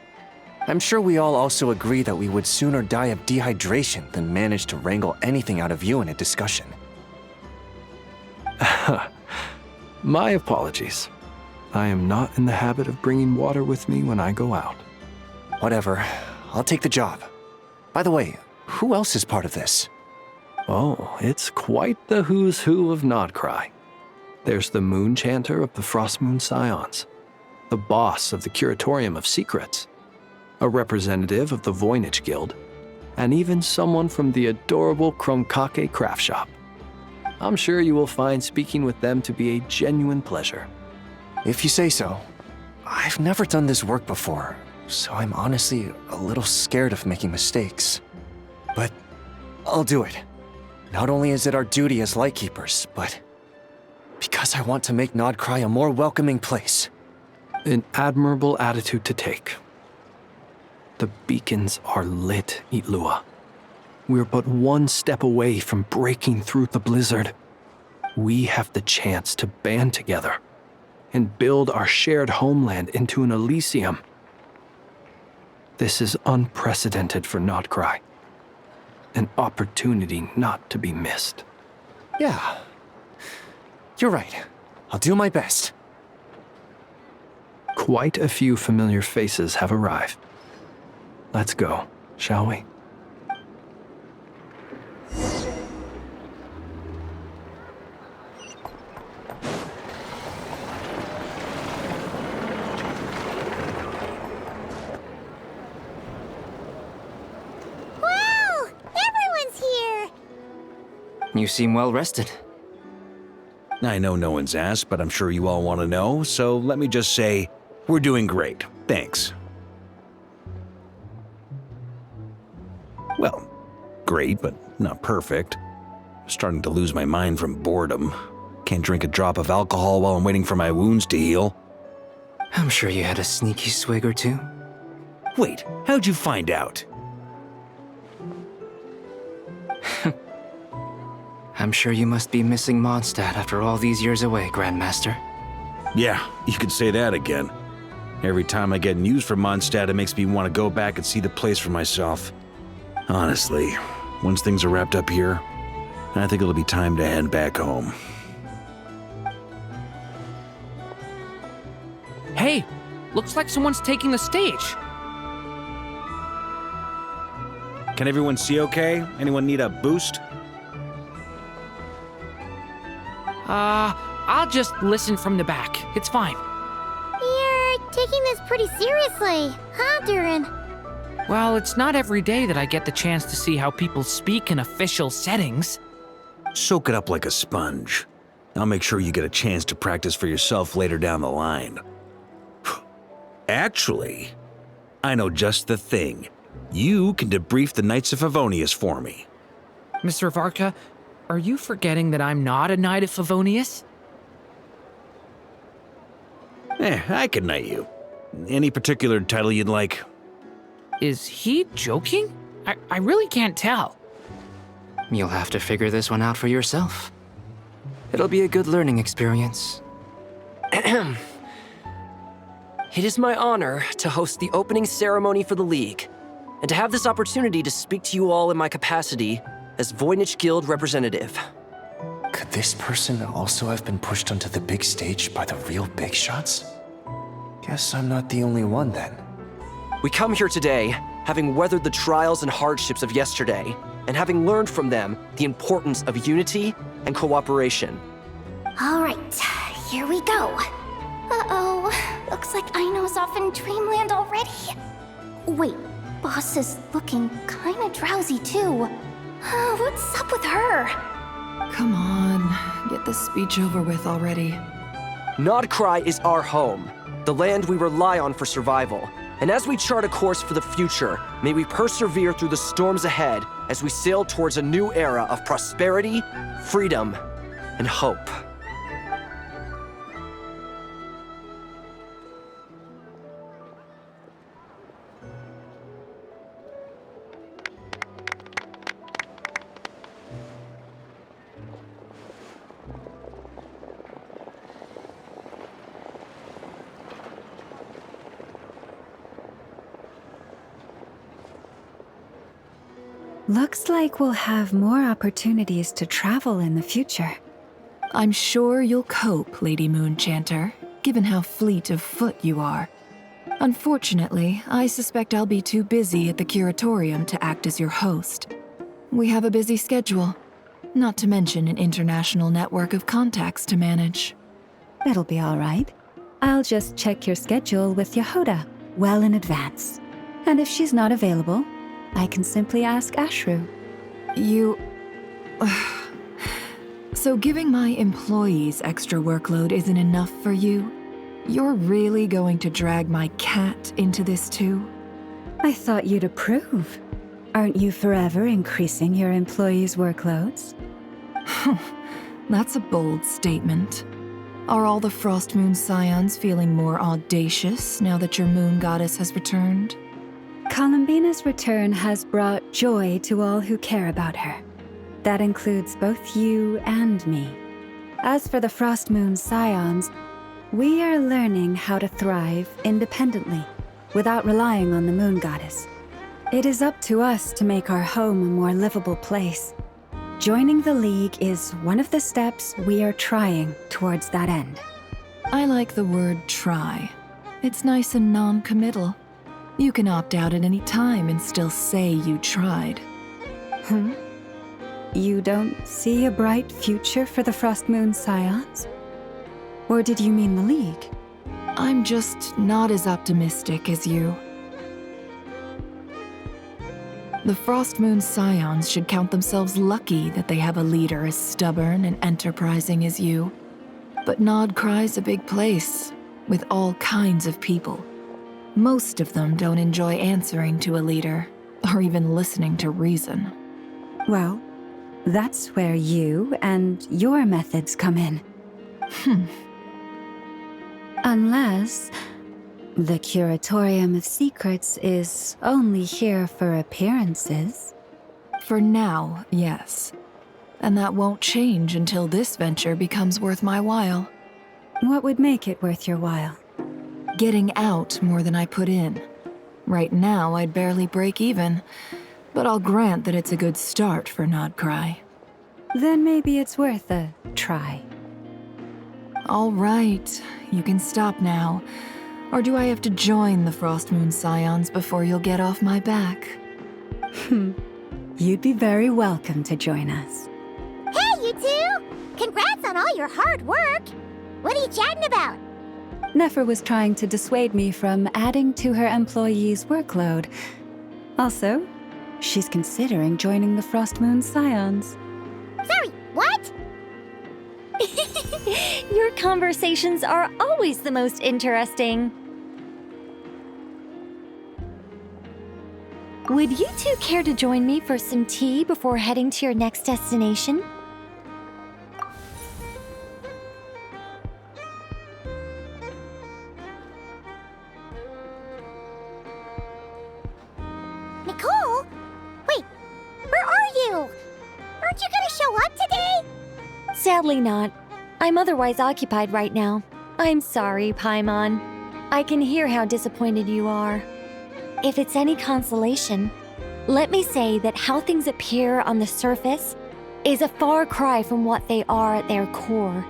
I'm sure we all also agree that we would sooner die of dehydration than manage to wrangle anything out of you in a discussion. My apologies. I am not in the habit of bringing water with me when I go out. Whatever. I'll take the job. By the way, who else is part of this? Oh, it's quite the who's who of Notcry. There's the Moon Chanter of the Frostmoon Scions, the boss of the Curatorium of Secrets, a representative of the Voynich Guild, and even someone from the adorable Krumkake craft shop. I'm sure you will find speaking with them to be a genuine pleasure. If you say so. I've never done this work before, so I'm honestly a little scared of making mistakes. But I'll do it. Not only is it our duty as Lightkeepers, but because I want to make Notcry a more welcoming place. An admirable attitude to take. The beacons are lit, Ilua. We're but one step away from breaking through the blizzard. We have the chance to band together and build our shared homeland into an Elysium. This is unprecedented for Notcry. An opportunity not to be missed. Yeah. You're right. I'll do my best. Quite a few familiar faces have arrived. Let's go, shall we? Wow! Everyone's here! You seem well rested. I know no one's asked, but I'm sure you all want to know, so let me just say, we're doing great. Thanks. Well, great, but not perfect. I'm starting to lose my mind from boredom. Can't drink a drop of alcohol while I'm waiting for my wounds to heal. I'm sure you had a sneaky swig or two. Wait, how'd you find out? I'm sure you must be missing Mondstadt after all these years away, Grandmaster. Yeah, you could say that again. Every time I get news from Mondstadt, it makes me want to go back and see the place for myself. Honestly, once things are wrapped up here, I think it'll be time to head back home. Hey, looks like someone's taking the stage. Can everyone see okay? Anyone need a boost? I'll just listen from the back. It's fine. You're pretty seriously, huh, Durin? Well, it's not every day that I get the chance to see how people speak in official settings. Soak it up like a sponge. I'll make sure you get a chance to practice for yourself later down the line. Actually, I know just the thing. You can debrief the Knights of Favonius for me. Mr. Varka, are you forgetting that I'm not a Knight of Favonius? I can knight you. Any particular title you'd like? Is he joking? I really can't tell. You'll have to figure this one out for yourself. It'll be a good learning experience. It is my honor to host the opening ceremony for the League, and to have this opportunity to speak to you all in my capacity as Voynich Guild representative. Could this person also have been pushed onto the big stage by the real big shots? Guess I'm not the only one then. We come here today, having weathered the trials and hardships of yesterday, and having learned from them the importance of unity and cooperation. All right, here we go. Uh-oh, looks like Aino's off in dreamland already. Wait, Boss is looking kinda drowsy too. What's up with her? Come on, get this speech over with already. Nodcry is our home, the land we rely on for survival. And as we chart a course for the future, may we persevere through the storms ahead as we sail towards a new era of prosperity, freedom, and hope. Looks like we'll have more opportunities to travel in the future. I'm sure you'll cope, Lady Moonchanter, given how fleet of foot you are. Unfortunately, I suspect I'll be too busy at the curatorium to act as your host. We have a busy schedule, not to mention an international network of contacts to manage. It'll be all right. I'll just check your schedule with Yehoda well in advance. And if she's not available, I can simply ask Ashru. So giving my employees extra workload isn't enough for you? You're really going to drag my cat into this too? I thought you'd approve. Aren't you forever increasing your employees' workloads? That's a bold statement. Are all the Frost Moon Scions feeling more audacious now that your moon goddess has returned? Columbina's return has brought joy to all who care about her. That includes both you and me. As for the Frost Moon Scions, we are learning how to thrive independently, without relying on the moon goddess. It is up to us to make our home a more livable place. Joining the League is one of the steps we are trying towards that end. I like the word try. It's nice and non-committal. You can opt out at any time and still say you tried. You don't see a bright future for the Frost Moon Scions? Or did you mean the League? I'm just not as optimistic as you. The Frost Moon Scions should count themselves lucky that they have a leader as stubborn and enterprising as you. But Nodcry's a big place, with all kinds of people. Most of them don't enjoy answering to a leader, or even listening to reason. Well, that's where you and your methods come in. Unless the Curatorium of Secrets is only here for appearances. For now, yes. And that won't change until this venture becomes worth my while. What would make it worth your while? Getting out more than I put in. Right now, I'd barely break even, but I'll grant that it's a good start for Nodcry. Then maybe it's worth a try. All right, you can stop now. Or do I have to join the Frost Moon Scions before you'll get off my back? You'd be very welcome to join us. Hey, you two! Congrats on all your hard work! What are you chatting about? Nefer was trying to dissuade me from adding to her employees' workload. Also, she's considering joining the Frost Moon Scions. Sorry, what? Your conversations are always the most interesting. Would you two care to join me for some tea before heading to your next destination? Nicole? Wait, where are you? Aren't you gonna show up today? Sadly not. I'm otherwise occupied right now. I'm sorry, Paimon. I can hear how disappointed you are. If it's any consolation, let me say that how things appear on the surface is a far cry from what they are at their core.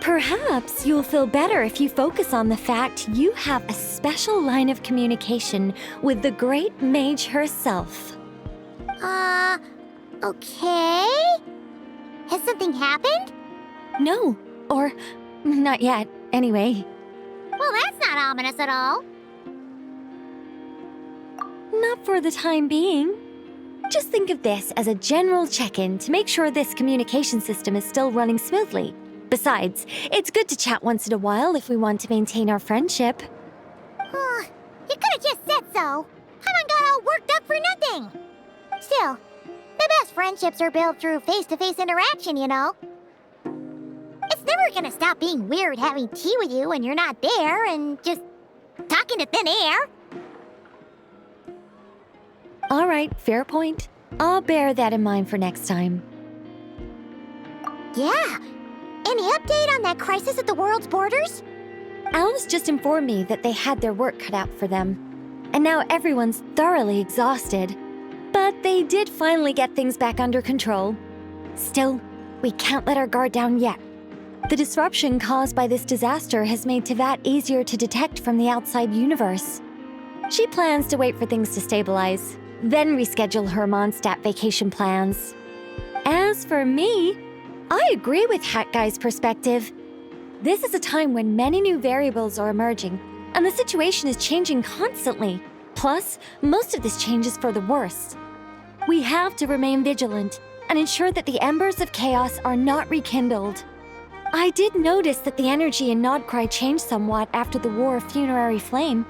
Perhaps you'll feel better if you focus on the fact you have a special line of communication with the great mage herself. Okay? Has something happened? No, or not yet, anyway. Well, that's not ominous at all. Not for the time being. Just think of this as a general check-in to make sure this communication system is still running smoothly. Besides, it's good to chat once in a while if we want to maintain our friendship. You could have just said so. Haven't got all worked up for nothing. Still, the best friendships are built through face-to-face interaction, you know. It's never gonna stop being weird having tea with you when you're not there and just talking to thin air. All right, fair point. I'll bear that in mind for next time. Yeah. Any update on that crisis at the world's borders? Alice just informed me that they had their work cut out for them. And now everyone's thoroughly exhausted. But they did finally get things back under control. Still, we can't let our guard down yet. The disruption caused by this disaster has made Teyvat easier to detect from the outside universe. She plans to wait for things to stabilize, then reschedule her Mondstadt vacation plans. As for me, I agree with Hat Guy's perspective. This is a time when many new variables are emerging, and the situation is changing constantly. Plus, most of this change is for the worse. We have to remain vigilant and ensure that the embers of chaos are not rekindled. I did notice that the energy in Nodcry changed somewhat after the War of Funerary Flame,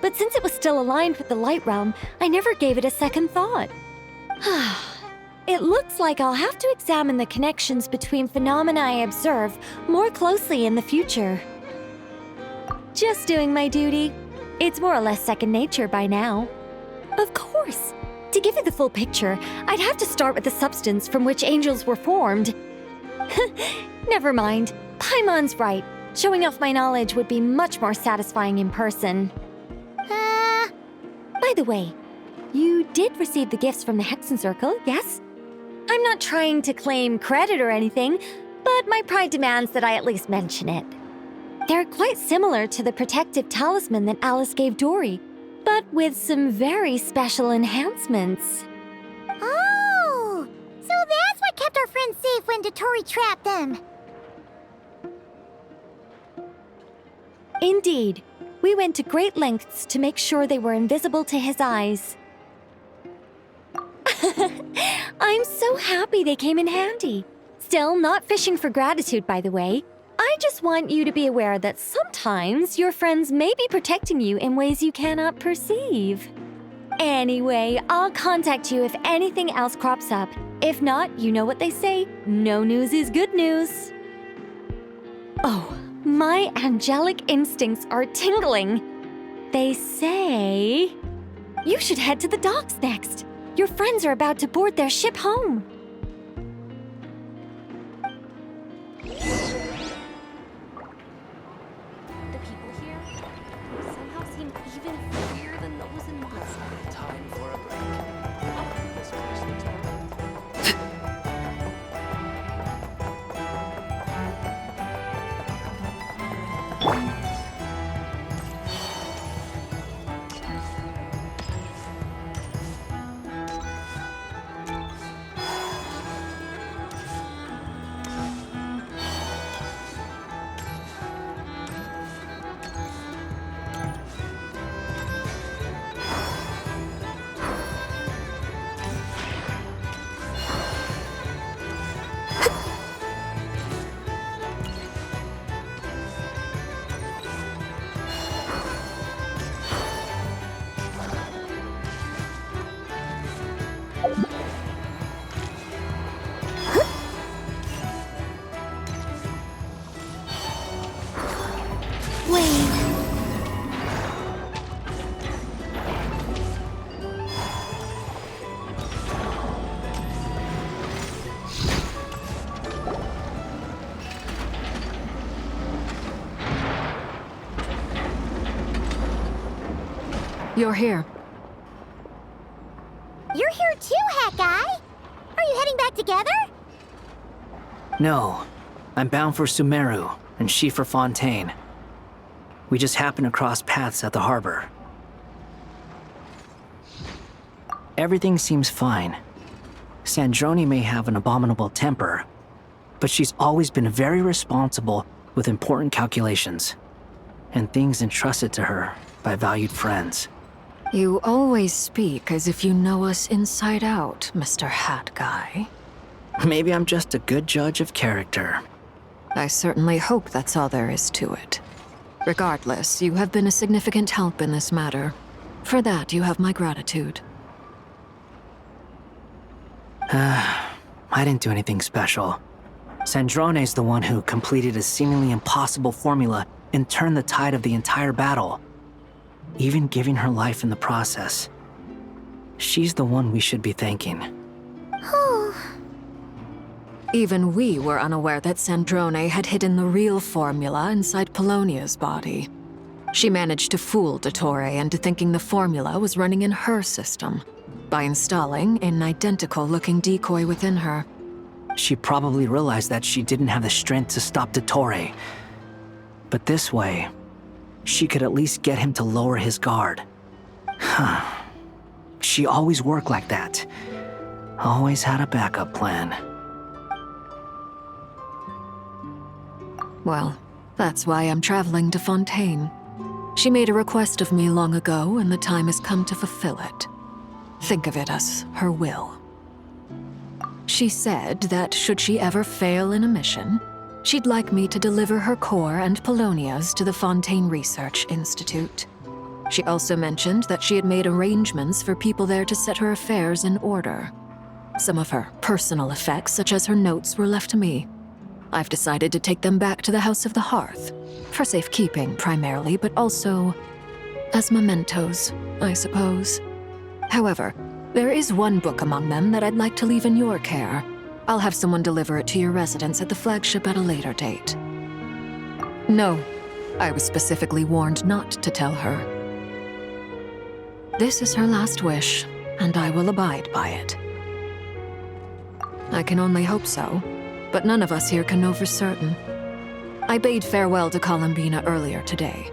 but since it was still aligned with the Light Realm, I never gave it a second thought. It looks like I'll have to examine the connections between phenomena I observe more closely in the future. Just doing my duty. It's more or less second nature by now. Of course. To give you the full picture, I'd have to start with the substance from which angels were formed. Never mind. Paimon's right. Showing off my knowledge would be much more satisfying in person. By the way, you did receive the gifts from the Hexen Circle, yes? I'm not trying to claim credit or anything, but my pride demands that I at least mention it. They're quite similar to the protective talisman that Alice gave Dory, but with some very special enhancements. Oh! So that's what kept our friends safe when Dotori trapped them. Indeed. We went to great lengths to make sure they were invisible to his eyes. I'm so happy they came in handy. Still, not fishing for gratitude, by the way. I just want you to be aware that sometimes your friends may be protecting you in ways you cannot perceive. Anyway, I'll contact you if anything else crops up. If not, you know what they say, no news is good news. Oh, my angelic instincts are tingling. They say you should head to the docks next. Your friends are about to board their ship home. The people here somehow seem even freer than those in Mondstadt. Time for a break. This place looks perfect. You're here. You're here too, Hat Guy! Are you heading back together? No, I'm bound for Sumeru, and she for Fontaine. We just happened to cross paths at the harbor. Everything seems fine. Sandrone may have an abominable temper, but she's always been very responsible with important calculations, and things entrusted to her by valued friends. You always speak as if you know us inside out, Mr. Hat Guy. Maybe I'm just a good judge of character. I certainly hope that's all there is to it. Regardless, you have been a significant help in this matter. For that, you have my gratitude. I didn't do anything special. Sandrone's the one who completed a seemingly impossible formula and turned the tide of the entire battle, even giving her life in the process. She's the one we should be thanking. Even we were unaware that Sandrone had hidden the real formula inside Polonia's body. She managed to fool Dottore into thinking the formula was running in her system by installing an identical-looking decoy within her. She probably realized that she didn't have the strength to stop Dottore. But this way, she could at least get him to lower his guard. She always worked like that. Always had a backup plan. Well, that's why I'm traveling to Fontaine. She made a request of me long ago, and the time has come to fulfill it. Think of it as her will. She said that should she ever fail in a mission, she'd like me to deliver her core and Polonia's to the Fontaine Research Institute. She also mentioned that she had made arrangements for people there to set her affairs in order. Some of her personal effects, such as her notes, were left to me. I've decided to take them back to the House of the Hearth, for safekeeping primarily, but also as mementos, I suppose. However, there is one book among them that I'd like to leave in your care. I'll have someone deliver it to your residence at the flagship at a later date. No, I was specifically warned not to tell her. This is her last wish, and I will abide by it. I can only hope so, but none of us here can know for certain. I bade farewell to Columbina earlier today.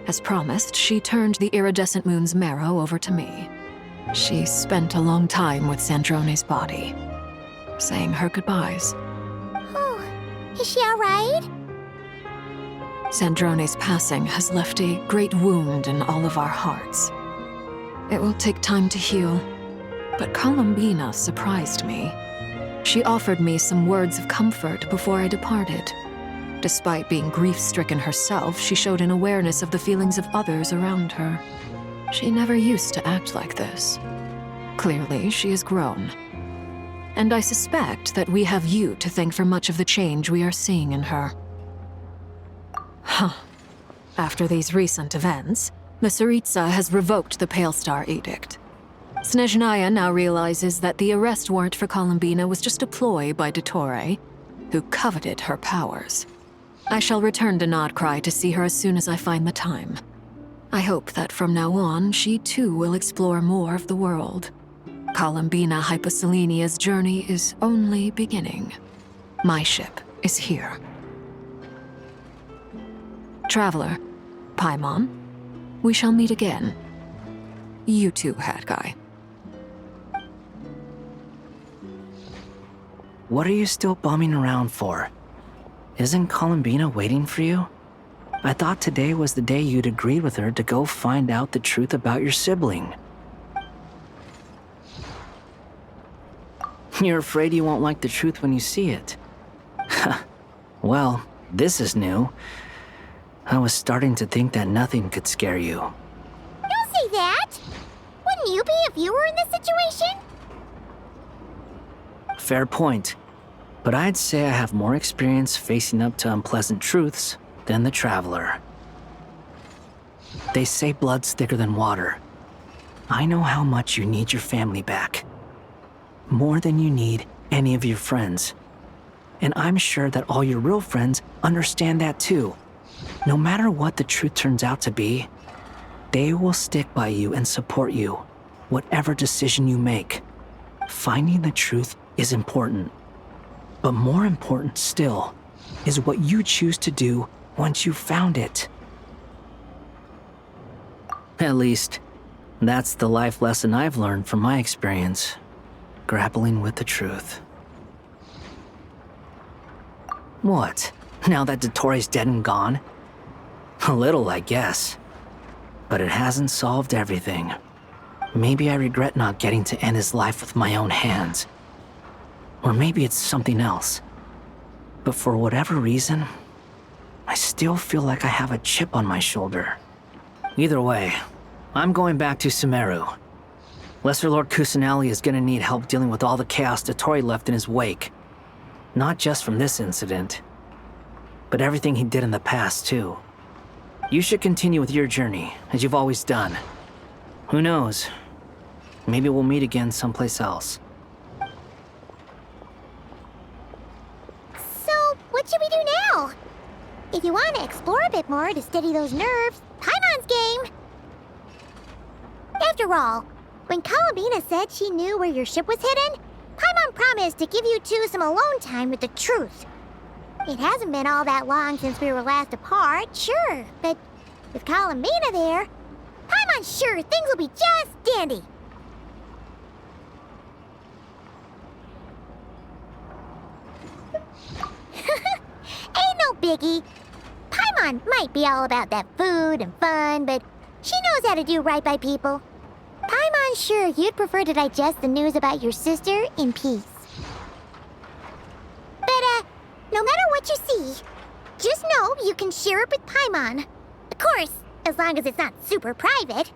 As promised, she turned the iridescent moon's marrow over to me. She spent a long time with Sandrone's body, saying her goodbyes. Oh, is she all right? Sandrone's passing has left a great wound in all of our hearts. It will take time to heal, but Columbina surprised me. She offered me some words of comfort before I departed. Despite being grief-stricken herself, she showed an awareness of the feelings of others around her. She never used to act like this. Clearly, she has grown. And I suspect that we have you to thank for much of the change we are seeing in her. After these recent events, the Tsaritsa has revoked the Pale Star Edict. Snezhnaya now realizes that the arrest warrant for Columbina was just a ploy by Dottore, who coveted her powers. I shall return to Nodcry to see her as soon as I find the time. I hope that from now on, she too will explore more of the world. Columbina Hyposelenia's journey is only beginning. My ship is here. Traveler, Paimon, we shall meet again. You too, Hat Guy. What are you still bumming around for? Isn't Columbina waiting for you? I thought today was the day you'd agreed with her to go find out the truth about your sibling. You're afraid you won't like the truth when you see it. Well, this is new. I was starting to think that nothing could scare you. Don't say that! Wouldn't you be if you were in this situation? Fair point. But I'd say I have more experience facing up to unpleasant truths than the Traveler. They say blood's thicker than water. I know how much you need your family back. More than you need any of your friends. And I'm sure that all your real friends understand that too. No matter what the truth turns out to be, they will stick by you and support you, whatever decision you make. Finding the truth is important. But more important still is what you choose to do once you've found it. At least, that's the life lesson I've learned from my experience, grappling with the truth. What? Now that Dottoro's dead and gone? A little, I guess. But it hasn't solved everything. Maybe I regret not getting to end his life with my own hands. Or maybe it's something else. But for whatever reason, I still feel like I have a chip on my shoulder. Either way, I'm going back to Sumeru. Lesser Lord Kusanali is gonna need help dealing with all the chaos Dottori left in his wake. Not just from this incident, but everything he did in the past, too. You should continue with your journey, as you've always done. Who knows? Maybe we'll meet again someplace else. So, what should we do now? If you want to explore a bit more to steady those nerves, Paimon's game! After all, when Columbina said she knew where your ship was hidden, Paimon promised to give you two some alone time with the truth. It hasn't been all that long since we were last apart, sure, but with Columbina there, Paimon's sure things will be just dandy. Ain't no biggie. Paimon might be all about that food and fun, but she knows how to do right by people. Paimon's sure you'd prefer to digest the news about your sister in peace. But, no matter what you see, just know you can share it with Paimon. Of course, as long as it's not super private.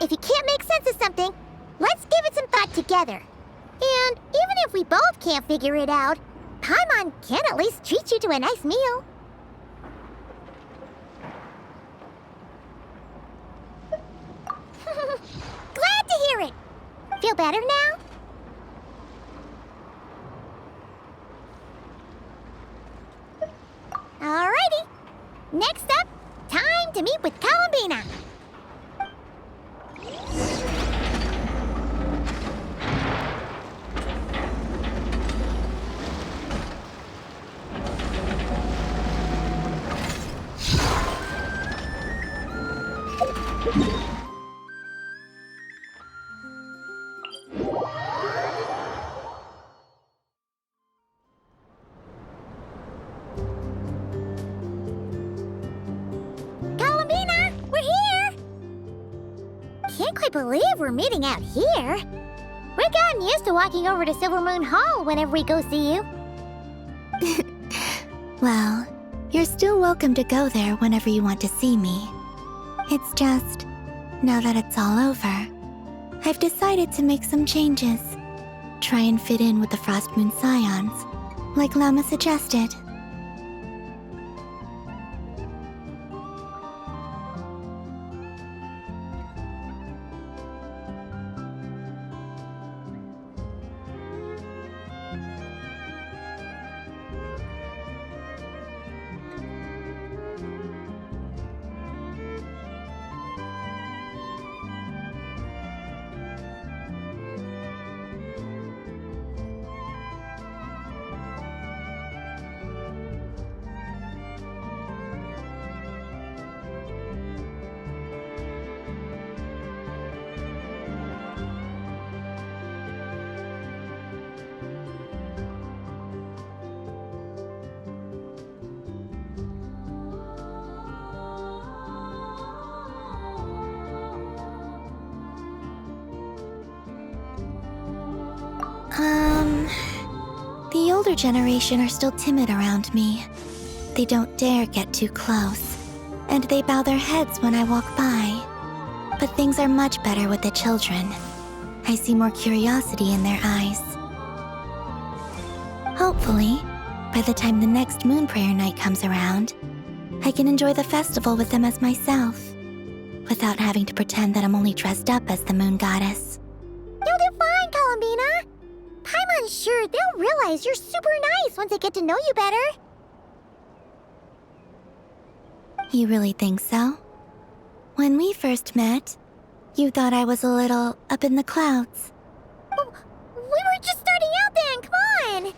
If you can't make sense of something, let's give it some thought together. And even if we both can't figure it out, Paimon can at least treat you to a nice meal. Glad to hear it. Feel better now? Alrighty. Next up, time to meet with Columbina. Columbina, we're here! Can't quite believe we're meeting out here. We've gotten used to walking over to Silver Moon Hall whenever we go see you. Well, you're still welcome to go there whenever you want to see me. It's just, now that it's all over, I've decided to make some changes. Try and fit in with the Frost Moon Scions, like Lama suggested. The older generation are still timid around me. They don't dare get too close, and they bow their heads when I walk by. But things are much better with the children. I see more curiosity in their eyes. Hopefully, by the time the next Moon Prayer Night comes around, I can enjoy the festival with them as myself, without having to pretend that I'm only dressed up as the Moon Goddess. You'll do fine, Columbina. Paimon's sure they'll realize you're super nice once they get to know you better. You really think so? When we first met, you thought I was a little up in the clouds. Oh, we were just starting out then, come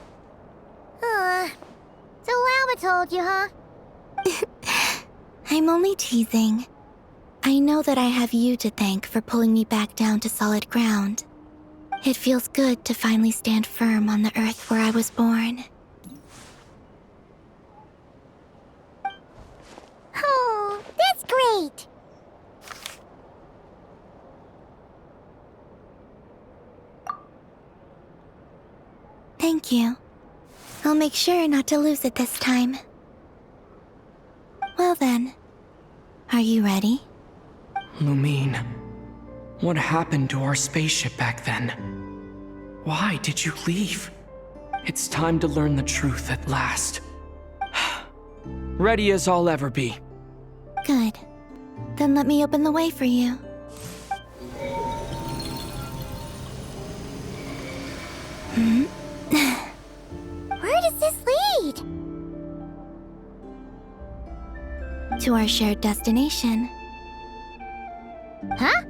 on! So Llama told you, huh? I'm only teasing. I know that I have you to thank for pulling me back down to solid ground. It feels good to finally stand firm on the earth where I was born. Oh, that's great! Thank you. I'll make sure not to lose it this time. Well then, are you ready? Lumine, what happened to our spaceship back then? Why did you leave? It's time to learn the truth at last. Ready as I'll ever be. Good. Then let me open the way for you. Where does this lead? To our shared destination. Huh?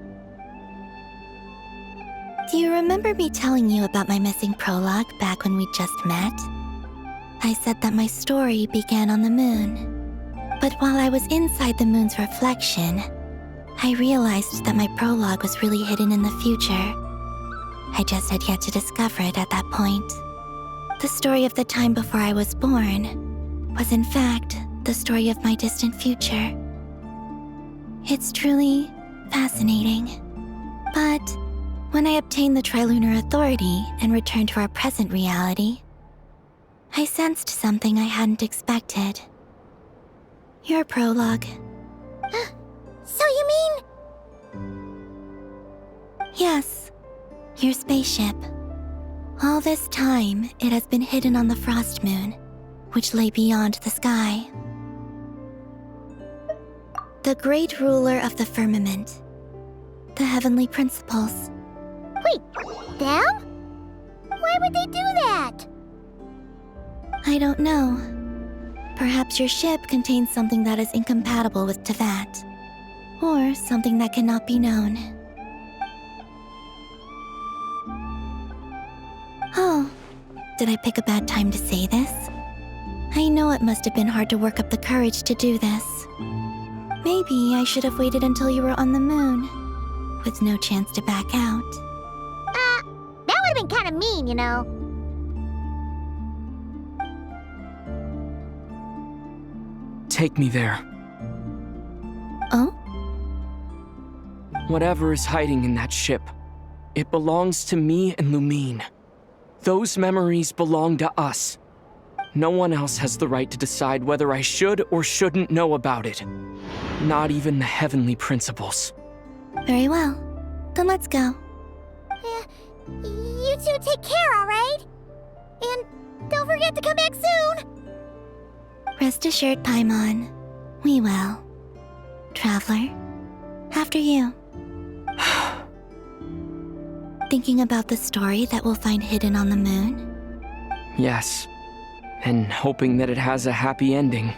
Do you remember me telling you about my missing prologue back when we just met? I said that my story began on the moon. But while I was inside the moon's reflection, I realized that my prologue was really hidden in the future. I just had yet to discover it at that point. The story of the time before I was born was in fact the story of my distant future. It's truly fascinating. But when I obtained the Trilunar Authority and returned to our present reality, I sensed something I hadn't expected. Your prologue. So you mean... Yes, your spaceship. All this time, it has been hidden on the Frost Moon, which lay beyond the sky. The great ruler of the firmament. The heavenly principles. Wait, them? Why would they do that? I don't know. Perhaps your ship contains something that is incompatible with Tevat. Or something that cannot be known. Oh, did I pick a bad time to say this? I know it must have been hard to work up the courage to do this. Maybe I should have waited until you were on the moon, with no chance to back out. That would have been kind of mean, you know. Take me there. Oh? Whatever is hiding in that ship, it belongs to me and Lumine. Those memories belong to us. No one else has the right to decide whether I should or shouldn't know about it. Not even the heavenly principles. Very well. Then let's go. You two take care, alright? And don't forget to come back soon! Rest assured, Paimon. We will. Traveler, after you. Thinking about the story that we'll find hidden on the moon? Yes. And hoping that it has a happy ending.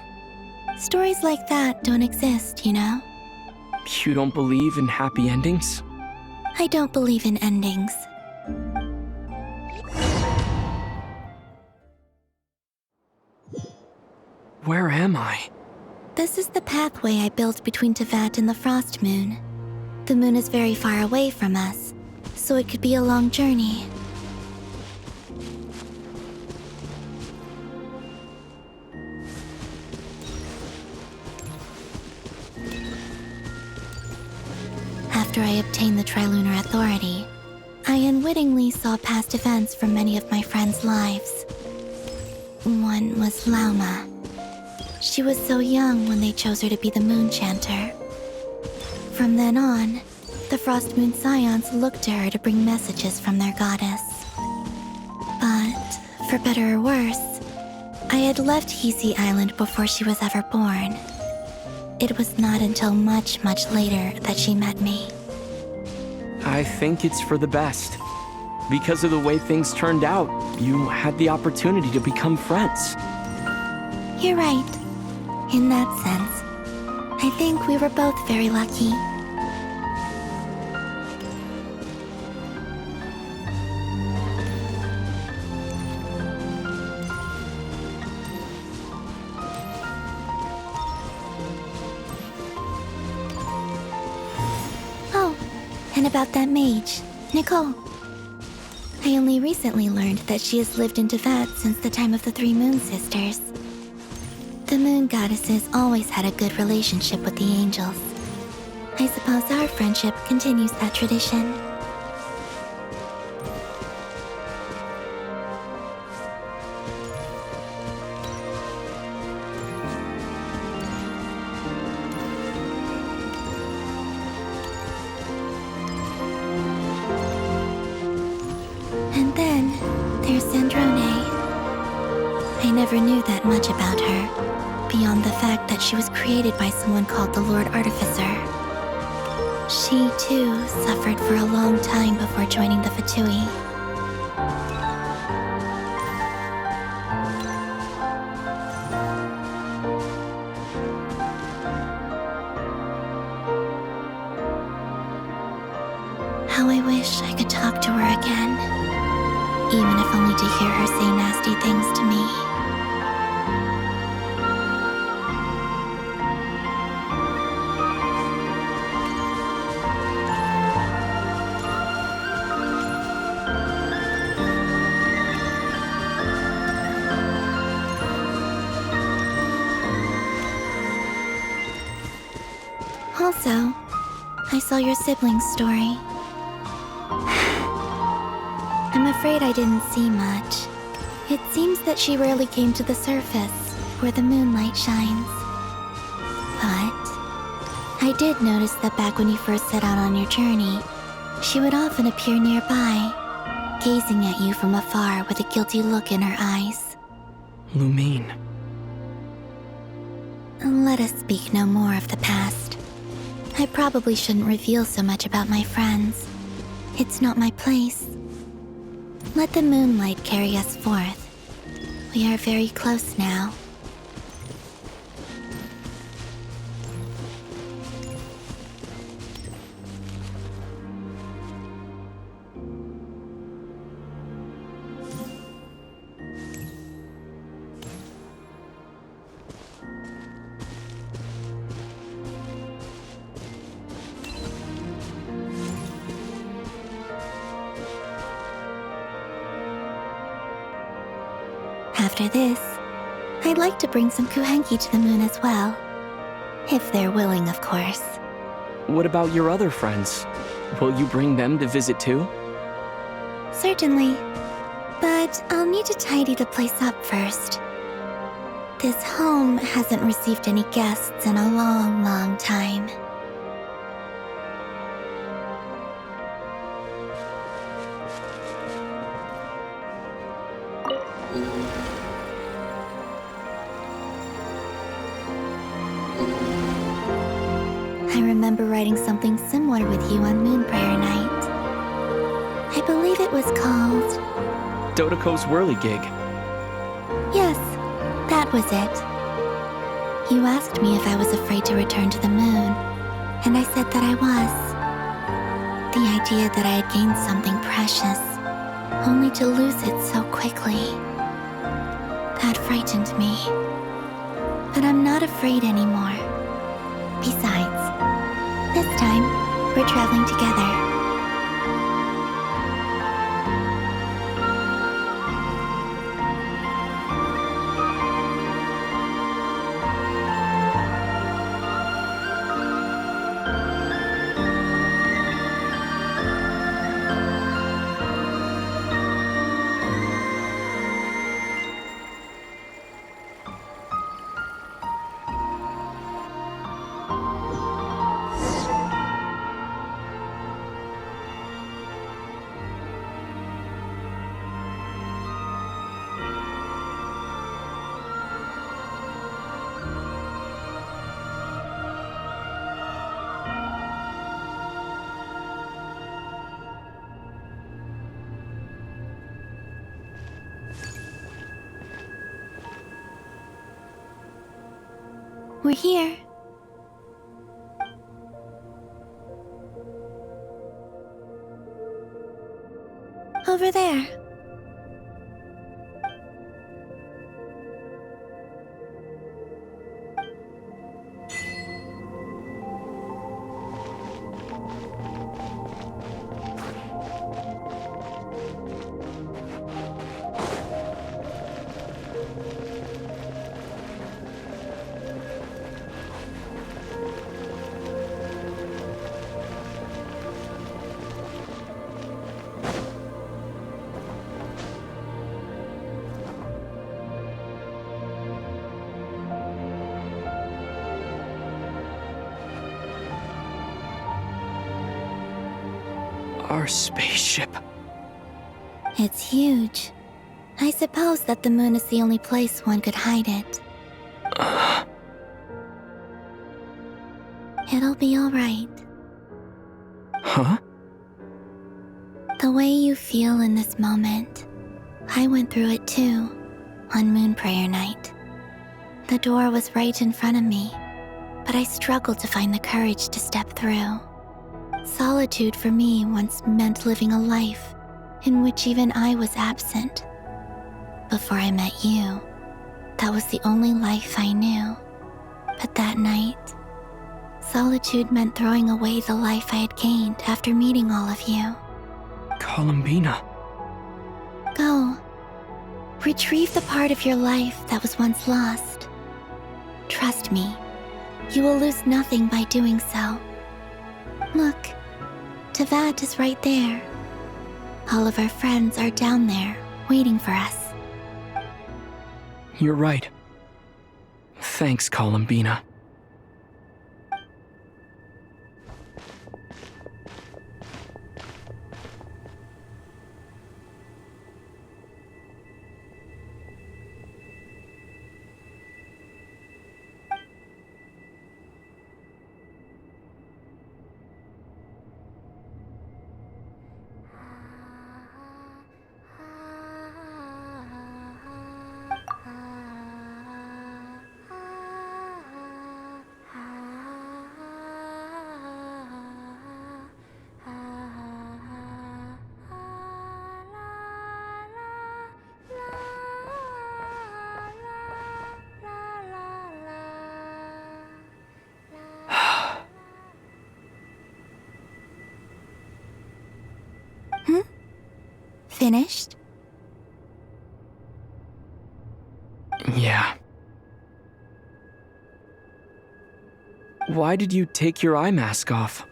Stories like that don't exist, you know? You don't believe in happy endings? I don't believe in endings. Where am I? This is the pathway I built between Tevat and the Frost Moon. The moon is very far away from us, so it could be a long journey. After I obtained the Trilunar Authority, I unwittingly saw past events from many of my friends' lives. One was Lauma. She was so young when they chose her to be the Moon Chanter. From then on, the Frost Moon Scions looked to her to bring messages from their goddess. But, for better or worse, I had left Hisi Island before she was ever born. It was not until much, much later that she met me. I think it's for the best. Because of the way things turned out, you had the opportunity to become friends. You're right. In that sense, I think we were both very lucky. Oh, and about that mage, Nicole. I only recently learned that she has lived in Teyvat since the time of the Three Moon Sisters. The Moon Goddesses always had a good relationship with the angels. I suppose our friendship continues that tradition. And then there's Sandrone. I never knew that much about her, beyond the fact that she was created by someone called the Lord Artificer. She, too, suffered for a long time before joining the Fatui. How I wish I could talk to her again, even if only to hear her say nasty things to me. Also, I saw your sibling's story. I'm afraid I didn't see much. It seems that she rarely came to the surface, where the moonlight shines. But I did notice that back when you first set out on your journey, she would often appear nearby, gazing at you from afar with a guilty look in her eyes. Lumine. Let us speak no more of the past. I probably shouldn't reveal so much about my friends. It's not my place. Let the moonlight carry us forth. We are very close now. After this, I'd like to bring some Kuhenki to the moon as well. If they're willing, of course. What about your other friends? Will you bring them to visit too? Certainly. But I'll need to tidy the place up first. This home hasn't received any guests in a long, long time. I remember writing something similar with you on Moon Prayer Night. I believe it was called... Dodoko's Whirligig. Yes, that was it. You asked me if I was afraid to return to the moon, and I said that I was. The idea that I had gained something precious, only to lose it so quickly. That frightened me. But I'm not afraid anymore. Besides, this time, we're traveling together. We're here. Over there. Our spaceship. It's huge. I suppose that the moon is the only place one could hide it. It'll be alright. Huh? The way you feel in this moment, I went through it too, on Moon Prayer Night. The door was right in front of me, but I struggled to find the courage to step through. Solitude for me once meant living a life in which even I was absent. Before I met you, that was the only life I knew. But that night, solitude meant throwing away the life I had gained after meeting all of you. Columbina. Go. Retrieve the part of your life that was once lost. Trust me, you will lose nothing by doing so. Look, Teyvat is right there. All of our friends are down there, waiting for us. You're right. Thanks, Columbina. Finished? Yeah. Why did you take your eye mask off?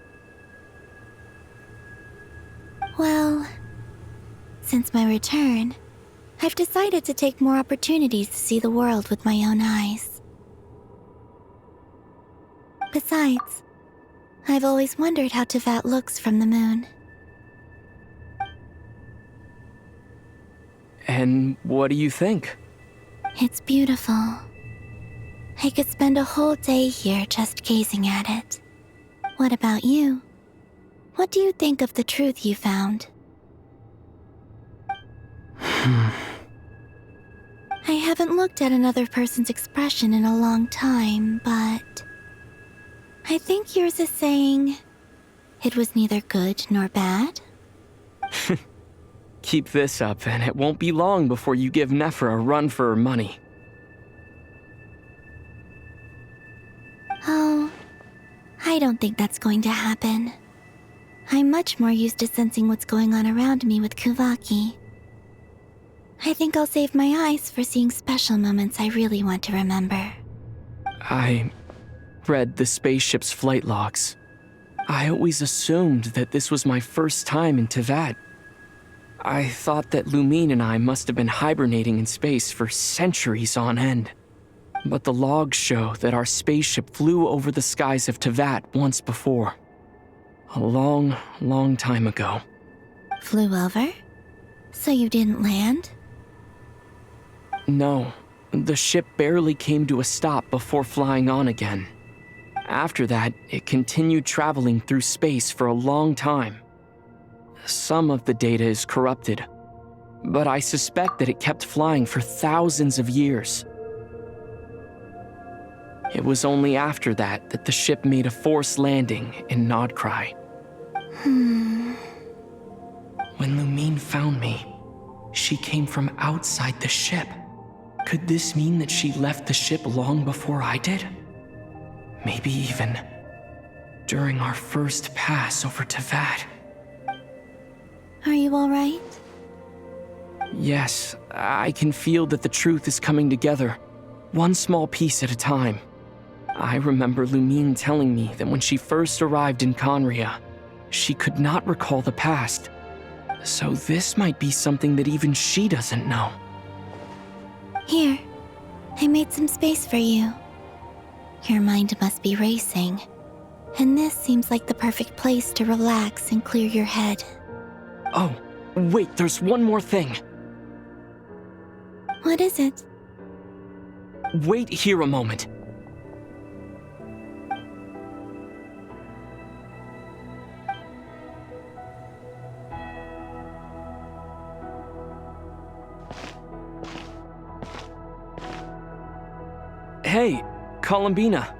Well, since my return, I've decided to take more opportunities to see the world with my own eyes. Besides, I've always wondered how Teyvat looks from the moon. And what do you think? It's beautiful. I could spend a whole day here just gazing at it. What about you? What do you think of the truth you found? I haven't looked at another person's expression in a long time, but I think yours is saying it was neither good nor bad. Keep this up, and it won't be long before you give Nefer a run for her money. Oh, I don't think that's going to happen. I'm much more used to sensing what's going on around me with Kuvaki. I think I'll save my eyes for seeing special moments I really want to remember. I read the spaceship's flight logs. I always assumed that this was my first time in Teyvat. I thought that Lumine and I must have been hibernating in space for centuries on end. But the logs show that our spaceship flew over the skies of Teyvat once before. A long, long time ago. Flew over? So you didn't land? No, the ship barely came to a stop before flying on again. After that, it continued traveling through space for a long time. Some of the data is corrupted, but I suspect that it kept flying for thousands of years. It was only after that that the ship made a forced landing in Nodcry. When Lumine found me, she came from outside the ship. Could this mean that she left the ship long before I did? Maybe even during our first pass over Teyvat. Are you alright? Yes, I can feel that the truth is coming together, one small piece at a time. I remember Lumine telling me that when she first arrived in Conria, she could not recall the past. So this might be something that even she doesn't know. Here, I made some space for you. Your mind must be racing, and this seems like the perfect place to relax and clear your head. Oh, wait, there's one more thing. What is it? Wait here a moment. Hey, Columbina.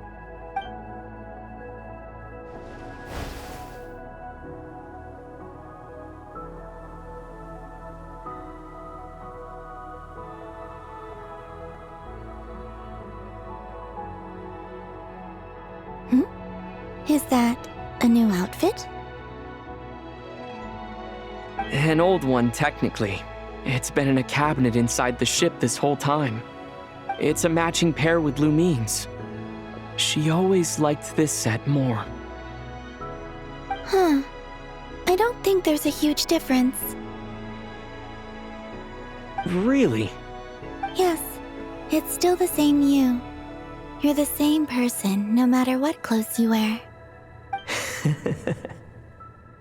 Is that a new outfit? An old one, technically. It's been in a cabinet inside the ship this whole time. It's a matching pair with Lumine's. She always liked this set more. Huh. I don't think there's a huge difference. Really? Yes, it's still the same you. You're the same person, no matter what clothes you wear.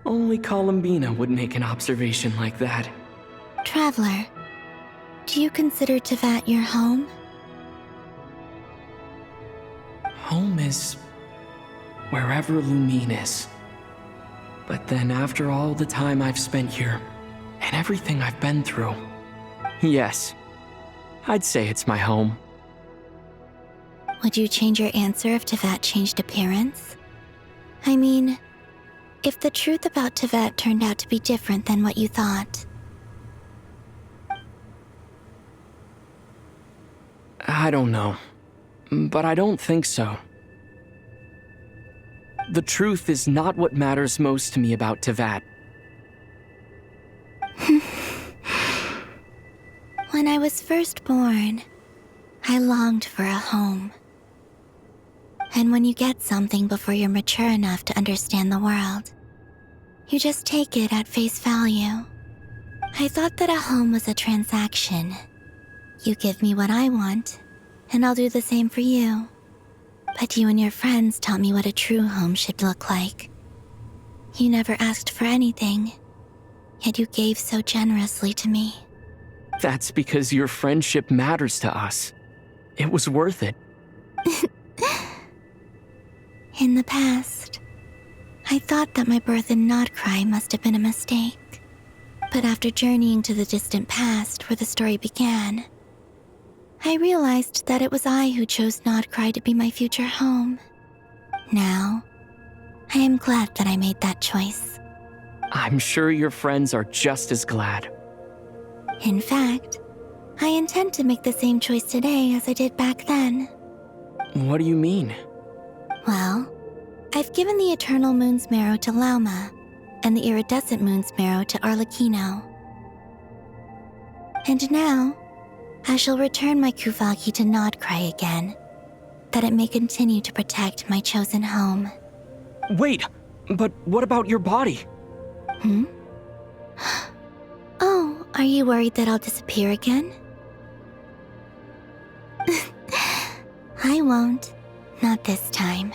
Only Columbina would make an observation like that. Traveler, do you consider Teyvat your home? Home is wherever Lumine is. But then after all the time I've spent here, and everything I've been through, yes, I'd say it's my home. Would you change your answer if Teyvat changed appearance? I mean, if the truth about Teyvat turned out to be different than what you thought. I don't know, but I don't think so. The truth is not what matters most to me about Teyvat. When I was first born, I longed for a home. And when you get something before you're mature enough to understand the world, you just take it at face value. I thought that a home was a transaction. You give me what I want, and I'll do the same for you. But you and your friends taught me what a true home should look like. You never asked for anything, yet you gave so generously to me. That's because your friendship matters to us. It was worth it. In the past, I thought that my birth in Nodcry must have been a mistake. But after journeying to the distant past where the story began, I realized that it was I who chose Nodcry to be my future home. Now, I am glad that I made that choice. I'm sure your friends are just as glad. In fact, I intend to make the same choice today as I did back then. What do you mean? Well, I've given the Eternal Moon's marrow to Lauma, and the Iridescent Moon's marrow to Arlecchino. And now, I shall return my Kuvagi to Nodcry again, that it may continue to protect my chosen home. Wait, but what about your body? Oh, are you worried that I'll disappear again? I won't. Not this time.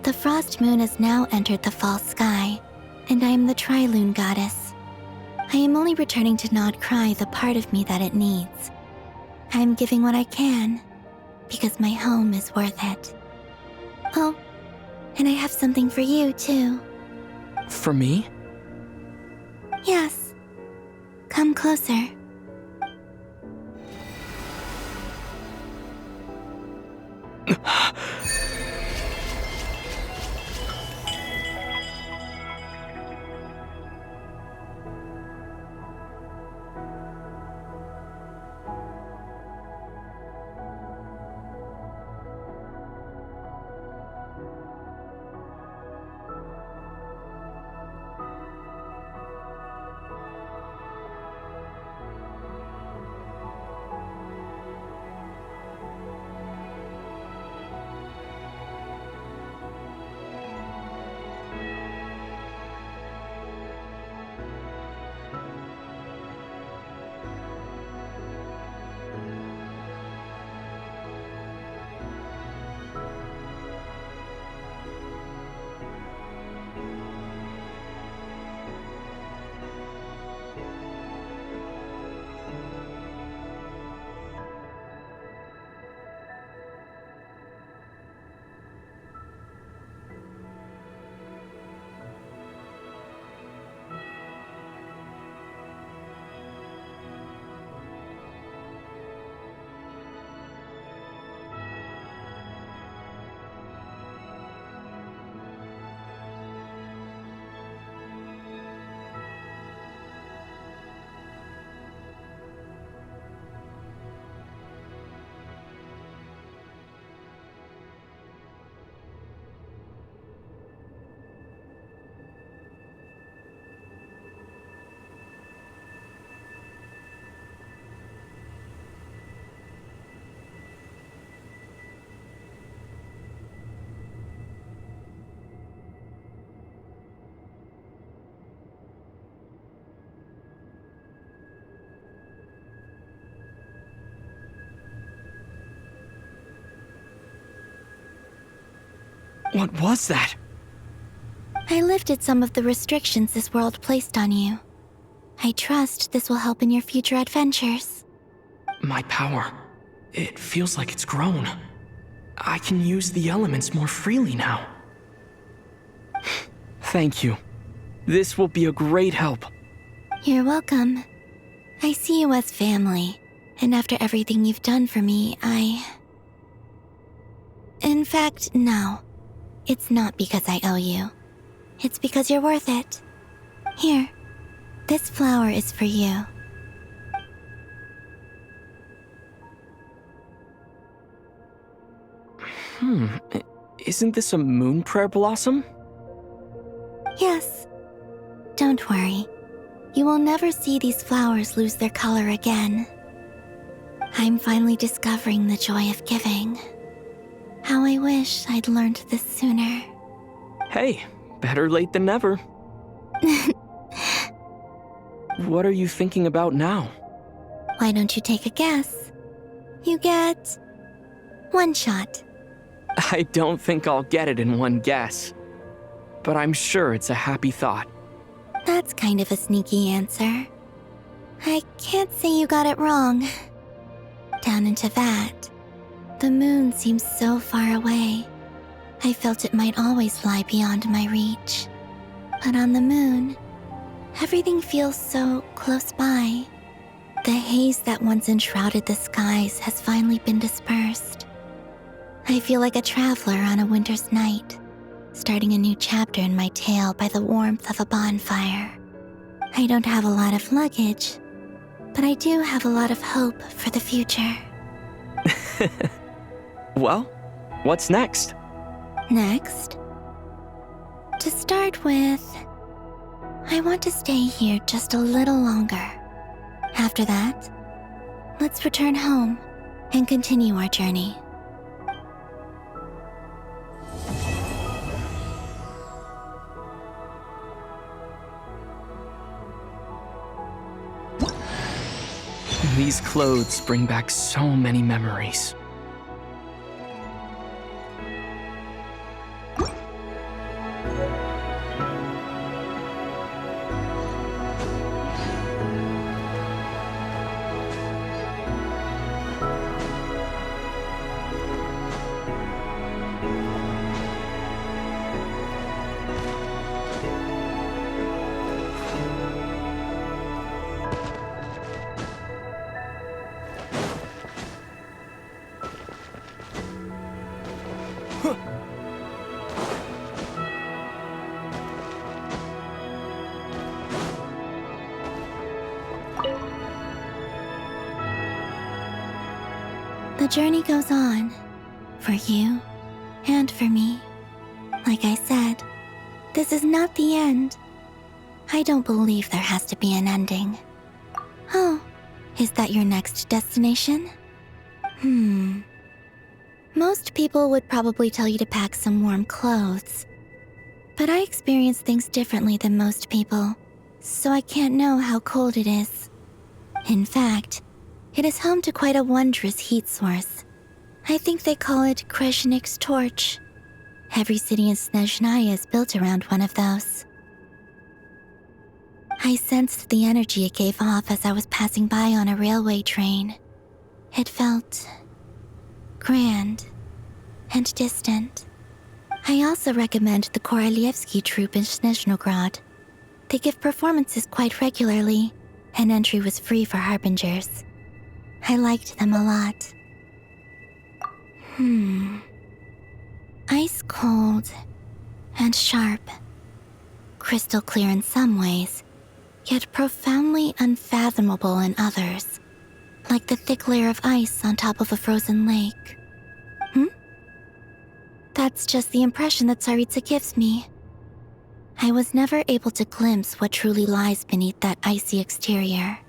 The Frost Moon has now entered the fall sky, and I am the Tri-Lune goddess. I am only returning to Nodcry the part of me that it needs. I am giving what I can, because my home is worth it. Oh, and I have something for you, too. For me? Yes. Come closer. What was that? I lifted some of the restrictions this world placed on you. I trust this will help in your future adventures. My power. It feels like it's grown. I can use the elements more freely now. Thank you. This will be a great help. You're welcome. I see you as family, and after everything you've done for me, In fact, no. It's not because I owe you. It's because you're worth it. Here, this flower is for you. Isn't this a moon prayer blossom? Yes. Don't worry. You will never see these flowers lose their color again. I'm finally discovering the joy of giving. How I wish I'd learned this sooner. Hey, better late than never. What are you thinking about now? Why don't you take a guess? You get 1 shot. I don't think I'll get it in one guess. But I'm sure it's a happy thought. That's kind of a sneaky answer. I can't say you got it wrong. Down into that, the moon seems so far away. I felt it might always lie beyond my reach. But on the moon, everything feels so close by. The haze that once enshrouded the skies has finally been dispersed. I feel like a traveler on a winter's night, starting a new chapter in my tale by the warmth of a bonfire. I don't have a lot of luggage, but I do have a lot of hope for the future. Well, what's next? Next? To start with, I want to stay here just a little longer. After that, let's return home and continue our journey. These clothes bring back so many memories. The journey goes on, for you and for me. Like I said, this is not the end. I don't believe there has to be an ending. Oh, is that your next destination? Most people would probably tell you to pack some warm clothes. But I experience things differently than most people, so I can't know how cold it is. In fact, it is home to quite a wondrous heat source. I think they call it Kreshnik's torch. Every city in Snezhnaya is built around one of those. I sensed the energy it gave off as I was passing by on a railway train. It felt grand and distant. I also recommend the Korolievsky troupe in Snezhnograd. They give performances quite regularly, and entry was free for harbingers. I liked them a lot. Ice cold and sharp. Crystal clear in some ways, yet profoundly unfathomable in others. Like the thick layer of ice on top of a frozen lake. That's just the impression that Tsaritsa gives me. I was never able to glimpse what truly lies beneath that icy exterior.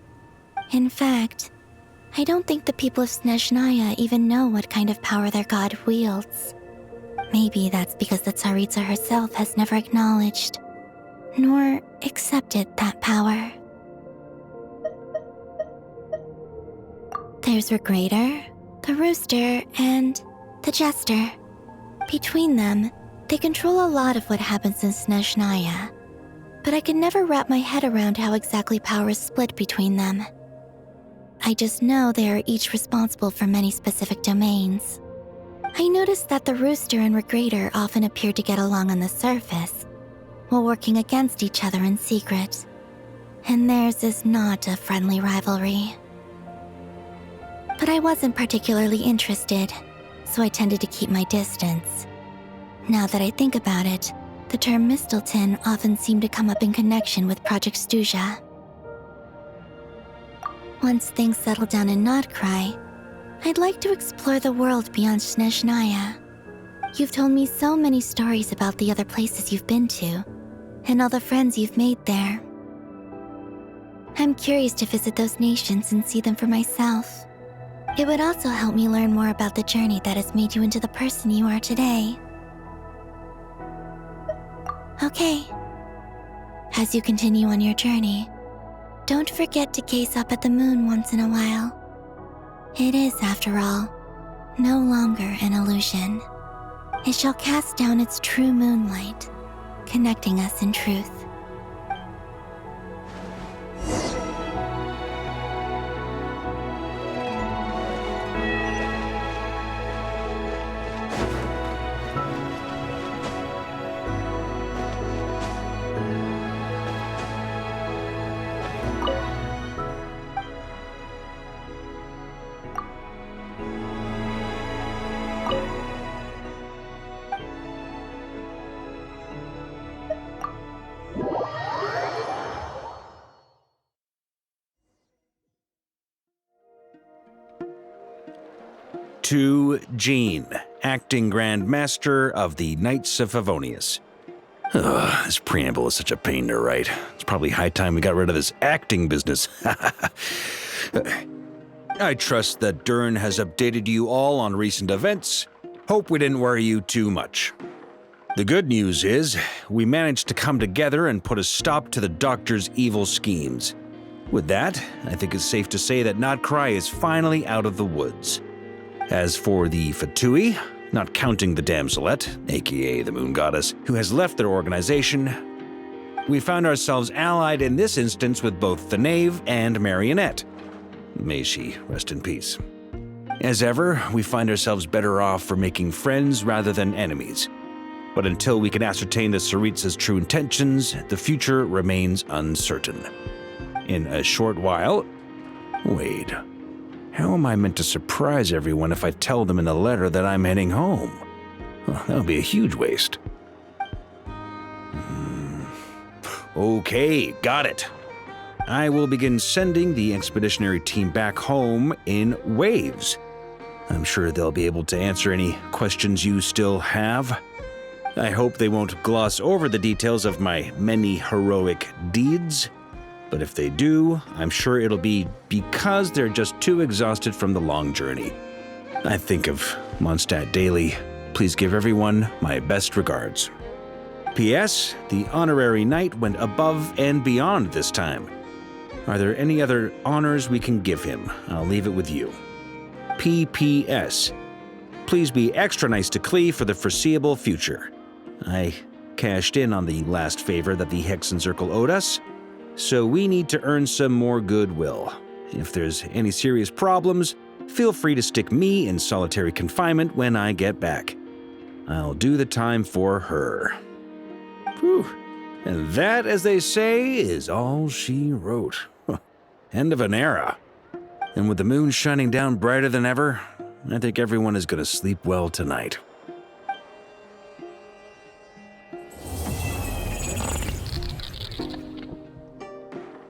In fact, I don't think the people of Snezhnaya even know what kind of power their god wields. Maybe that's because the Tsaritsa herself has never acknowledged, nor accepted that power. There's Regrator, the Rooster, and the Jester. Between them, They control a lot of what happens in Snezhnaya, but I can never wrap my head around how exactly power is split between them. I just know they are each responsible for many specific domains. I noticed that the Rooster and Regrator often appear to get along on the surface, while working against each other in secret. And theirs is not a friendly rivalry. But I wasn't particularly interested, so I tended to keep my distance. Now that I think about it, the term Mistelton often seemed to come up in connection with Project Stuja. Once things settle down in Notcry, I'd like to explore the world beyond Snezhnaya. You've told me so many stories about the other places you've been to, and all the friends you've made there. I'm curious to visit those nations and see them for myself. It would also help me learn more about the journey that has made you into the person you are today. Okay. As you continue on your journey, don't forget to gaze up at the moon once in a while. It is, after all, no longer an illusion. It shall cast down its true moonlight, connecting us in truth. To Jean, acting Grand Master of the Knights of Favonius. This preamble is such a pain to write. It's probably high time we got rid of this acting business. I trust that Dern has updated you all on recent events. Hope we didn't worry you too much. The good news is, we managed to come together and put a stop to the Doctor's evil schemes. With that, I think it's safe to say that Notcry is finally out of the woods. As for the Fatui, not counting the Damselette, aka the Moon Goddess, who has left their organization, we found ourselves allied in this instance with both the Knave and Marionette. May she rest in peace. As ever, we find ourselves better off for making friends rather than enemies. But until we can ascertain the Tsaritsa's true intentions, the future remains uncertain. In a short while... Wait... How am I meant to surprise everyone if I tell them in the letter that I'm heading home? Well, that would be a huge waste. Okay, got it. I will begin sending the expeditionary team back home in waves. I'm sure they'll be able to answer any questions you still have. I hope they won't gloss over the details of my many heroic deeds. But if they do, I'm sure it'll be because they're just too exhausted from the long journey. I think of Mondstadt daily. Please give everyone my best regards. P.S. The honorary knight went above and beyond this time. Are there any other honors we can give him? I'll leave it with you. P.P.S. Please be extra nice to Klee for the foreseeable future. I cashed in on the last favor that the Hexen Circle owed us, so we need to earn some more goodwill. If there's any serious problems, feel free to stick me in solitary confinement when I get back. I'll do the time for her. Whew. And that, as they say, is all she wrote. End of an era. And with the moon shining down brighter than ever, I think everyone is going to sleep well tonight.